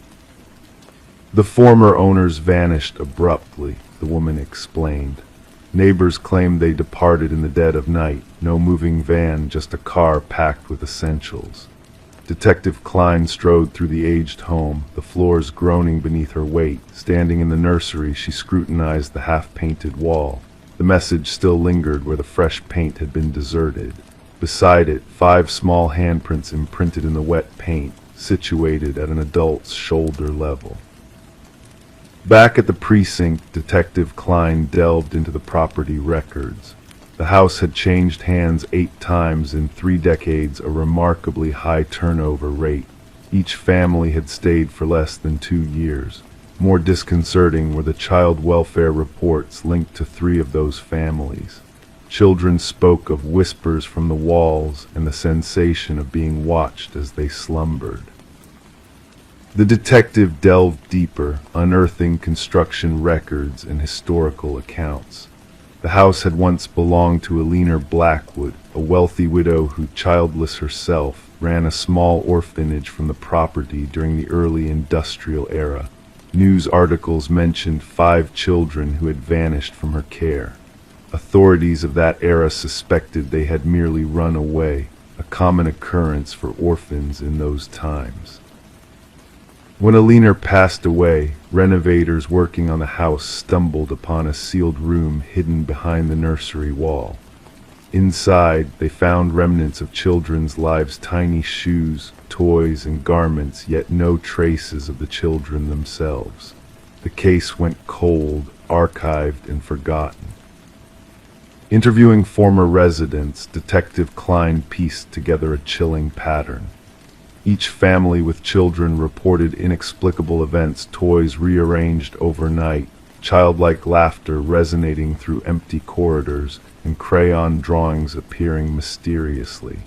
The former owners vanished abruptly, the woman explained. Neighbors claimed they departed in the dead of night. No moving van, just a car packed with essentials. Detective Klein strode through the aged home, the floors groaning beneath her weight. Standing in the nursery, she scrutinized the half-painted wall. The message still lingered where the fresh paint had been deserted. Beside it, 5 small handprints imprinted in the wet paint, situated at an adult's shoulder level. Back at the precinct, Detective Klein delved into the property records. The house had changed hands 8 times in 3 decades, a remarkably high turnover rate. Each family had stayed for less than 2 years. More disconcerting were the child welfare reports linked to 3 of those families. Children spoke of whispers from the walls and the sensation of being watched as they slumbered. The detective delved deeper, unearthing construction records and historical accounts. The house had once belonged to Eleanor Blackwood, a wealthy widow who, childless herself, ran a small orphanage from the property during the early industrial era. News articles mentioned 5 children who had vanished from her care. Authorities of that era suspected they had merely run away, a common occurrence for orphans in those times. When Eleanor passed away, renovators working on the house stumbled upon a sealed room hidden behind the nursery wall. Inside, they found remnants of children's lives, tiny shoes, toys, and garments, yet no traces of the children themselves. The case went cold, archived, and forgotten. Interviewing former residents, Detective Klein pieced together a chilling pattern. Each family with children reported inexplicable events, toys rearranged overnight, childlike laughter resonating through empty corridors, and crayon drawings appearing mysteriously.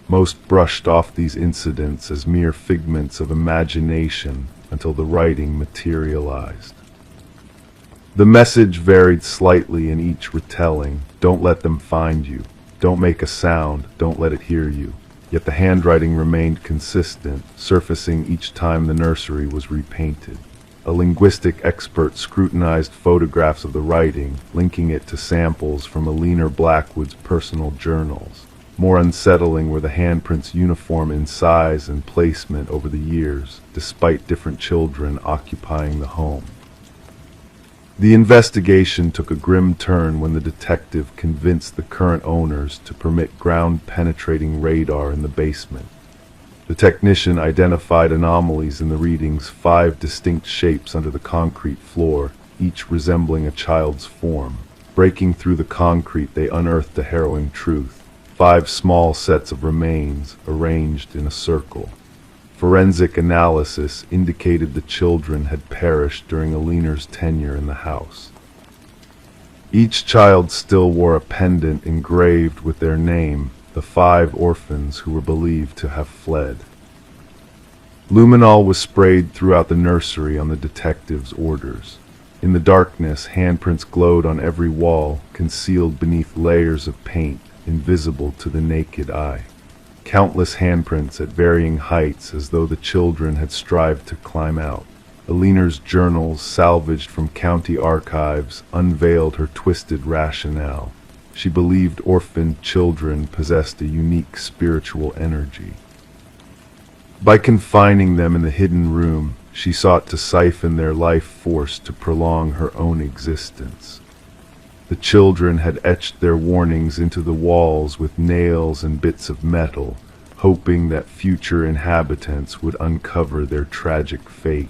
Most brushed off these incidents as mere figments of imagination until the writing materialized. The message varied slightly in each retelling. Don't let them find you. Don't make a sound. Don't let it hear you. Yet the handwriting remained consistent, surfacing each time the nursery was repainted. A linguistic expert scrutinized photographs of the writing, linking it to samples from Eleanor Blackwood's personal journals. More unsettling were the handprints uniform in size and placement over the years, despite different children occupying the home. The investigation took a grim turn when the detective convinced the current owners to permit ground-penetrating radar in the basement. The technician identified anomalies in the readings, 5 distinct shapes under the concrete floor, each resembling a child's form. Breaking through the concrete, they unearthed a harrowing truth. 5 small sets of remains, arranged in a circle. Forensic analysis indicated the children had perished during Eleanor's tenure in the house. Each child still wore a pendant engraved with their name, the 5 orphans who were believed to have fled. Luminol was sprayed throughout the nursery on the detective's orders. In the darkness, handprints glowed on every wall, concealed beneath layers of paint, invisible to the naked eye. Countless handprints at varying heights, as though the children had strived to climb out. Eleanor's journals, salvaged from county archives, unveiled her twisted rationale. She believed orphaned children possessed a unique spiritual energy. By confining them in the hidden room, she sought to siphon their life force to prolong her own existence. The children had etched their warnings into the walls with nails and bits of metal, hoping that future inhabitants would uncover their tragic fate.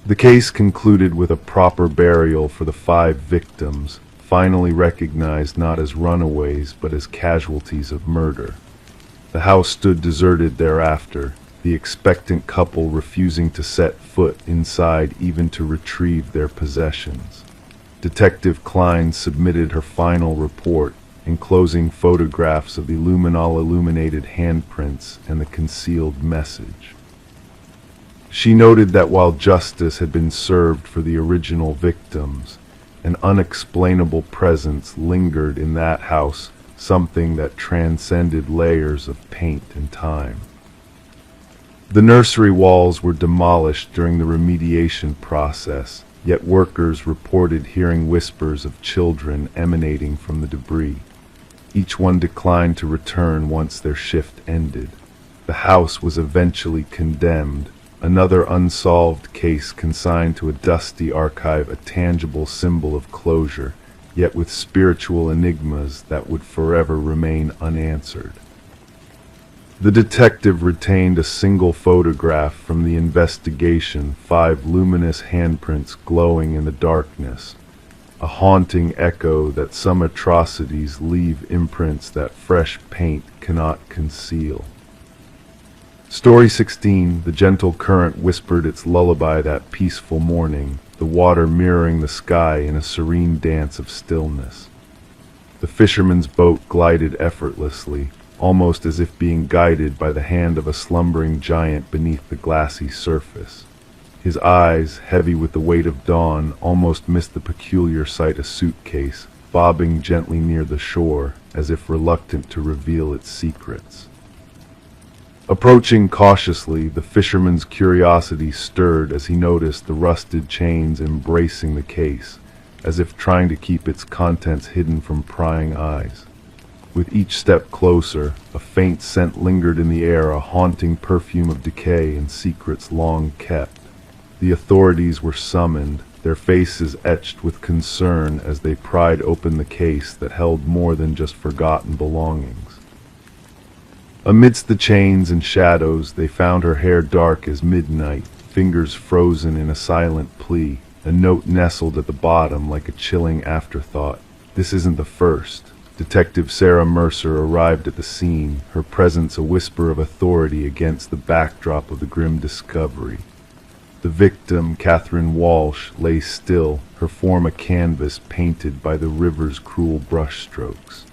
The case concluded with a proper burial for the 5 victims, finally recognized not as runaways but as casualties of murder. The house stood deserted thereafter, the expectant couple refusing to set foot inside even to retrieve their possessions. Detective Klein submitted her final report, enclosing photographs of the luminol illuminated handprints and the concealed message. She noted that while justice had been served for the original victims, an unexplainable presence lingered in that house, something that transcended layers of paint and time. The nursery walls were demolished during the remediation process, yet workers reported hearing whispers of children emanating from the debris. Each one declined to return once their shift ended. The house was eventually condemned, another unsolved case consigned to a dusty archive, a tangible symbol of closure, yet with spiritual enigmas that would forever remain unanswered. The detective retained a single photograph from the investigation, 5 luminous handprints glowing in the darkness, a haunting echo that some atrocities leave imprints that fresh paint cannot conceal. Story 16, the gentle current whispered its lullaby that peaceful morning, the water mirroring the sky in a serene dance of stillness. The fisherman's boat glided effortlessly, almost as if being guided by the hand of a slumbering giant beneath the glassy surface. His eyes, heavy with the weight of dawn, almost missed the peculiar sight, a suitcase, bobbing gently near the shore, as if reluctant to reveal its secrets. Approaching cautiously, the fisherman's curiosity stirred as he noticed the rusted chains embracing the case, as if trying to keep its contents hidden from prying eyes. With each step closer, a faint scent lingered in the air, a haunting perfume of decay and secrets long kept. The authorities were summoned, their faces etched with concern as they pried open the case that held more than just forgotten belongings. Amidst the chains and shadows, they found her hair dark as midnight, fingers frozen in a silent plea, a note nestled at the bottom like a chilling afterthought. "This isn't the first." Detective Sarah Mercer arrived at the scene, her presence a whisper of authority against the backdrop of the grim discovery. The victim, Catherine Walsh, lay still, her form a canvas painted by the river's cruel brushstrokes.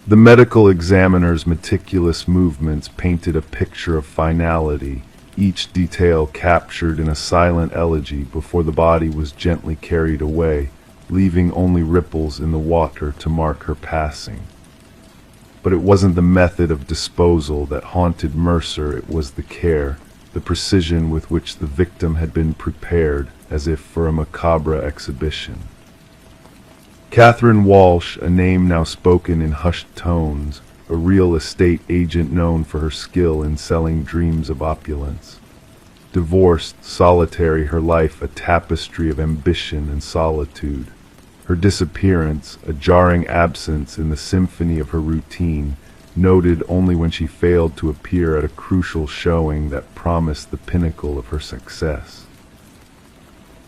The medical examiner's meticulous movements painted a picture of finality, each detail captured in a silent elegy before the body was gently carried away, leaving only ripples in the water to mark her passing. But it wasn't the method of disposal that haunted Mercer, it was the care, the precision with which the victim had been prepared, as if for a macabre exhibition. Catherine Walsh, a name now spoken in hushed tones, a real estate agent known for her skill in selling dreams of opulence. Divorced, solitary, her life a tapestry of ambition and solitude. Her disappearance, a jarring absence in the symphony of her routine, noted only when she failed to appear at a crucial showing that promised the pinnacle of her success.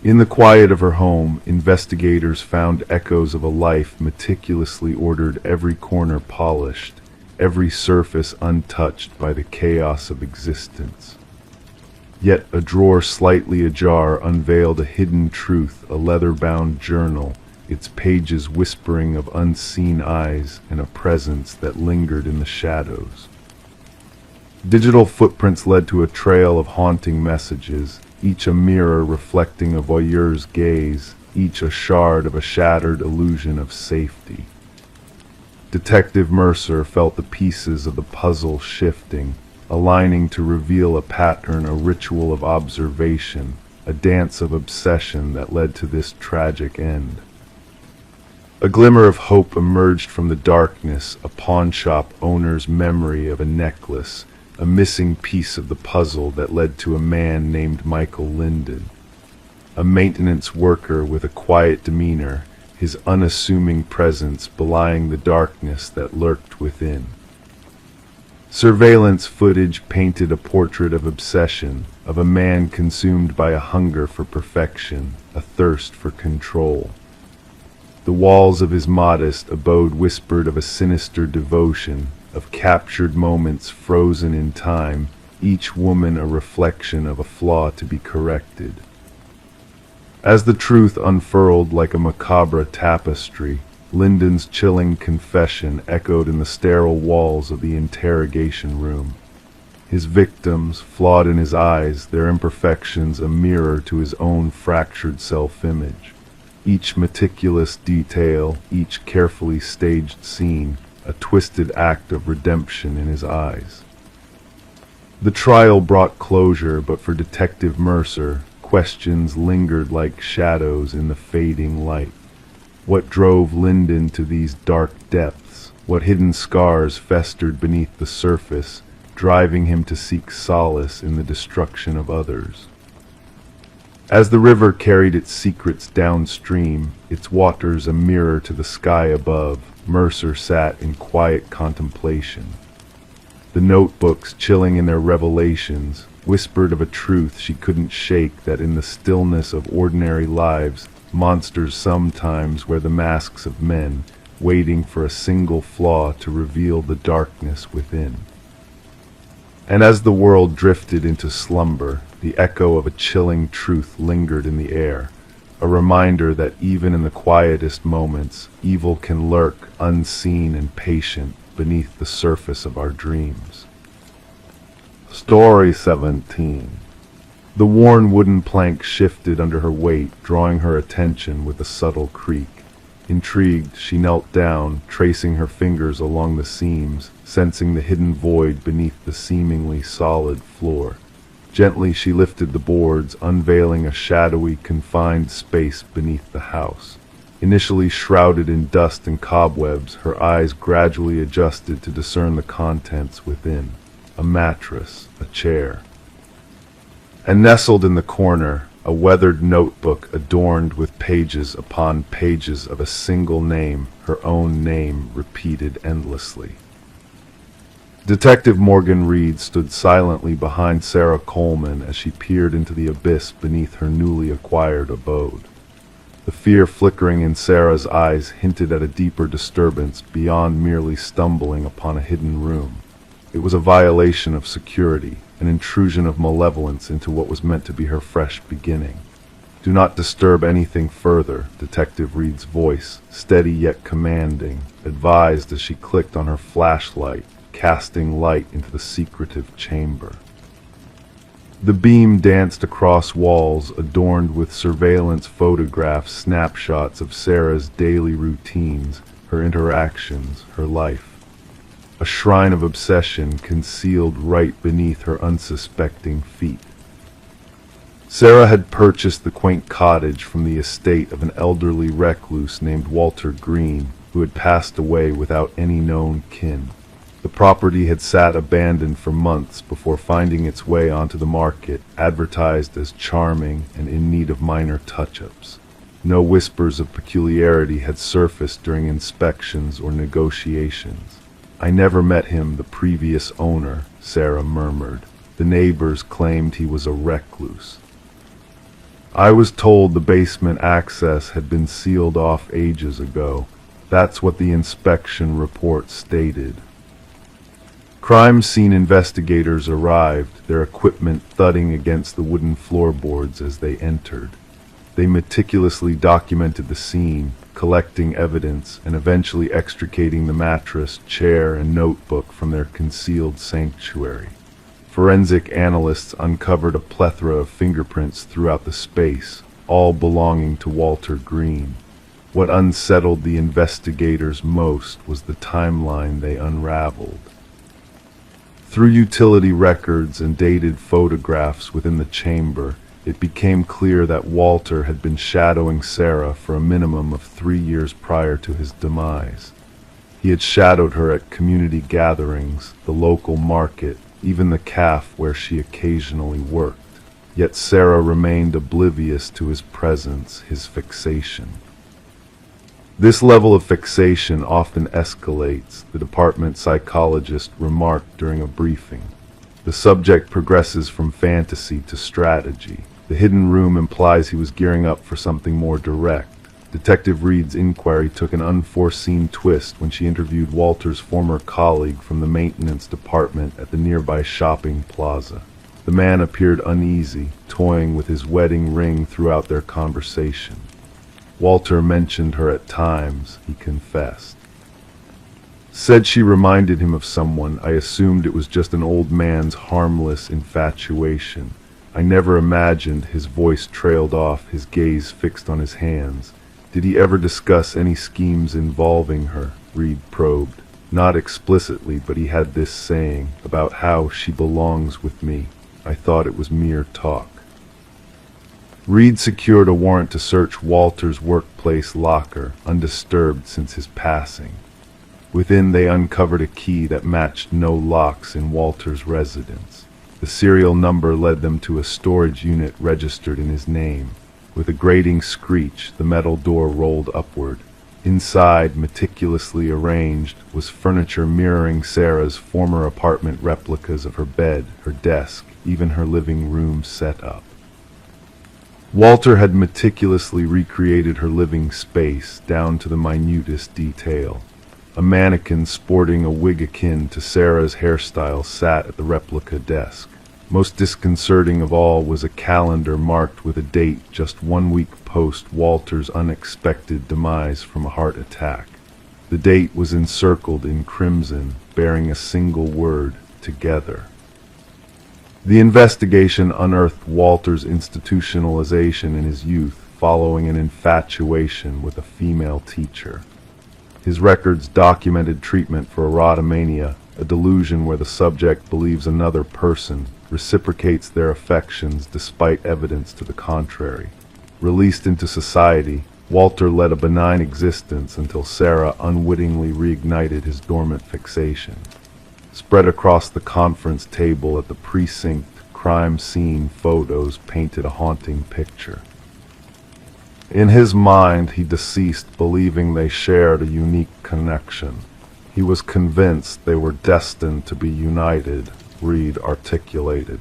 In the quiet of her home, investigators found echoes of a life meticulously ordered, every corner polished, every surface untouched by the chaos of existence. Yet a drawer slightly ajar unveiled a hidden truth, a leather-bound journal, its pages whispering of unseen eyes and a presence that lingered in the shadows. Digital footprints led to a trail of haunting messages, each a mirror reflecting a voyeur's gaze, each a shard of a shattered illusion of safety. Detective Mercer felt the pieces of the puzzle shifting, aligning to reveal a pattern, a ritual of observation, a dance of obsession that led to this tragic end. A glimmer of hope emerged from the darkness, a pawnshop owner's memory of a necklace, a missing piece of the puzzle that led to a man named Michael Linden. A maintenance worker with a quiet demeanor, his unassuming presence belying the darkness that lurked within. Surveillance footage painted a portrait of obsession, of a man consumed by a hunger for perfection, a thirst for control. The walls of his modest abode whispered of a sinister devotion, of captured moments frozen in time, each woman a reflection of a flaw to be corrected. As the truth unfurled like a macabre tapestry, Linden's chilling confession echoed in the sterile walls of the interrogation room. His victims, flawed in his eyes, their imperfections a mirror to his own fractured self-image. Each meticulous detail, each carefully staged scene, a twisted act of redemption in his eyes. The trial brought closure, but for Detective Mercer, questions lingered like shadows in the fading light. What drove Linden to these dark depths? What hidden scars festered beneath the surface? driving him to seek solace in the destruction of others. As the river carried its secrets downstream, its waters a mirror to the sky above, Mercer sat in quiet contemplation. The notebooks, chilling in their revelations, whispered of a truth she couldn't shake, that in the stillness of ordinary lives, monsters sometimes wear the masks of men, waiting for a single flaw to reveal the darkness within. And as the world drifted into slumber, the echo of a chilling truth lingered in the air, a reminder that even in the quietest moments, evil can lurk unseen and patient beneath the surface of our dreams. Story 17. The worn wooden plank shifted under her weight, drawing her attention with a subtle creak. Intrigued, she knelt down, tracing her fingers along the seams, sensing the hidden void beneath the seemingly solid floor. Gently she lifted the boards, unveiling a shadowy, confined space beneath the house. Initially shrouded in dust and cobwebs, her eyes gradually adjusted to discern the contents within. A mattress, a chair. And nestled in the corner, a weathered notebook adorned with pages upon pages of a single name, her own name repeated endlessly. Detective Morgan Reed stood silently behind Sarah Coleman as she peered into the abyss beneath her newly acquired abode. The fear flickering in Sarah's eyes hinted at a deeper disturbance beyond merely stumbling upon a hidden room. It was a violation of security, an intrusion of malevolence into what was meant to be her fresh beginning. "Do not disturb anything further," Detective Reed's voice, steady yet commanding, advised as she clicked on her flashlight, casting light into the secretive chamber. The beam danced across walls adorned with surveillance photographs, snapshots of Sarah's daily routines, her interactions, her life. A shrine of obsession concealed right beneath her unsuspecting feet. Sarah had purchased the quaint cottage from the estate of an elderly recluse named Walter Green, who had passed away without any known kin. The property had sat abandoned for months before finding its way onto the market, advertised as charming and in need of minor touch-ups. No whispers of peculiarity had surfaced during inspections or negotiations. "I never met him, the previous owner," Sarah murmured. "The neighbors claimed he was a recluse. I was told the basement access had been sealed off ages ago. That's what the inspection report stated." Crime scene investigators arrived, their equipment thudding against the wooden floorboards as they entered. They meticulously documented the scene, collecting evidence and eventually extricating the mattress, chair, and notebook from their concealed sanctuary. Forensic analysts uncovered a plethora of fingerprints throughout the space, all belonging to Walter Green. What unsettled the investigators most was the timeline they unraveled. Through utility records and dated photographs within the chamber, it became clear that Walter had been shadowing Sarah for a minimum of 3 years prior to his demise. He had shadowed her at community gatherings, the local market, even the cafe where she occasionally worked. Yet Sarah remained oblivious to his presence, his fixation. This level of fixation often escalates, the department psychologist remarked during a briefing. The subject progresses from fantasy to strategy. The hidden room implies he was gearing up for something more direct. Detective Reed's inquiry took an unforeseen twist when she interviewed Walter's former colleague from the maintenance department at the nearby shopping plaza. The man appeared uneasy, toying with his wedding ring throughout their conversation. Walter mentioned her at times, he confessed. Said she reminded him of someone. I assumed it was just an old man's harmless infatuation. I never imagined. His voice trailed off, his gaze fixed on his hands. Did he ever discuss any schemes involving her? Reed probed. Not explicitly, but he had this saying about how she belongs with me. I thought it was mere talk. Reed secured a warrant to search Walter's workplace locker, undisturbed since his passing. Within, they uncovered a key that matched no locks in Walter's residence. The serial number led them to a storage unit registered in his name. With a grating screech, the metal door rolled upward. Inside, meticulously arranged, was furniture mirroring Sarah's former apartment, replicas of her bed, her desk, even her living room setup. Walter had meticulously recreated her living space down to the minutest detail. A mannequin sporting a wig akin to Sarah's hairstyle sat at the replica desk. Most disconcerting of all was a calendar marked with a date just 1 week post Walter's unexpected demise from a heart attack. The date was encircled in crimson, bearing a single word: together. The investigation unearthed Walter's institutionalization in his youth following an infatuation with a female teacher. His records documented treatment for erotomania, a delusion where the subject believes another person reciprocates their affections despite evidence to the contrary. Released into society, Walter led a benign existence until Sarah unwittingly reignited his dormant fixation. Spread across the conference table at the precinct, crime scene photos painted a haunting picture. In his mind, he deceased believing they shared a unique connection. He was convinced they were destined to be united, Reed articulated.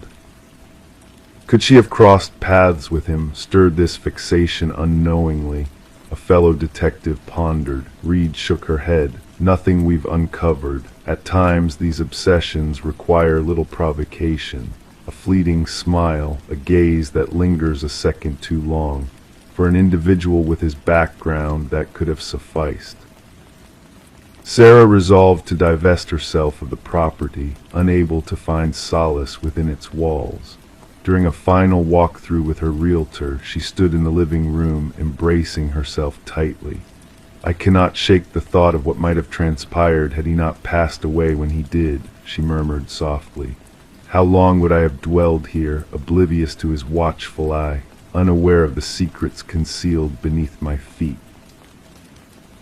Could she have crossed paths with him, stirred this fixation unknowingly? A fellow detective pondered. Reed shook her head. Nothing we've uncovered. At times these obsessions require little provocation. A fleeting smile, a gaze that lingers a second too long. For an individual with his background, that could have sufficed. Sarah resolved to divest herself of the property, unable to find solace within its walls. During a final walkthrough with her realtor, she stood in the living room, embracing herself tightly. I cannot shake the thought of what might have transpired had he not passed away when he did, she murmured softly. How long would I have dwelled here, oblivious to his watchful eye, unaware of the secrets concealed beneath my feet?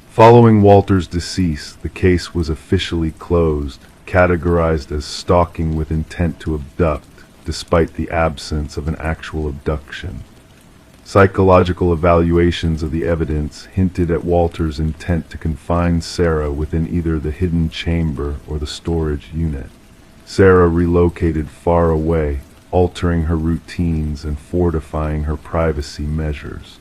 Following Walter's decease, the case was officially closed, categorized as stalking with intent to abduct, despite the absence of an actual abduction. Psychological evaluations of the evidence hinted at Walter's intent to confine Sarah within either the hidden chamber or the storage unit. Sarah relocated far away, altering her routines and fortifying her privacy measures.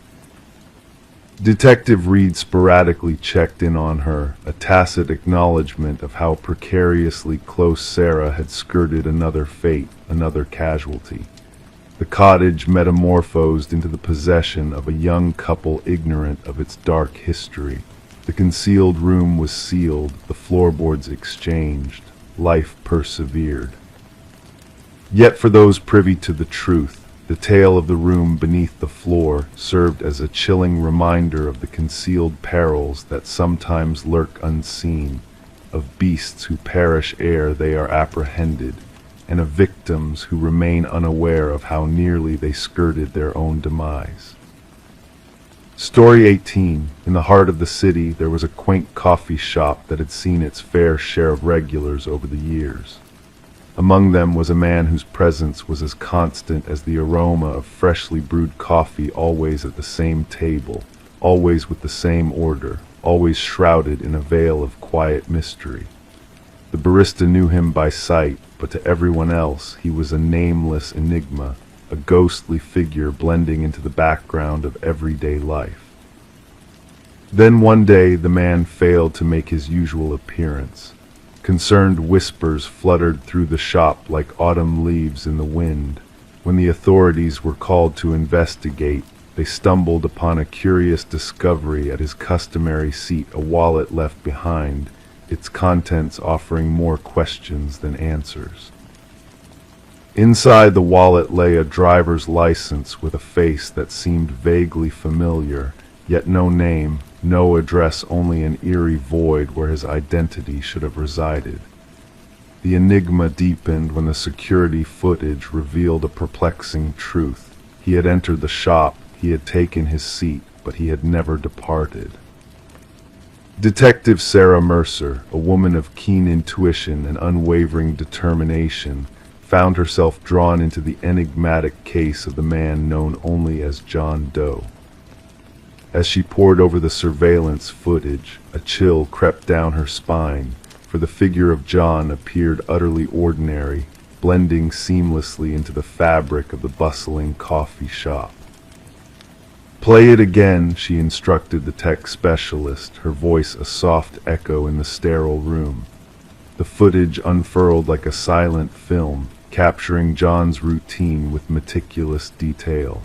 Detective Reed sporadically checked in on her, a tacit acknowledgement of how precariously close Sarah had skirted another fate, another casualty. The cottage metamorphosed into the possession of a young couple ignorant of its dark history. The concealed room was sealed, the floorboards exchanged. Life persevered. Yet for those privy to the truth, the tale of the room beneath the floor served as a chilling reminder of the concealed perils that sometimes lurk unseen, of beasts who perish ere they are apprehended, and of victims who remain unaware of how nearly they skirted their own demise. Story 18. In the heart of the city, there was a quaint coffee shop that had seen its fair share of regulars over the years. Among them was a man whose presence was as constant as the aroma of freshly brewed coffee, always at the same table, always with the same order, always shrouded in a veil of quiet mystery. The barista knew him by sight, but to everyone else he was a nameless enigma, a ghostly figure blending into the background of everyday life. Then one day the man failed to make his usual appearance. Concerned whispers fluttered through the shop like autumn leaves in the wind. When the authorities were called to investigate, they stumbled upon a curious discovery at his customary seat, a wallet left behind, its contents offering more questions than answers. Inside the wallet lay a driver's license with a face that seemed vaguely familiar, yet no name, no address, only an eerie void where his identity should have resided. The enigma deepened when the security footage revealed a perplexing truth. He had entered the shop, he had taken his seat, but he had never departed. Detective Sarah Mercer, a woman of keen intuition and unwavering determination, found herself drawn into the enigmatic case of the man known only as John Doe. As she pored over the surveillance footage, a chill crept down her spine, for the figure of John appeared utterly ordinary, blending seamlessly into the fabric of the bustling coffee shop. "Play it again," she instructed the tech specialist, her voice a soft echo in the sterile room. The footage unfurled like a silent film, capturing John's routine with meticulous detail.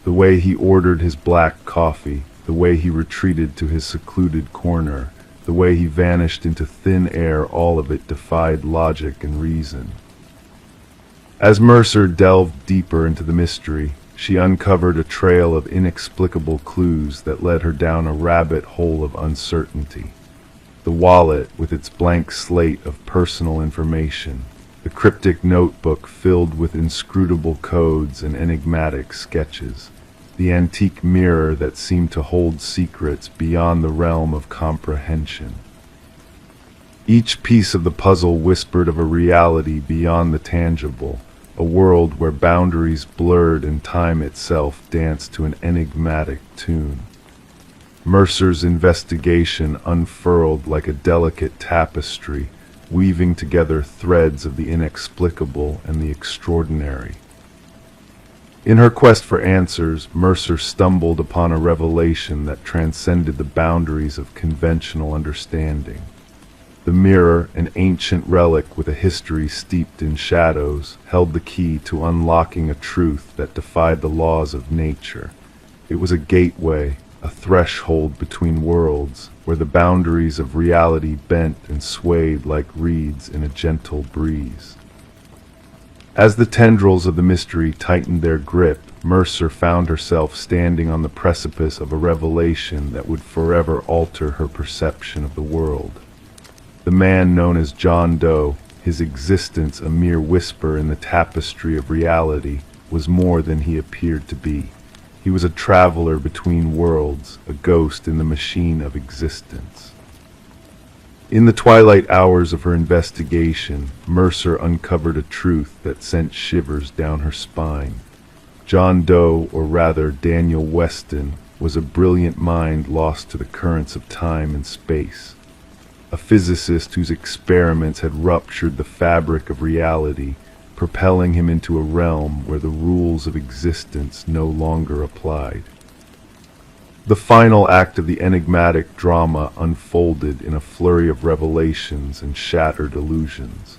The way he ordered his black coffee, the way he retreated to his secluded corner, the way he vanished into thin air, all of it defied logic and reason. As Mercer delved deeper into the mystery, she uncovered a trail of inexplicable clues that led her down a rabbit hole of uncertainty. The wallet with its blank slate of personal information, the cryptic notebook filled with inscrutable codes and enigmatic sketches, the antique mirror that seemed to hold secrets beyond the realm of comprehension. Each piece of the puzzle whispered of a reality beyond the tangible, a world where boundaries blurred and time itself danced to an enigmatic tune. Mercer's investigation unfurled like a delicate tapestry, weaving together threads of the inexplicable and the extraordinary. In her quest for answers, Mercer stumbled upon a revelation that transcended the boundaries of conventional understanding. The mirror, an ancient relic with a history steeped in shadows, held the key to unlocking a truth that defied the laws of nature. It was a gateway, a threshold between worlds, where the boundaries of reality bent and swayed like reeds in a gentle breeze. As the tendrils of the mystery tightened their grip, Mercer found herself standing on the precipice of a revelation that would forever alter her perception of the world. The man known as John Doe, his existence a mere whisper in the tapestry of reality, was more than he appeared to be. He was a traveler between worlds, a ghost in the machine of existence. In the twilight hours of her investigation, Mercer uncovered a truth that sent shivers down her spine. John Doe, or rather Daniel Weston, was a brilliant mind lost to the currents of time and space. A physicist whose experiments had ruptured the fabric of reality, propelling him into a realm where the rules of existence no longer applied. The final act of the enigmatic drama unfolded in a flurry of revelations and shattered illusions.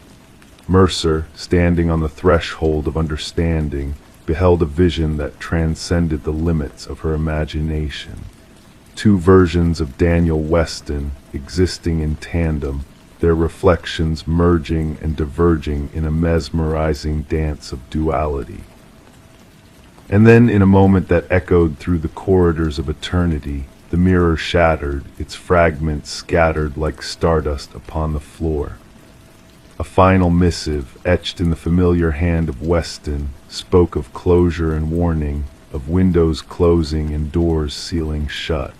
Mercer, standing on the threshold of understanding, beheld a vision that transcended the limits of her imagination. Two versions of Daniel Weston existing in tandem, their reflections merging and diverging in a mesmerizing dance of duality. And then, in a moment that echoed through the corridors of eternity, the mirror shattered, its fragments scattered like stardust upon the floor. A final missive, etched in the familiar hand of Weston, spoke of closure and warning, of windows closing and doors sealing shut.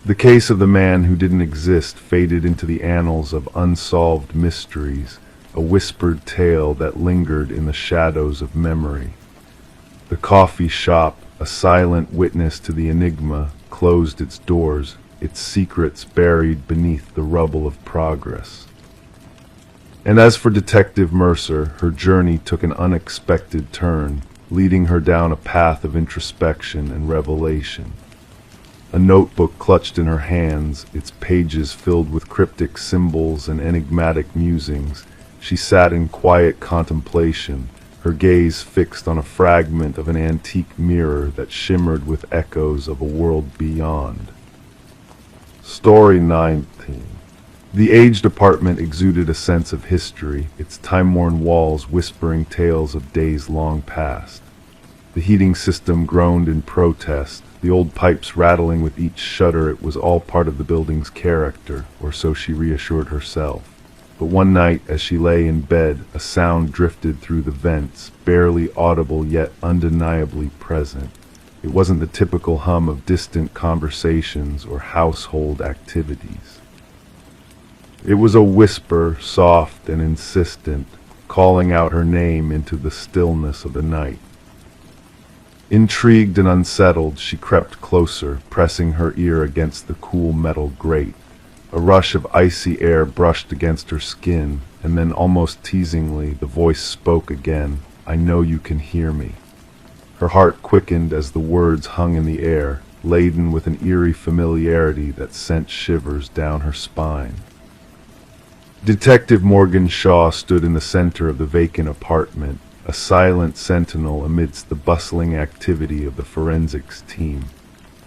The case of the man who didn't exist faded into the annals of unsolved mysteries, a whispered tale that lingered in the shadows of memory. The coffee shop, a silent witness to the enigma, closed its doors, its secrets buried beneath the rubble of progress. And as for Detective Mercer, her journey took an unexpected turn, leading her down a path of introspection and revelation. A notebook clutched in her hands, its pages filled with cryptic symbols and enigmatic musings, she sat in quiet contemplation, her gaze fixed on a fragment of an antique mirror that shimmered with echoes of a world beyond. Story 19. The aged apartment exuded a sense of history, its time-worn walls whispering tales of days long past. The heating system groaned in protest, the old pipes rattling with each shudder. It was all part of the building's character, or so she reassured herself. But one night, as she lay in bed, a sound drifted through the vents, barely audible yet undeniably present. It wasn't the typical hum of distant conversations or household activities. It was a whisper, soft and insistent, calling out her name into the stillness of the night. Intrigued and unsettled, she crept closer, pressing her ear against the cool metal grate. A rush of icy air brushed against her skin, and then almost teasingly the voice spoke again, "I know you can hear me." Her heart quickened as the words hung in the air, laden with an eerie familiarity that sent shivers down her spine. Detective Morgan Shaw stood in the center of the vacant apartment, a silent sentinel amidst the bustling activity of the forensics team.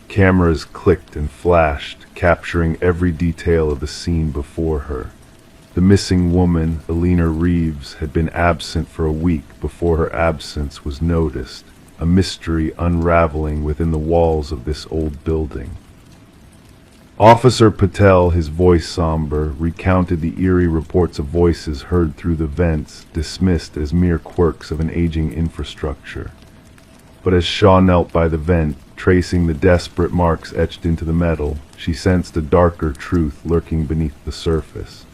Cameras clicked and flashed, capturing every detail of the scene before her. The missing woman, Alina Reeves, had been absent for a week before her absence was noticed, a mystery unraveling within the walls of this old building. Officer Patel, his voice somber, recounted the eerie reports of voices heard through the vents, dismissed as mere quirks of an aging infrastructure. But as Shaw knelt by the vent, tracing the desperate marks etched into the metal, she sensed a darker truth lurking beneath the surface.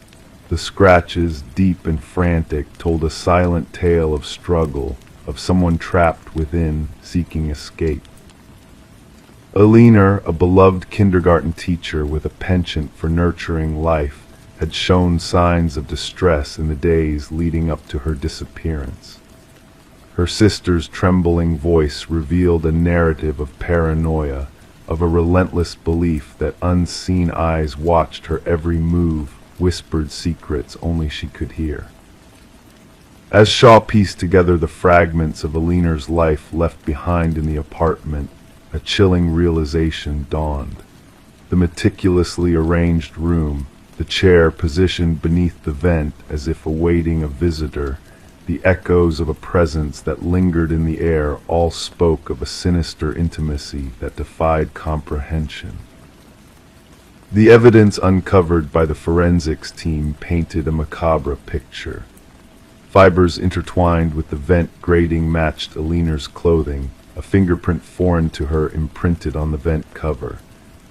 The scratches, deep and frantic, told a silent tale of struggle, of someone trapped within, seeking escape. Alina, a beloved kindergarten teacher with a penchant for nurturing life, had shown signs of distress in the days leading up to her disappearance. Her sister's trembling voice revealed a narrative of paranoia, of a relentless belief that unseen eyes watched her every move, whispered secrets only she could hear. As Shaw pieced together the fragments of Alina's life left behind in the apartment, a chilling realization dawned. The meticulously arranged room, the chair positioned beneath the vent as if awaiting a visitor, the echoes of a presence that lingered in the air all spoke of a sinister intimacy that defied comprehension. The evidence uncovered by the forensics team painted a macabre picture. Fibers intertwined with the vent grating matched Alina's clothing, a fingerprint foreign to her imprinted on the vent cover.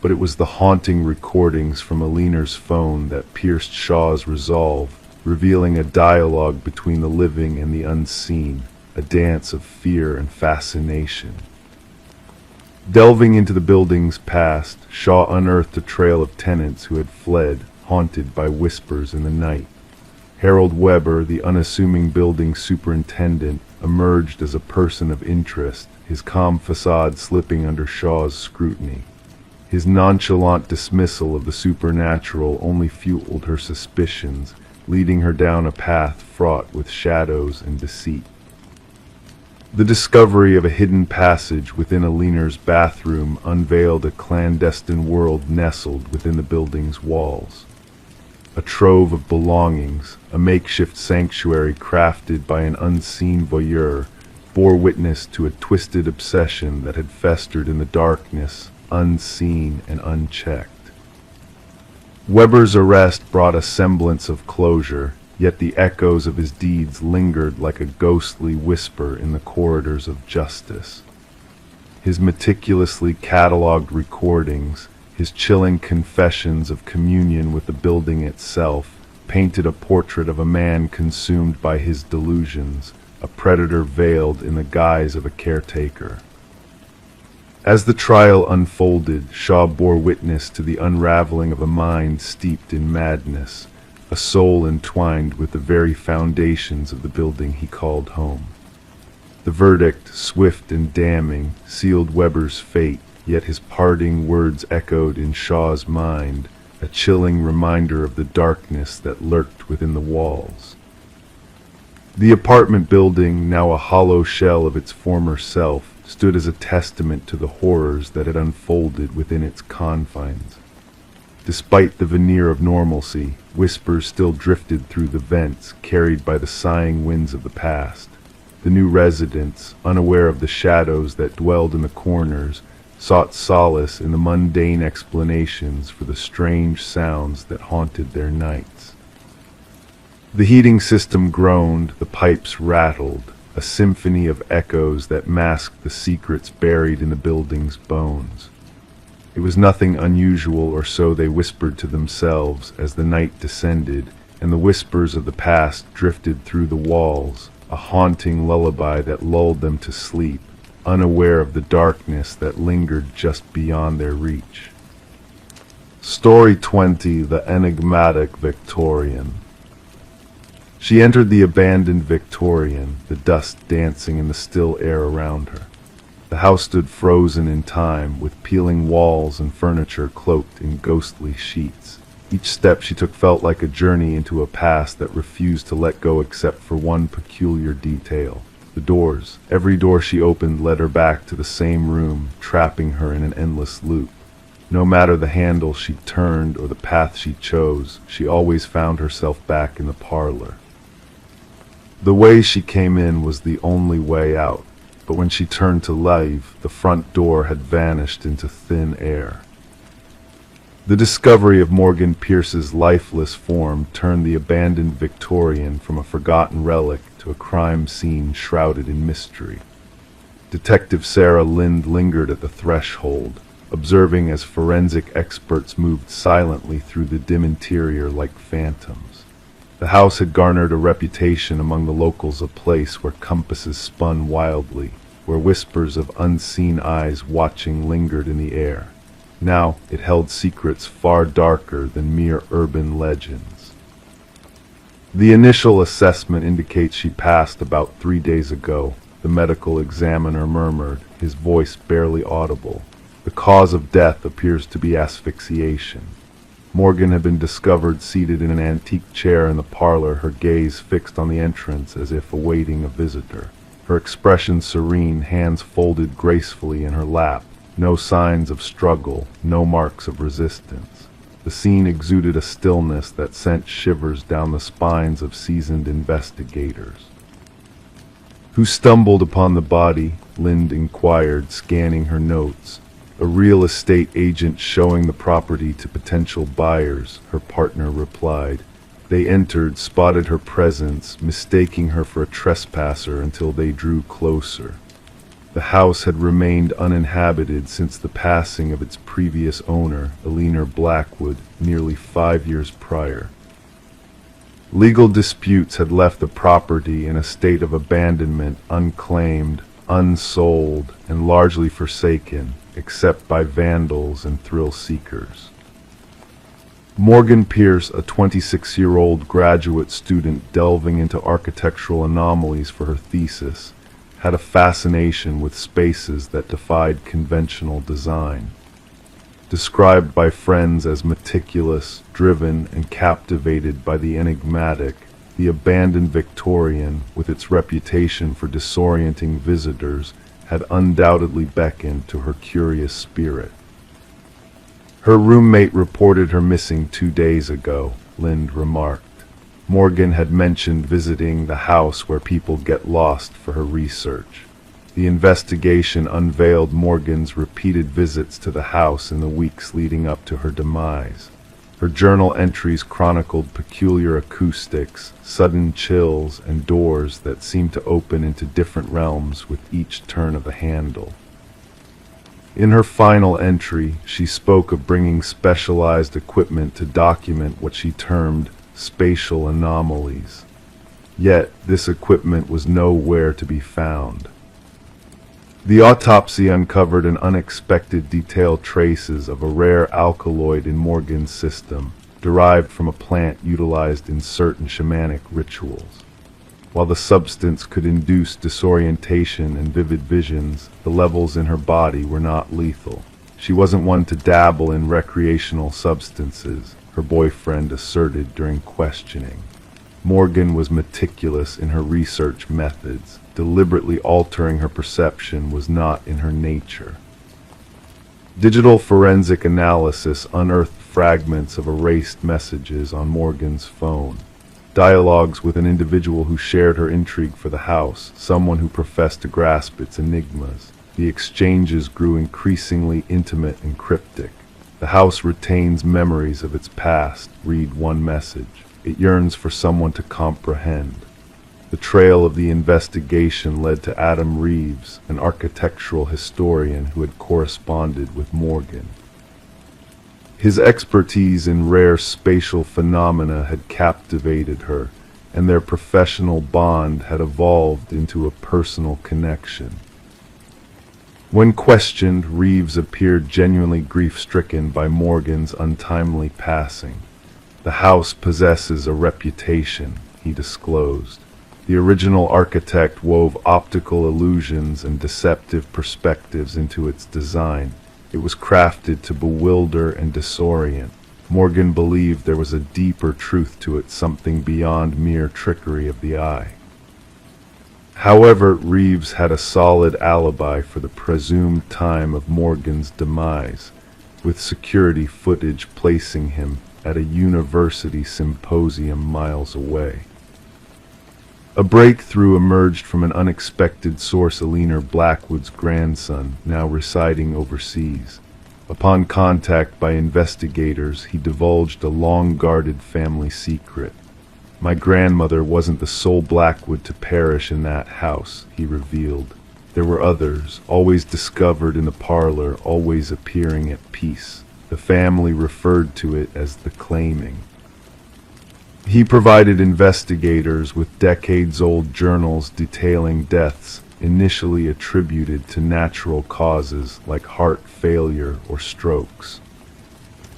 But it was the haunting recordings from Alina's phone that pierced Shaw's resolve, revealing a dialogue between the living and the unseen, a dance of fear and fascination. Delving into the building's past, Shaw unearthed a trail of tenants who had fled, haunted by whispers in the night. Harold Weber, the unassuming building superintendent, emerged as a person of interest, his calm facade slipping under Shaw's scrutiny. His nonchalant dismissal of the supernatural only fueled her suspicions, leading her down a path fraught with shadows and deceit. The discovery of a hidden passage within Alina's bathroom unveiled a clandestine world nestled within the building's walls. A trove of belongings, a makeshift sanctuary crafted by an unseen voyeur, bore witness to a twisted obsession that had festered in the darkness, unseen and unchecked. Weber's arrest brought a semblance of closure, yet the echoes of his deeds lingered like a ghostly whisper in the corridors of justice. His meticulously catalogued recordings, his chilling confessions of communion with the building itself, painted a portrait of a man consumed by his delusions, a predator veiled in the guise of a caretaker. As the trial unfolded, Shaw bore witness to the unraveling of a mind steeped in madness, a soul entwined with the very foundations of the building he called home. The verdict, swift and damning, sealed Weber's fate, yet his parting words echoed in Shaw's mind, a chilling reminder of the darkness that lurked within the walls. The apartment building, now a hollow shell of its former self, stood as a testament to the horrors that had unfolded within its confines. Despite the veneer of normalcy, whispers still drifted through the vents, carried by the sighing winds of the past. The new residents, unaware of the shadows that dwelled in the corners, sought solace in the mundane explanations for the strange sounds that haunted their nights. The heating system groaned, the pipes rattled. a symphony of echoes that masked the secrets buried in the building's bones. It was nothing unusual, or so they whispered to themselves as the night descended, and the whispers of the past drifted through the walls, a haunting lullaby that lulled them to sleep, unaware of the darkness that lingered just beyond their reach. Story 20: The Enigmatic Victorian. She entered the abandoned Victorian, the dust dancing in the still air around her. The house stood frozen in time, with peeling walls and furniture cloaked in ghostly sheets. Each step she took felt like a journey into a past that refused to let go except for one peculiar detail. The doors. Every door she opened led her back to the same room, trapping her in an endless loop. No matter the handle she turned or the path she chose, she always found herself back in the parlor. The way she came in was the only way out, but when she turned to leave, the front door had vanished into thin air. The discovery of Morgan Pierce's lifeless form turned the abandoned Victorian from a forgotten relic to a crime scene shrouded in mystery. Detective Sarah Lind lingered at the threshold, observing as forensic experts moved silently through the dim interior like phantoms. The house had garnered a reputation among the locals, a place where compasses spun wildly, where whispers of unseen eyes watching lingered in the air. Now it held secrets far darker than mere urban legends. The initial assessment indicates she passed about 3 days ago, the medical examiner murmured, his voice barely audible. The cause of death appears to be asphyxiation. Morgan had been discovered seated in an antique chair in the parlor, her gaze fixed on the entrance as if awaiting a visitor. Her expression serene, hands folded gracefully in her lap. No signs of struggle, no marks of resistance. The scene exuded a stillness that sent shivers down the spines of seasoned investigators. "Who stumbled upon the body?" Lind inquired, scanning her notes. "A real estate agent showing the property to potential buyers," her partner replied. They entered, spotted her presence, mistaking her for a trespasser until they drew closer. The house had remained uninhabited since the passing of its previous owner, Eleanor Blackwood, nearly 5 years prior. Legal disputes had left the property in a state of abandonment, unclaimed, unsold, and largely forsaken, except by vandals and thrill seekers. Morgan Pierce, a 26-year-old graduate student delving into architectural anomalies for her thesis, had a fascination with spaces that defied conventional design. Described by friends as meticulous, driven, and captivated by the enigmatic, the abandoned Victorian, with its reputation for disorienting visitors, had undoubtedly beckoned to her curious spirit. Her roommate reported her missing 2 days ago, Lind remarked. Morgan had mentioned visiting the house where people get lost for her research. The investigation unveiled Morgan's repeated visits to the house in the weeks leading up to her demise. Her journal entries chronicled peculiar acoustics, sudden chills, and doors that seemed to open into different realms with each turn of the handle. In her final entry, she spoke of bringing specialized equipment to document what she termed spatial anomalies. Yet, this equipment was nowhere to be found. The autopsy uncovered an unexpected detailed traces of a rare alkaloid in Morgan's system, derived from a plant utilized in certain shamanic rituals. While the substance could induce disorientation and vivid visions, the levels in her body were not lethal. She wasn't one to dabble in recreational substances, her boyfriend asserted during questioning. Morgan was meticulous in her research methods. Deliberately altering her perception was not in her nature. Digital forensic analysis unearthed fragments of erased messages on Morgan's phone. Dialogues with an individual who shared her intrigue for the house, someone who professed to grasp its enigmas. The exchanges grew increasingly intimate and cryptic. The house retains memories of its past, read one message. It yearns for someone to comprehend. The trail of the investigation led to Adam Reeves, an architectural historian who had corresponded with Morgan. His expertise in rare spatial phenomena had captivated her, and their professional bond had evolved into a personal connection. When questioned, Reeves appeared genuinely grief-stricken by Morgan's untimely passing. "The house possesses a reputation," he disclosed. The original architect wove optical illusions and deceptive perspectives into its design. It was crafted to bewilder and disorient. Morgan believed there was a deeper truth to it, something beyond mere trickery of the eye. However, Reeves had a solid alibi for the presumed time of Morgan's demise, with security footage placing him at a university symposium miles away. A breakthrough emerged from an unexpected source, Alina Blackwood's grandson, now residing overseas. Upon contact by investigators, he divulged a long-guarded family secret. "My grandmother wasn't the sole Blackwood to perish in that house," he revealed. "There were others, always discovered in the parlor, always appearing at peace. The family referred to it as the claiming." He provided investigators with decades-old journals detailing deaths initially attributed to natural causes like heart failure or strokes.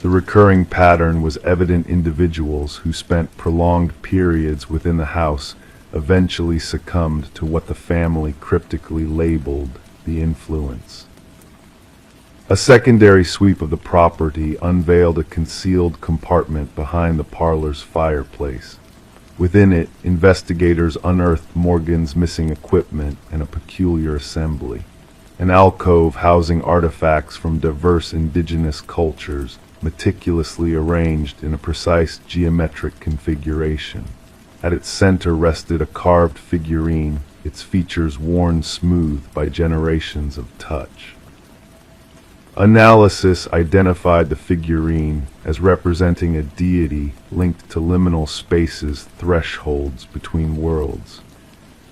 The recurring pattern was evident: individuals who spent prolonged periods within the house eventually succumbed to what the family cryptically labeled the influence. A secondary sweep of the property unveiled a concealed compartment behind the parlor's fireplace. Within it, investigators unearthed Morgan's missing equipment and a peculiar assembly. An alcove housing artifacts from diverse indigenous cultures, meticulously arranged in a precise geometric configuration. At its center rested a carved figurine, its features worn smooth by generations of touch. Analysis identified the figurine as representing a deity linked to liminal spaces, thresholds between worlds.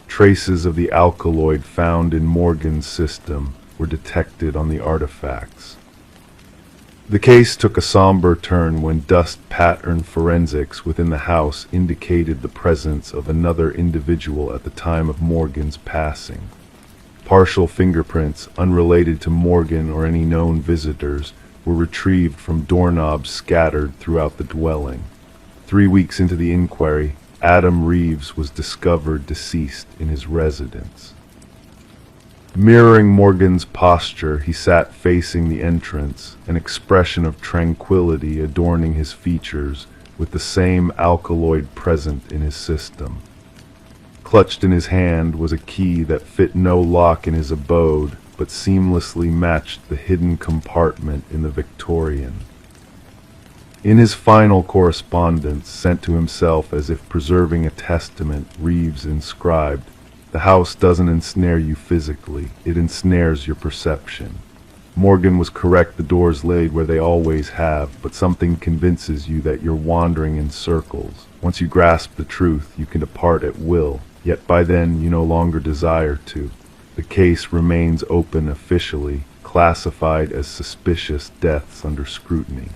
Traces of the alkaloid found in Morgan's system were detected on the artifacts. The case took a somber turn when dust pattern forensics within the house indicated the presence of another individual at the time of Morgan's passing. Partial fingerprints, unrelated to Morgan or any known visitors, were retrieved from doorknobs scattered throughout the dwelling. 3 weeks into the inquiry, Adam Reeves was discovered deceased in his residence. Mirroring Morgan's posture, he sat facing the entrance, an expression of tranquility adorning his features, with the same alkaloid present in his system. Clutched in his hand was a key that fit no lock in his abode, but seamlessly matched the hidden compartment in the Victorian. In his final correspondence, sent to himself as if preserving a testament, Reeves inscribed, "The house doesn't ensnare you physically, it ensnares your perception. Morgan was correct, the doors laid where they always have, but something convinces you that you're wandering in circles. Once you grasp the truth, you can depart at will. Yet by then you no longer desire to. The case remains open officially, classified as suspicious deaths under scrutiny."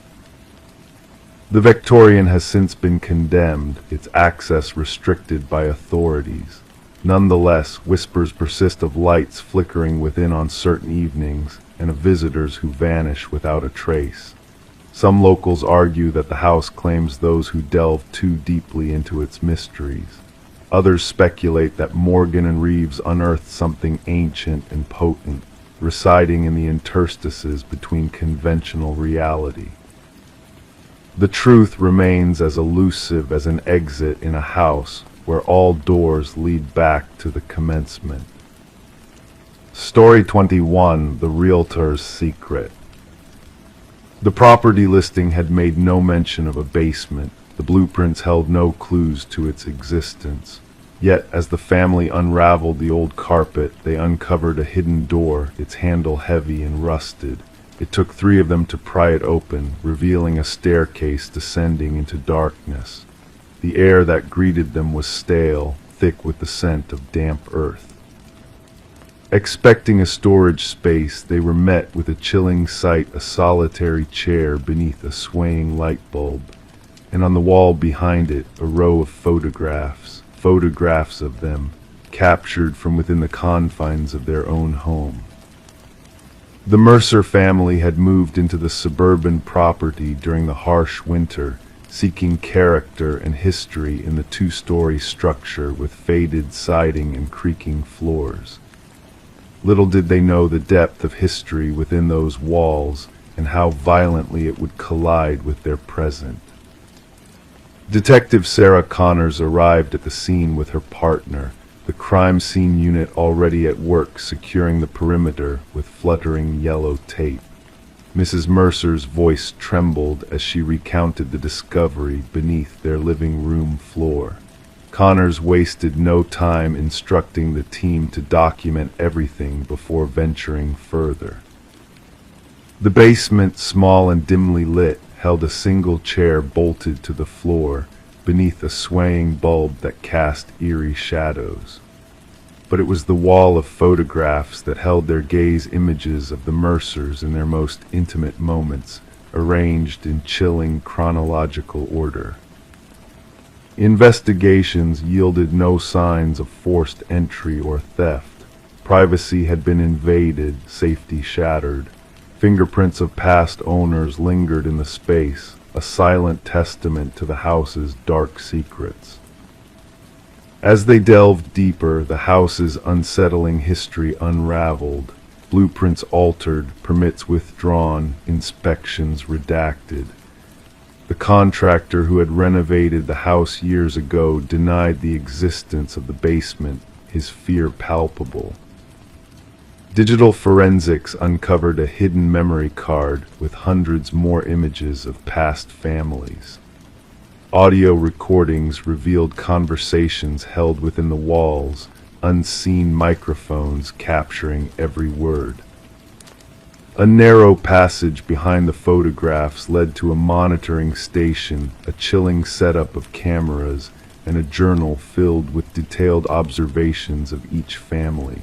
The Victorian has since been condemned, its access restricted by authorities. Nonetheless, whispers persist of lights flickering within on certain evenings, and of visitors who vanish without a trace. Some locals argue that the house claims those who delve too deeply into its mysteries. Others speculate that Morgan and Reeves unearthed something ancient and potent, residing in the interstices between conventional reality. The truth remains as elusive as an exit in a house where all doors lead back to the commencement. Story 21: The Realtor's Secret. The property listing had made no mention of a basement. The blueprints held no clues to its existence. Yet, as the family unraveled the old carpet, they uncovered a hidden door, its handle heavy and rusted. It took 3 of them to pry it open, revealing a staircase descending into darkness. The air that greeted them was stale, thick with the scent of damp earth. Expecting a storage space, they were met with a chilling sight: a solitary chair beneath a swaying light bulb, and on the wall behind it a row of photographs of them, captured from within the confines of their own home. The Mercer family had moved into the suburban property during the harsh winter, seeking character and history in the two-story structure with faded siding and creaking floors. Little did they know the depth of history within those walls and how violently it would collide with their present. Detective Sarah Connors arrived at the scene with her partner, the crime scene unit already at work securing the perimeter with fluttering yellow tape. Mrs. Mercer's voice trembled as she recounted the discovery beneath their living room floor. Connors wasted no time instructing the team to document everything before venturing further. The basement, small and dimly lit, held a single chair bolted to the floor beneath a swaying bulb that cast eerie shadows. But it was the wall of photographs that held their gaze: images of the Mercers in their most intimate moments, arranged in chilling chronological order. Investigations yielded no signs of forced entry or theft. Privacy had been invaded, safety shattered. Fingerprints of past owners lingered in the space, a silent testament to the house's dark secrets. As they delved deeper, the house's unsettling history unraveled. Blueprints altered, permits withdrawn, inspections redacted. The contractor who had renovated the house years ago denied the existence of the basement, his fear palpable. Digital forensics uncovered a hidden memory card with hundreds more images of past families. Audio recordings revealed conversations held within the walls, unseen microphones capturing every word. A narrow passage behind the photographs led to a monitoring station, a chilling setup of cameras, and a journal filled with detailed observations of each family.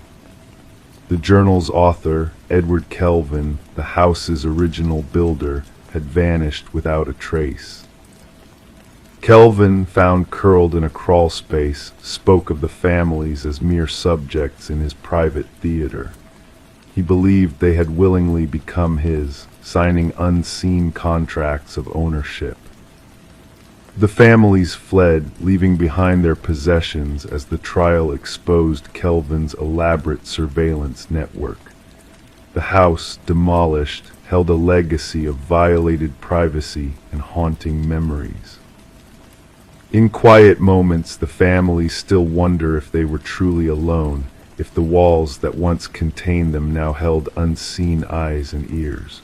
The journal's author, Edward Kelvin, the house's original builder, had vanished without a trace. Kelvin, found curled in a crawl space, spoke of the families as mere subjects in his private theater. He believed they had willingly become his, signing unseen contracts of ownership. The families fled, leaving behind their possessions as the trial exposed Kelvin's elaborate surveillance network. The house, demolished, held a legacy of violated privacy and haunting memories. In quiet moments, the families still wonder if they were truly alone, if the walls that once contained them now held unseen eyes and ears.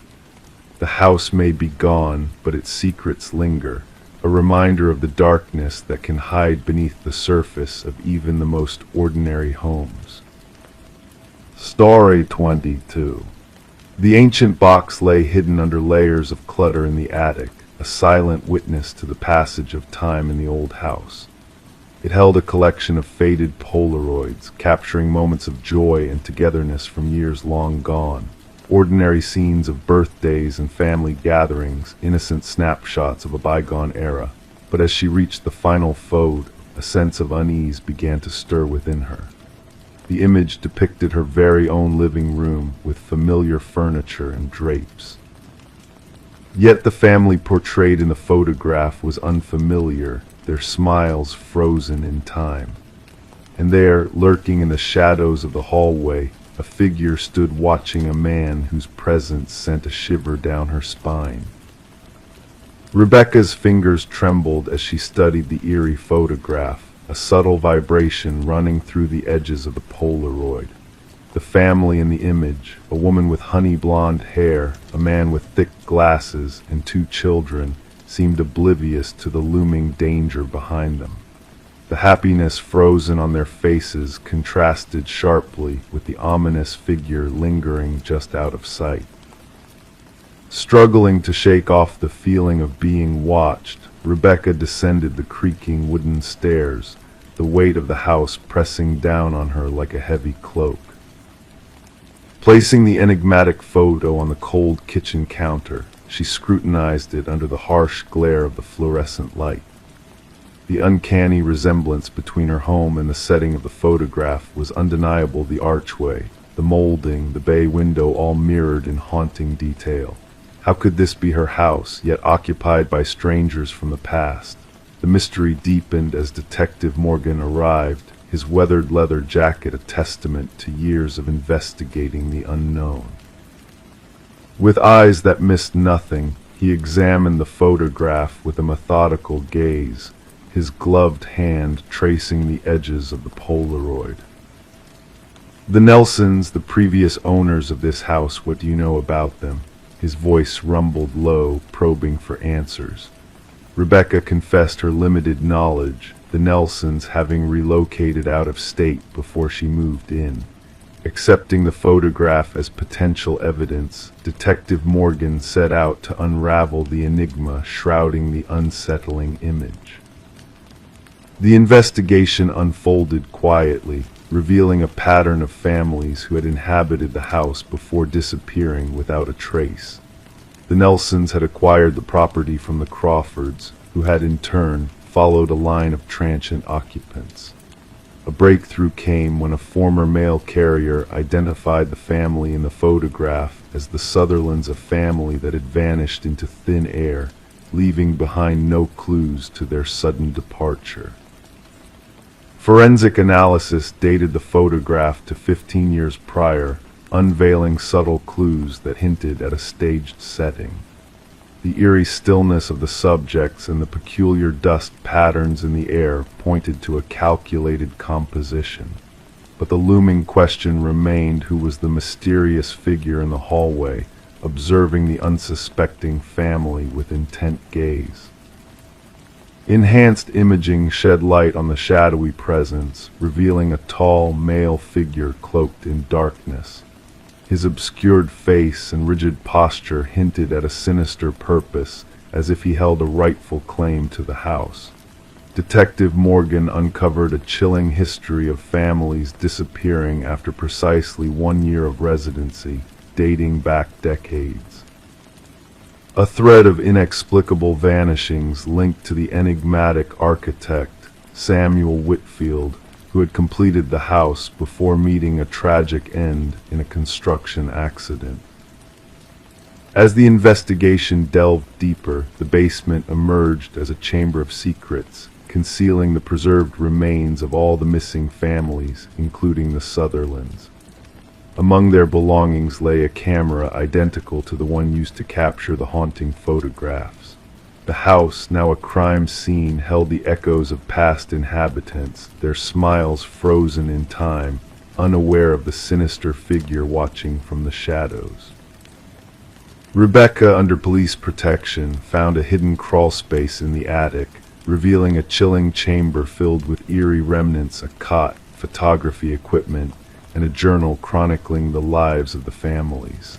The house may be gone, but its secrets linger, a reminder of the darkness that can hide beneath the surface of even the most ordinary homes. Story 22. The ancient box lay hidden under layers of clutter in the attic, a silent witness to the passage of time in the old house. It held a collection of faded Polaroids, capturing moments of joy and togetherness from years long gone. Ordinary scenes of birthdays and family gatherings, innocent snapshots of a bygone era. But as she reached the final photo, a sense of unease began to stir within her. The image depicted her very own living room with familiar furniture and drapes. Yet the family portrayed in the photograph was unfamiliar, their smiles frozen in time. And there, lurking in the shadows of the hallway, a figure stood watching a man whose presence sent a shiver down her spine. Rebecca's fingers trembled as she studied the eerie photograph, a subtle vibration running through the edges of the Polaroid. The family in the image, a woman with honey blonde hair, a man with thick glasses, and two children, seemed oblivious to the looming danger behind them. The happiness frozen on their faces contrasted sharply with the ominous figure lingering just out of sight. Struggling to shake off the feeling of being watched, Rebecca descended the creaking wooden stairs, the the weight of the house pressing down on her like a heavy cloak. Placing the enigmatic photo on the cold kitchen counter, she scrutinized it under the harsh glare of the fluorescent light. The uncanny resemblance between her home and the setting of the photograph was undeniable. The archway, the molding, the bay window all mirrored in haunting detail. How could this be her house, yet occupied by strangers from the past? The mystery deepened as Detective Morgan arrived, his weathered leather jacket a testament to years of investigating the unknown. With eyes that missed nothing, he examined the photograph with a methodical gaze, his gloved hand tracing the edges of the Polaroid. The Nelsons, the previous owners of this house, what do you know about them? His voice rumbled low, probing for answers. Rebecca confessed her limited knowledge, the Nelsons having relocated out of state before she moved in. Accepting the photograph as potential evidence, Detective Morgan set out to unravel the enigma shrouding the unsettling image. The investigation unfolded quietly, revealing a pattern of families who had inhabited the house before disappearing without a trace. The Nelsons had acquired the property from the Crawfords, who had in turn followed a line of transient occupants. A breakthrough came when a former mail carrier identified the family in the photograph as the Sutherlands, a family that had vanished into thin air, leaving behind no clues to their sudden departure. Forensic analysis dated the photograph to 15 years prior, unveiling subtle clues that hinted at a staged setting. The eerie stillness of the subjects and the peculiar dust patterns in the air pointed to a calculated composition. But the looming question remained: who was the mysterious figure in the hallway, observing the unsuspecting family with intent gaze? Enhanced imaging shed light on the shadowy presence, revealing a tall male figure cloaked in darkness. His obscured face and rigid posture hinted at a sinister purpose, as if he held a rightful claim to the house. Detective Morgan uncovered a chilling history of families disappearing after precisely 1 year of residency, dating back decades. A thread of inexplicable vanishings linked to the enigmatic architect, Samuel Whitfield, who had completed the house before meeting a tragic end in a construction accident. As the investigation delved deeper, the basement emerged as a chamber of secrets, concealing the preserved remains of all the missing families, including the Sutherlands. Among their belongings lay a camera identical to the one used to capture the haunting photographs. The house, now a crime scene, held the echoes of past inhabitants, their smiles frozen in time, unaware of the sinister figure watching from the shadows. Rebecca, under police protection, found a hidden crawlspace in the attic, revealing a chilling chamber filled with eerie remnants, a cot, photography equipment, and a journal chronicling the lives of the families.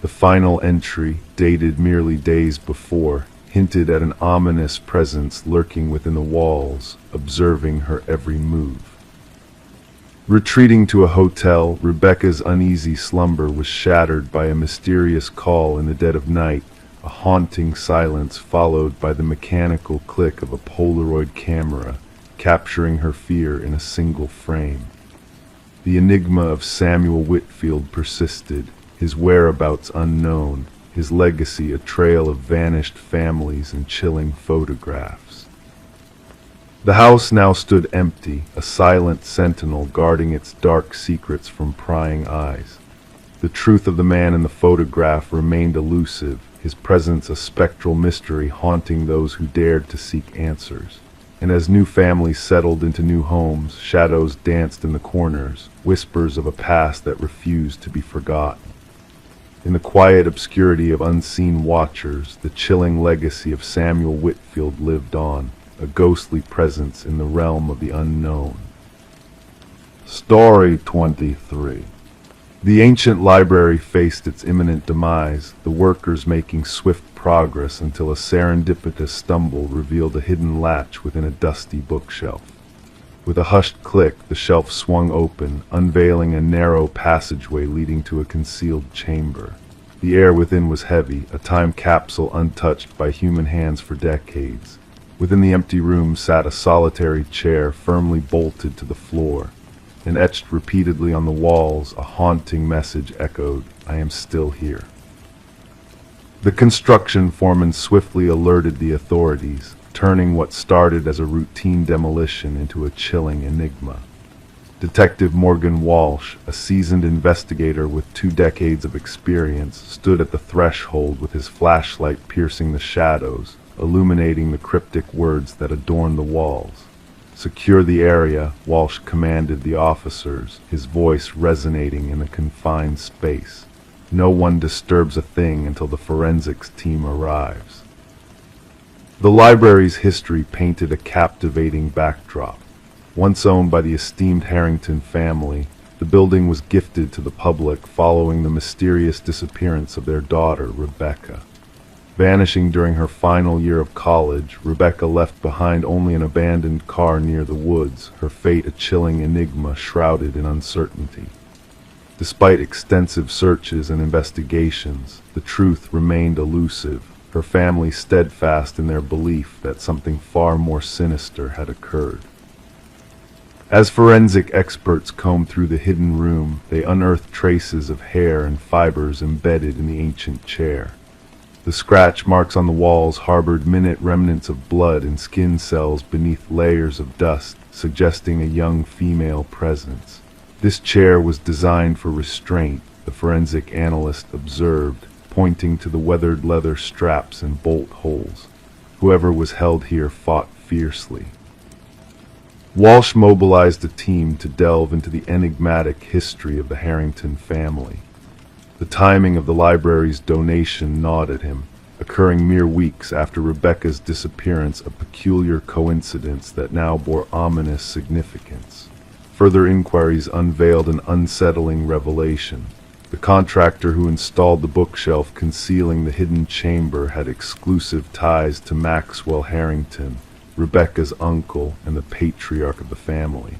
The final entry, dated merely days before, hinted at an ominous presence lurking within the walls, observing her every move. Retreating to a hotel, Rebecca's uneasy slumber was shattered by a mysterious call in the dead of night, a haunting silence followed by the mechanical click of a Polaroid camera, capturing her fear in a single frame. The enigma of Samuel Whitfield persisted, his whereabouts unknown, his legacy a trail of vanished families and chilling photographs. The house now stood empty, a silent sentinel guarding its dark secrets from prying eyes. The truth of the man in the photograph remained elusive, his presence a spectral mystery haunting those who dared to seek answers. And as new families settled into new homes, shadows danced in the corners, whispers of a past that refused to be forgotten. In the quiet obscurity of unseen watchers, the chilling legacy of Samuel Whitfield lived on, a ghostly presence in the realm of the unknown. Story 23. The ancient library faced its imminent demise, the workers making swift progress until a serendipitous stumble revealed a hidden latch within a dusty bookshelf. With a hushed click, the shelf swung open, unveiling a narrow passageway leading to a concealed chamber. The air within was heavy, a time capsule untouched by human hands for decades. Within the empty room sat a solitary chair firmly bolted to the floor, and etched repeatedly on the walls a haunting message echoed, "I am still here." The construction foreman swiftly alerted the authorities, turning what started as a routine demolition into a chilling enigma. Detective Morgan Walsh, a seasoned investigator with 2 decades of experience, stood at the threshold with his flashlight piercing the shadows, illuminating the cryptic words that adorned the walls. "Secure the area," Walsh commanded the officers, his voice resonating in the confined space. "No one disturbs a thing until the forensics team arrives." The library's history painted a captivating backdrop. Once owned by the esteemed Harrington family, the building was gifted to the public following the mysterious disappearance of their daughter, Rebecca. Vanishing during her final year of college, Rebecca left behind only an abandoned car near the woods, her fate a chilling enigma shrouded in uncertainty. Despite extensive searches and investigations, the truth remained elusive, her family steadfast in their belief that something far more sinister had occurred. As forensic experts combed through the hidden room, they unearthed traces of hair and fibers embedded in the ancient chair. The scratch marks on the walls harbored minute remnants of blood and skin cells beneath layers of dust, suggesting a young female presence. This chair was designed for restraint, the forensic analyst observed, pointing to the weathered leather straps and bolt holes. Whoever was held here fought fiercely. Walsh mobilized a team to delve into the enigmatic history of the Harrington family. The timing of the library's donation gnawed at him, occurring mere weeks after Rebecca's disappearance, a peculiar coincidence that now bore ominous significance. Further inquiries unveiled an unsettling revelation. The contractor who installed the bookshelf concealing the hidden chamber had exclusive ties to Maxwell Harrington, Rebecca's uncle and the patriarch of the family.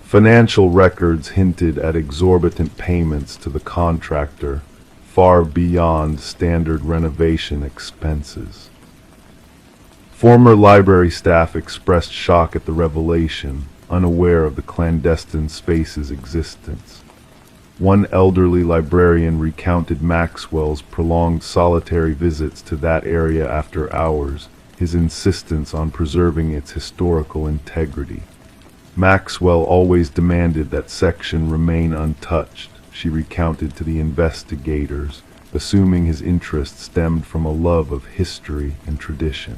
Financial records hinted at exorbitant payments to the contractor, far beyond standard renovation expenses. Former library staff expressed shock at the revelation, unaware of the clandestine space's existence. One elderly librarian recounted Maxwell's prolonged solitary visits to that area after hours, his insistence on preserving its historical integrity. Maxwell always demanded that section remain untouched, she recounted to the investigators, assuming his interest stemmed from a love of history and tradition.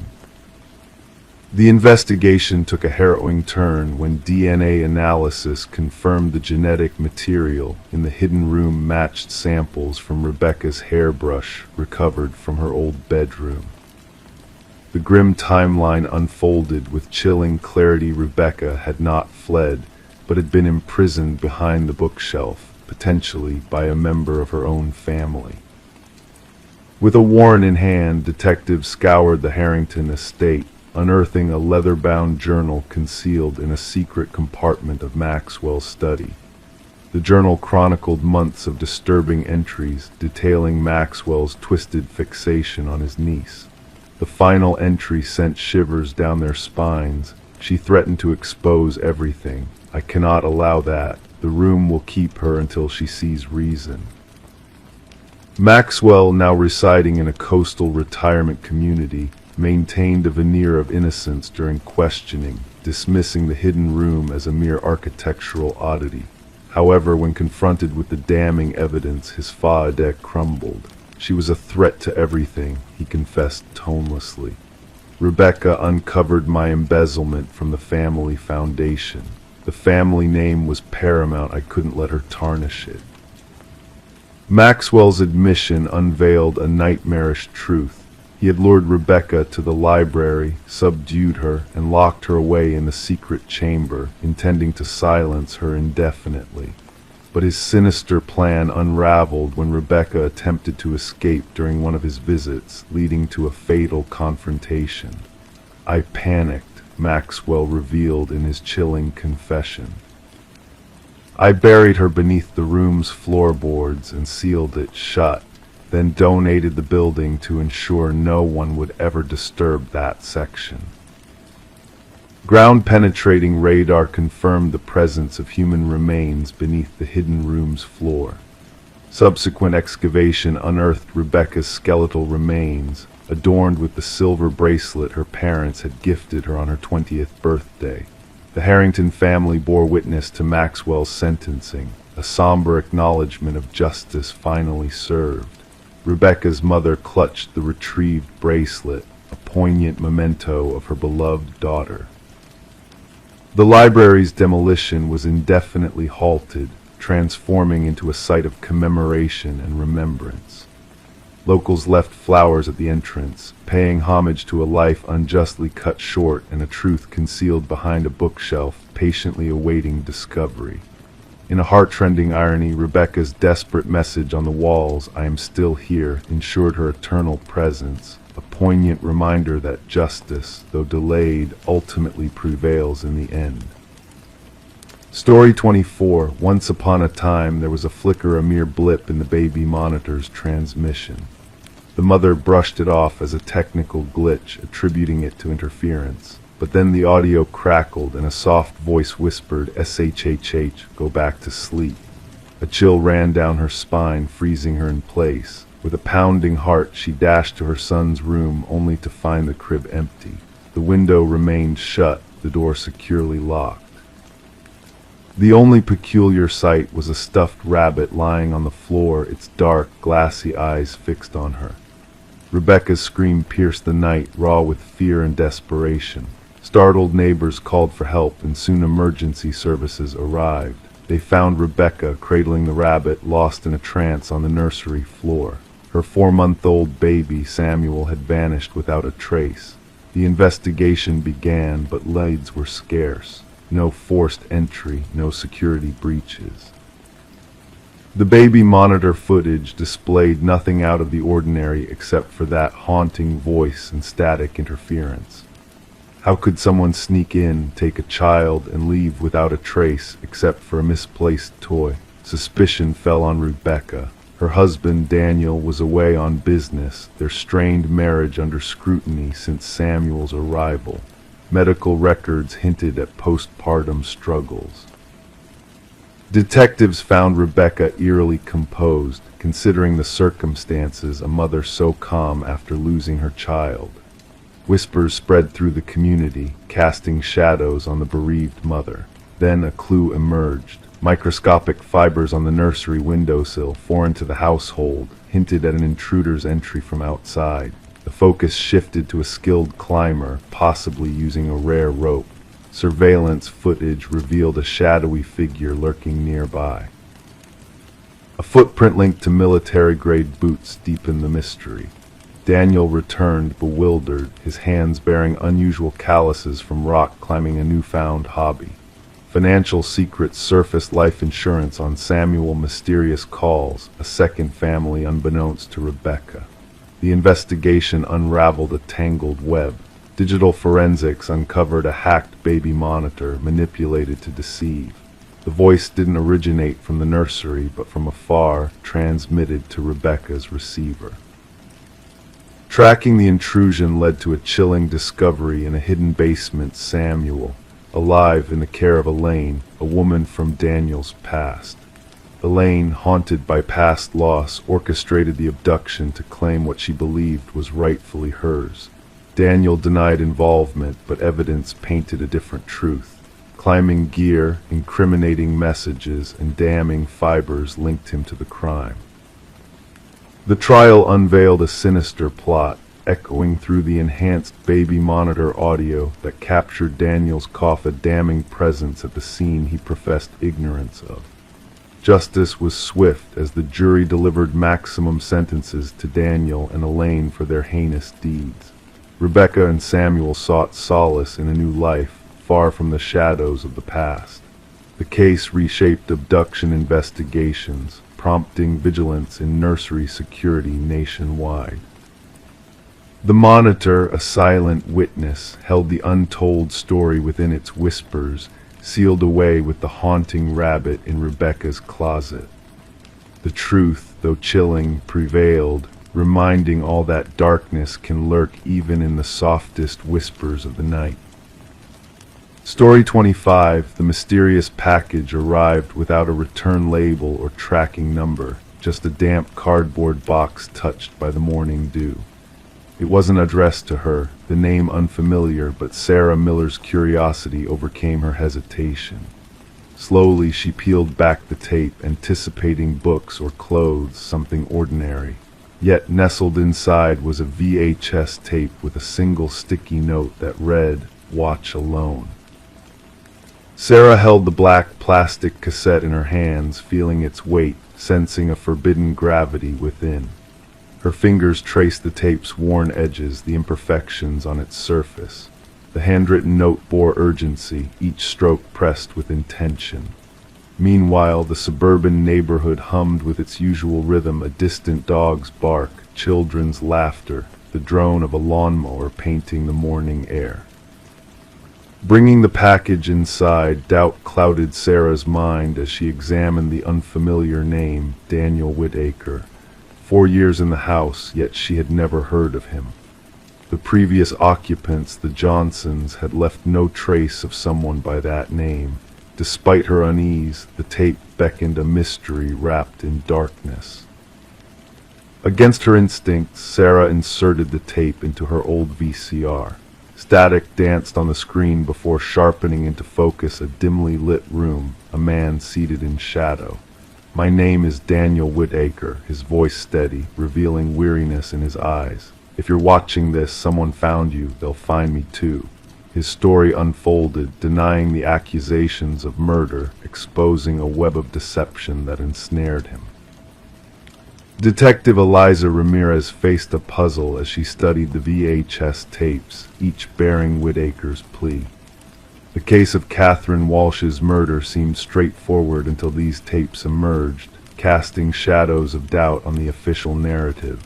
The investigation took a harrowing turn when DNA analysis confirmed the genetic material in the hidden room matched samples from Rebecca's hairbrush recovered from her old bedroom. The grim timeline unfolded with chilling clarity. Rebecca had not fled, but had been imprisoned behind the bookshelf, potentially by a member of her own family. With a warrant in hand, detectives scoured the Harrington estate, unearthing a leather-bound journal concealed in a secret compartment of Maxwell's study. The journal chronicled months of disturbing entries, detailing Maxwell's twisted fixation on his niece. The final entry sent shivers down their spines. She threatened to expose everything. "I cannot allow that. The room will keep her until she sees reason." Maxwell, now residing in a coastal retirement community, maintained a veneer of innocence during questioning, dismissing the hidden room as a mere architectural oddity. However, when confronted with the damning evidence, his fa-deck crumbled. "She was a threat to everything," he confessed tonelessly. "Rebecca uncovered my embezzlement from the family foundation. The family name was paramount. I couldn't let her tarnish it." Maxwell's admission unveiled a nightmarish truth. He had lured Rebecca to the library, subdued her, and locked her away in the secret chamber, intending to silence her indefinitely. But his sinister plan unraveled when Rebecca attempted to escape during one of his visits, leading to a fatal confrontation. "I panicked," Maxwell revealed in his chilling confession. I buried her beneath the room's floorboards and sealed it shut, then donated the building to ensure no one would ever disturb that section. Ground-penetrating radar confirmed the presence of human remains beneath the hidden room's floor. Subsequent excavation unearthed Rebecca's skeletal remains, adorned with the silver bracelet her parents had gifted her on her 20th birthday. The Harrington family bore witness to Maxwell's sentencing, a somber acknowledgement of justice finally served. Rebecca's mother clutched the retrieved bracelet, a poignant memento of her beloved daughter. The library's demolition was indefinitely halted, transforming into a site of commemoration and remembrance. Locals left flowers at the entrance, paying homage to a life unjustly cut short and a truth concealed behind a bookshelf patiently awaiting discovery. In a heart-rending irony, Rebecca's desperate message on the walls, "I am still here," ensured her eternal presence, a poignant reminder that justice, though delayed, ultimately prevails in the end. Story 24. Once upon a time, there was a flicker, a mere blip in the baby monitor's transmission. The mother brushed it off as a technical glitch, attributing it to interference. But then the audio crackled and a soft voice whispered, "SHHH, go back to sleep." A chill ran down her spine, freezing her in place. With a pounding heart, she dashed to her son's room, only to find the crib empty. The window remained shut, the door securely locked. The only peculiar sight was a stuffed rabbit lying on the floor, its dark, glassy eyes fixed on her. Rebecca's scream pierced the night, raw with fear and desperation. Startled neighbors called for help, and soon emergency services arrived. They found Rebecca cradling the rabbit, lost in a trance on the nursery floor. Her 4-month-old baby, Samuel, had vanished without a trace. The investigation began, but leads were scarce. No forced entry, no security breaches. The baby monitor footage displayed nothing out of the ordinary except for that haunting voice and static interference. How could someone sneak in, take a child, and leave without a trace except for a misplaced toy? Suspicion fell on Rebecca. Her husband, Daniel, was away on business, their strained marriage under scrutiny since Samuel's arrival. Medical records hinted at postpartum struggles. Detectives found Rebecca eerily composed, considering the circumstances, a mother so calm after losing her child. Whispers spread through the community, casting shadows on the bereaved mother. Then a clue emerged. Microscopic fibers on the nursery windowsill, foreign to the household, hinted at an intruder's entry from outside. The focus shifted to a skilled climber, possibly using a rare rope. Surveillance footage revealed a shadowy figure lurking nearby. A footprint linked to military-grade boots deepened the mystery. Daniel returned, bewildered, his hands bearing unusual calluses from rock climbing a newfound hobby. Financial secrets surfaced, life insurance on Samuel, mysterious calls, a second family unbeknownst to Rebecca. The investigation unraveled a tangled web. Digital forensics uncovered a hacked baby monitor, manipulated to deceive. The voice didn't originate from the nursery, but from afar, transmitted to Rebecca's receiver. Tracking the intrusion led to a chilling discovery in a hidden basement. Samuel, alive in the care of Elaine, a woman from Daniel's past. Elaine, haunted by past loss, orchestrated the abduction to claim what she believed was rightfully hers. Daniel denied involvement, but evidence painted a different truth. Climbing gear, incriminating messages, and damning fibers linked him to the crime. The trial unveiled a sinister plot, echoing through the enhanced baby monitor audio that captured Daniel's cough, a damning presence at the scene he professed ignorance of. Justice was swift as the jury delivered maximum sentences to Daniel and Elaine for their heinous deeds. Rebecca and Samuel sought solace in a new life, far from the shadows of the past. The case reshaped abduction investigations, prompting vigilance in nursery security nationwide. The monitor, a silent witness, held the untold story within its whispers, sealed away with the haunting rabbit in Rebecca's closet. The truth, though chilling, prevailed, reminding all that darkness can lurk even in the softest whispers of the night. Story 25, the mysterious package arrived without a return label or tracking number, just a damp cardboard box touched by the morning dew. It wasn't addressed to her, the name unfamiliar, but Sarah Miller's curiosity overcame her hesitation. Slowly she peeled back the tape, anticipating books or clothes, something ordinary. Yet nestled inside was a VHS tape with a single sticky note that read, "Watch alone." Sarah held the black plastic cassette in her hands, feeling its weight, sensing a forbidden gravity within. Her fingers traced the tape's worn edges, the imperfections on its surface. The handwritten note bore urgency, each stroke pressed with intention. Meanwhile, the suburban neighborhood hummed with its usual rhythm, a distant dog's bark, children's laughter, the drone of a lawnmower painting the morning air. Bringing the package inside, doubt clouded Sarah's mind as she examined the unfamiliar name, Daniel Whitaker. 4 years in the house, yet she had never heard of him. The previous occupants, the Johnsons, had left no trace of someone by that name. Despite her unease, the tape beckoned a mystery wrapped in darkness. Against her instincts, Sarah inserted the tape into her old VCR. Static danced on the screen before sharpening into focus a dimly lit room, a man seated in shadow. "My name is Daniel Whitaker," his voice steady, revealing weariness in his eyes. "If you're watching this, someone found you, they'll find me too." His story unfolded, denying the accusations of murder, exposing a web of deception that ensnared him. Detective Eliza Ramirez faced a puzzle as she studied the VHS tapes, each bearing Whitaker's plea. The case of Catherine Walsh's murder seemed straightforward until these tapes emerged, casting shadows of doubt on the official narrative.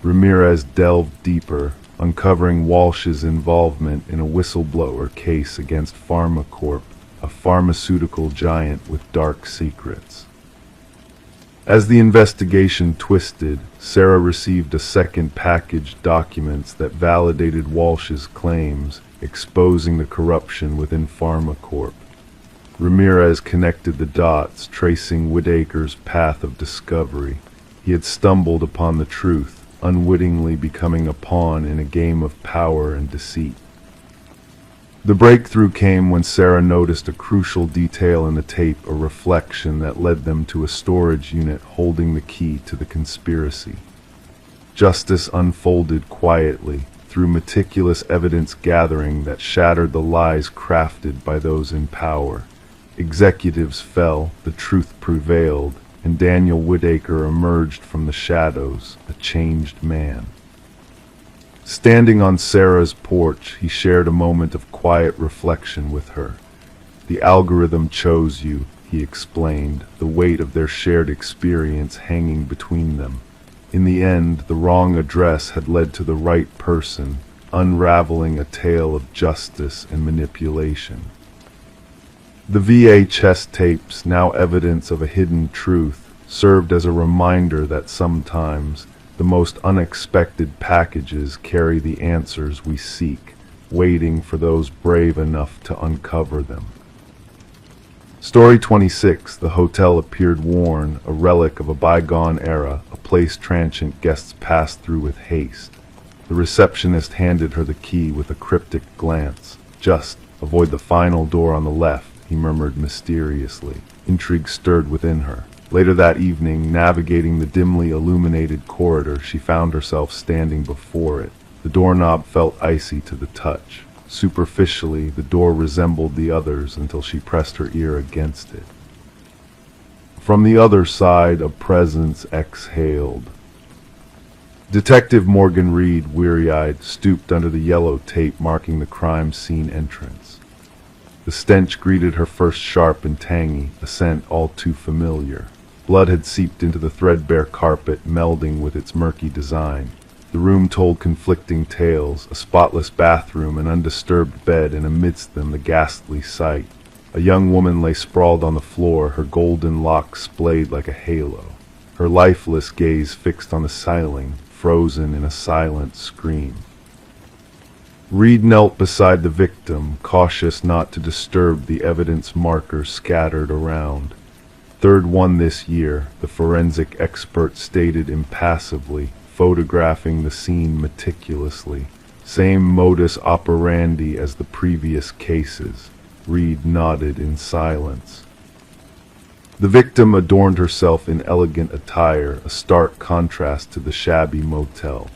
Ramirez delved deeper, uncovering Walsh's involvement in a whistleblower case against PharmaCorp, a pharmaceutical giant with dark secrets. As the investigation twisted, Sarah received a second package, documents that validated Walsh's claims, exposing the corruption within PharmaCorp. Ramirez connected the dots, tracing Whitaker's path of discovery. He had stumbled upon the truth, unwittingly becoming a pawn in a game of power and deceit. The breakthrough came when Sarah noticed a crucial detail in the tape, a reflection that led them to a storage unit holding the key to the conspiracy. Justice unfolded quietly, through meticulous evidence gathering that shattered the lies crafted by those in power. Executives fell, the truth prevailed, and Daniel Whitaker emerged from the shadows, a changed man. Standing on Sarah's porch, he shared a moment of quiet reflection with her. "The algorithm chose you," he explained, the weight of their shared experience hanging between them. In the end, the wrong address had led to the right person, unraveling a tale of justice and manipulation. The VHS tapes, now evidence of a hidden truth, served as a reminder that sometimes the most unexpected packages carry the answers we seek, waiting for those brave enough to uncover them. Story 26, the hotel appeared worn, a relic of a bygone era, a place transient guests passed through with haste. The receptionist handed her the key with a cryptic glance. "Just avoid the final door on the left," he murmured mysteriously. Intrigue stirred within her. Later that evening, navigating the dimly illuminated corridor, she found herself standing before it. The doorknob felt icy to the touch. Superficially, the door resembled the others until she pressed her ear against it. From the other side, a presence exhaled. Detective Morgan Reed, weary-eyed, stooped under the yellow tape marking the crime scene entrance. The stench greeted her first sharp and tangy, a scent all too familiar. Blood had seeped into the threadbare carpet, melding with its murky design. The room told conflicting tales, a spotless bathroom, an undisturbed bed, and amidst them the ghastly sight. A young woman lay sprawled on the floor, her golden locks splayed like a halo, her lifeless gaze fixed on the ceiling, frozen in a silent scream. Reed knelt beside the victim, cautious not to disturb the evidence markers scattered around. Third one this year, the forensic expert stated impassively, photographing the scene meticulously. Same modus operandi as the previous cases. Reed nodded in silence. The victim adorned herself in elegant attire, a stark contrast to the shabby motel.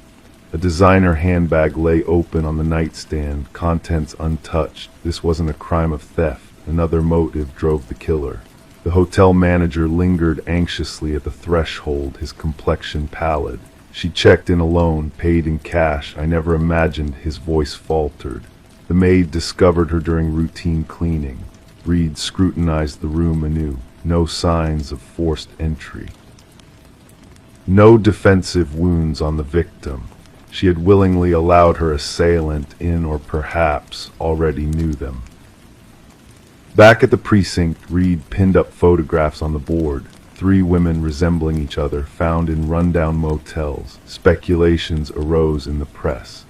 A designer handbag lay open on the nightstand, contents untouched. This wasn't a crime of theft. Another motive drove the killer. The hotel manager lingered anxiously at the threshold, his complexion pallid. She checked in alone, paid in cash. I never imagined. His voice faltered. The maid discovered her during routine cleaning. Reed scrutinized the room anew. No signs of forced entry. No defensive wounds on the victim. She had willingly allowed her assailant in, or perhaps already knew them. Back at the precinct, Reed pinned up photographs on the board. 3 women resembling each other, found in rundown motels. Speculations arose in the press.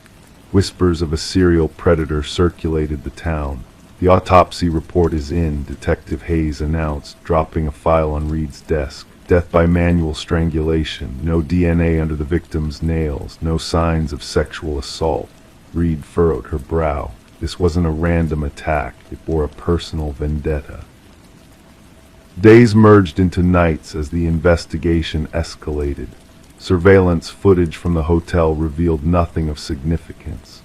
Whispers of a serial predator circulated the town. The autopsy report is in, Detective Hayes announced, dropping a file on Reed's desk. Death by manual strangulation. No DNA under the victim's nails. No signs of sexual assault. Reed furrowed her brow. This wasn't a random attack. It bore a personal vendetta. Days merged into nights as the investigation escalated. Surveillance footage from the hotel revealed nothing of significance.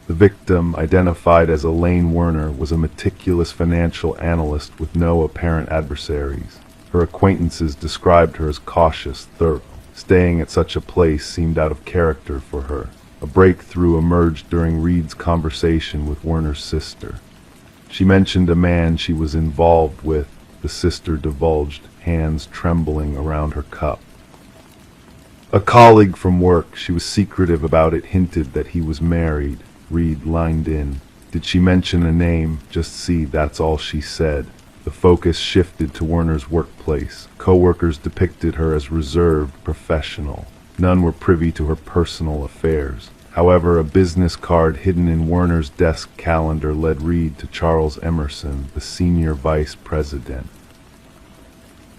The victim, identified as Elaine Werner, was a meticulous financial analyst with no apparent adversaries. Her acquaintances described her as cautious, thorough. Staying at such a place seemed out of character for her. A breakthrough emerged during Reed's conversation with Werner's sister. She mentioned a man she was involved with, the sister divulged, hands trembling around her cup. A colleague from work, she was secretive about it, hinted that he was married. Reed lined in. Did she mention a name? Just see, that's all she said. The focus shifted to Werner's workplace. Co-workers depicted her as reserved, professional. None were privy to her personal affairs. However, a business card hidden in Werner's desk calendar led Reed to Charles Emerson, the senior vice president.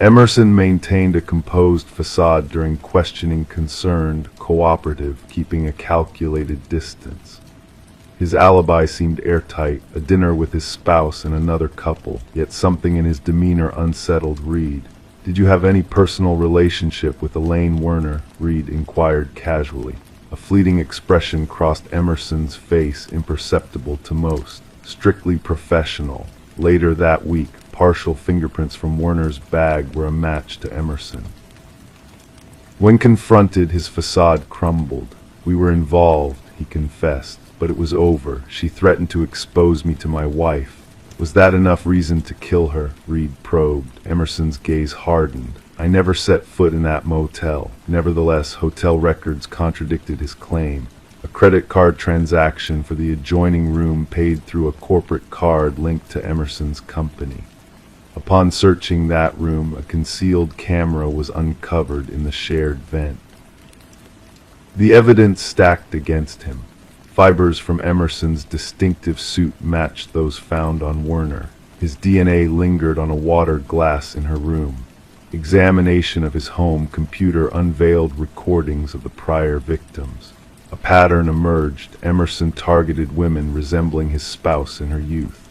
Emerson maintained a composed facade during questioning, concerned, cooperative, keeping a calculated distance. His alibi seemed airtight, a dinner with his spouse and another couple, yet something in his demeanor unsettled Reed. Did you have any personal relationship with Elaine Werner? Reed inquired casually. A fleeting expression crossed Emerson's face, imperceptible to most. Strictly professional. Later that week, partial fingerprints from Werner's bag were a match to Emerson. When confronted, his facade crumbled. We were involved, he confessed, but it was over. She threatened to expose me to my wife. Was that enough reason to kill her? Reed probed. Emerson's gaze hardened. I never set foot in that motel. Nevertheless, hotel records contradicted his claim. A credit card transaction for the adjoining room paid through a corporate card linked to Emerson's company. Upon searching that room, a concealed camera was uncovered in the shared vent. The evidence stacked against him. Fibers from Emerson's distinctive suit matched those found on Werner. His DNA lingered on a water glass in her room. Examination of his home computer unveiled recordings of the prior victims. A pattern emerged. Emerson targeted women resembling his spouse in her youth.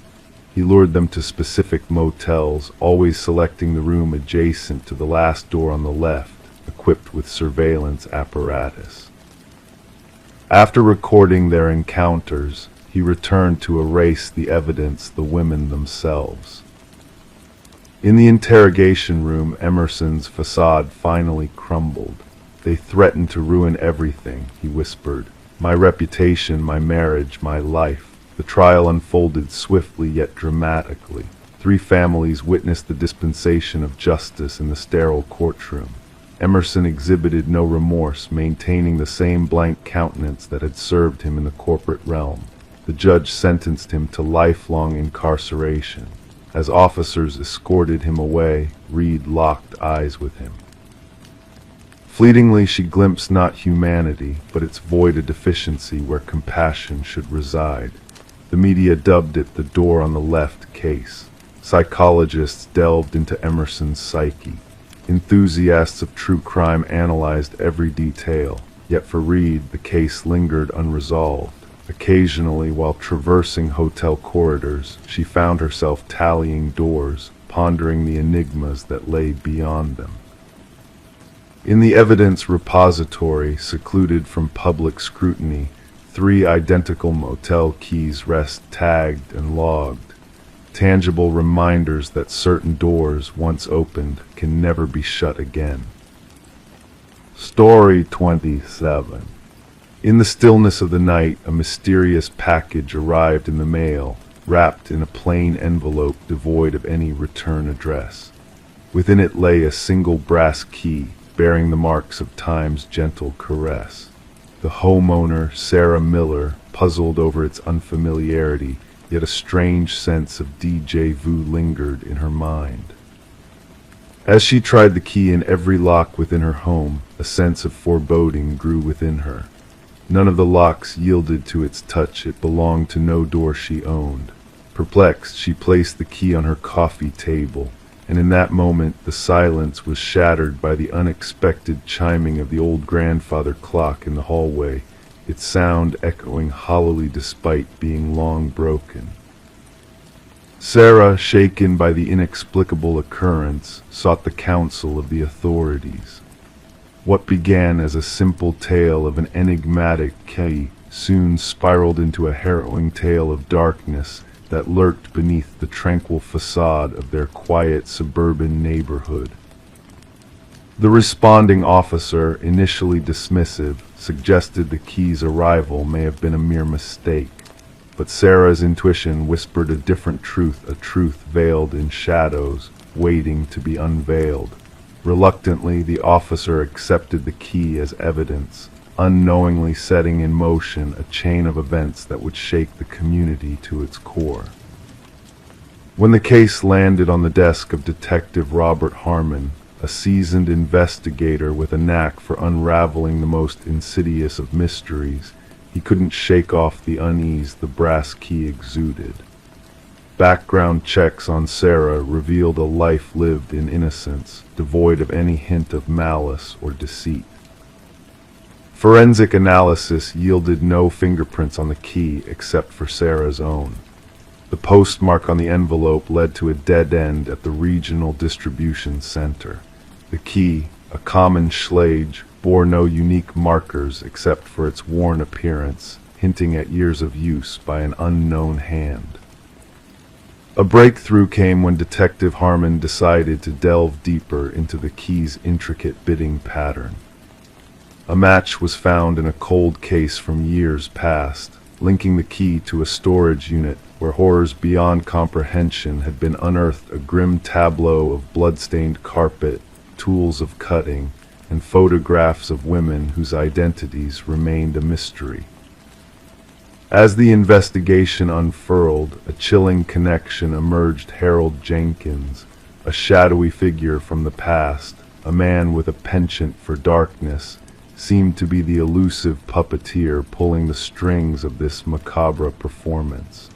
He lured them to specific motels, always selecting the room adjacent to the last door on the left, equipped with surveillance apparatus. After recording their encounters, he returned to erase the evidence, the women themselves. In the interrogation room, Emerson's facade finally crumbled. They threatened to ruin everything, he whispered. My reputation, my marriage, my life. The trial unfolded swiftly yet dramatically. 3 families witnessed the dispensation of justice in the sterile courtroom. Emerson exhibited no remorse, maintaining the same blank countenance that had served him in the corporate realm. The judge sentenced him to lifelong incarceration. As officers escorted him away, Reed locked eyes with him. Fleetingly she glimpsed not humanity, but its void of deficiency where compassion should reside. The media dubbed it the door on the left case. Psychologists delved into Emerson's psyche. Enthusiasts of true crime analyzed every detail, yet for Reed the case lingered unresolved. Occasionally, while traversing hotel corridors, she found herself tallying doors, pondering the enigmas that lay beyond them. In the evidence repository, secluded from public scrutiny, 3 identical motel keys rest tagged and logged, tangible reminders that certain doors, once opened, can never be shut again. Story 27. In the stillness of the night, a mysterious package arrived in the mail, wrapped in a plain envelope devoid of any return address. Within it lay a single brass key, bearing the marks of time's gentle caress. The homeowner, Sarah Miller, puzzled over its unfamiliarity, yet a strange sense of déjà vu lingered in her mind. As she tried the key in every lock within her home, a sense of foreboding grew within her. None of the locks yielded to its touch. It belonged to no door she owned. Perplexed, she placed the key on her coffee table, and in that moment the silence was shattered by the unexpected chiming of the old grandfather clock in the hallway, its sound echoing hollowly despite being long broken. Sarah, shaken by the inexplicable occurrence, sought the counsel of the authorities. What began as a simple tale of an enigmatic key soon spiraled into a harrowing tale of darkness that lurked beneath the tranquil facade of their quiet suburban neighborhood. The responding officer, initially dismissive, suggested the key's arrival may have been a mere mistake, but Sarah's intuition whispered a different truth, a truth veiled in shadows, waiting to be unveiled. Reluctantly, the officer accepted the key as evidence, unknowingly setting in motion a chain of events that would shake the community to its core. When the case landed on the desk of Detective Robert Harmon, a seasoned investigator with a knack for unraveling the most insidious of mysteries, he couldn't shake off the unease the brass key exuded. Background checks on Sarah revealed a life lived in innocence, devoid of any hint of malice or deceit. Forensic analysis yielded no fingerprints on the key except for Sarah's own. The postmark on the envelope led to a dead end at the regional distribution center. The key, a common Schlage, bore no unique markers except for its worn appearance, hinting at years of use by an unknown hand. A breakthrough came when Detective Harmon decided to delve deeper into the key's intricate bidding pattern. A match was found in a cold case from years past, linking the key to a storage unit where horrors beyond comprehension had been unearthed, a grim tableau of blood-stained carpet, tools of cutting, and photographs of women whose identities remained a mystery. As the investigation unfurled, a chilling connection emerged. Harold Jenkins, a shadowy figure from the past, a man with a penchant for darkness, seemed to be the elusive puppeteer pulling the strings of this macabre performance.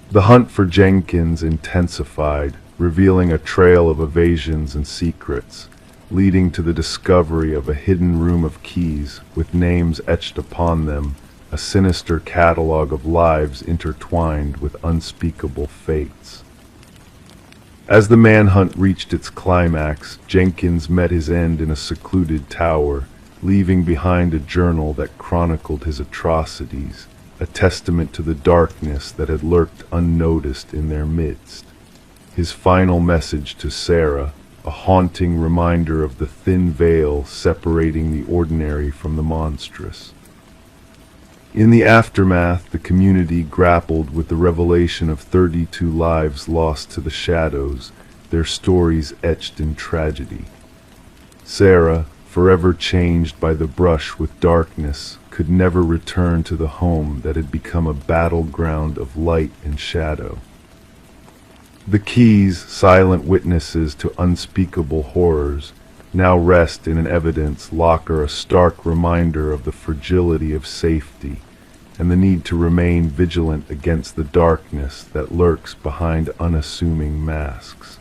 The hunt for Jenkins intensified, revealing a trail of evasions and secrets, leading to the discovery of a hidden room of keys with names etched upon them, a sinister catalog of lives intertwined with unspeakable fates. As the manhunt reached its climax, Jenkins met his end in a secluded tower, leaving behind a journal that chronicled his atrocities, a testament to the darkness that had lurked unnoticed in their midst. His final message to Sarah, a haunting reminder of the thin veil separating the ordinary from the monstrous. In the aftermath, the community grappled with the revelation of 32 lives lost to the shadows, their stories etched in tragedy. Sarah, forever changed by the brush with darkness, could never return to the home that had become a battleground of light and shadow. The keys, silent witnesses to unspeakable horrors, now rest in an evidence locker, a stark reminder of the fragility of safety and the need to remain vigilant against the darkness that lurks behind unassuming masks.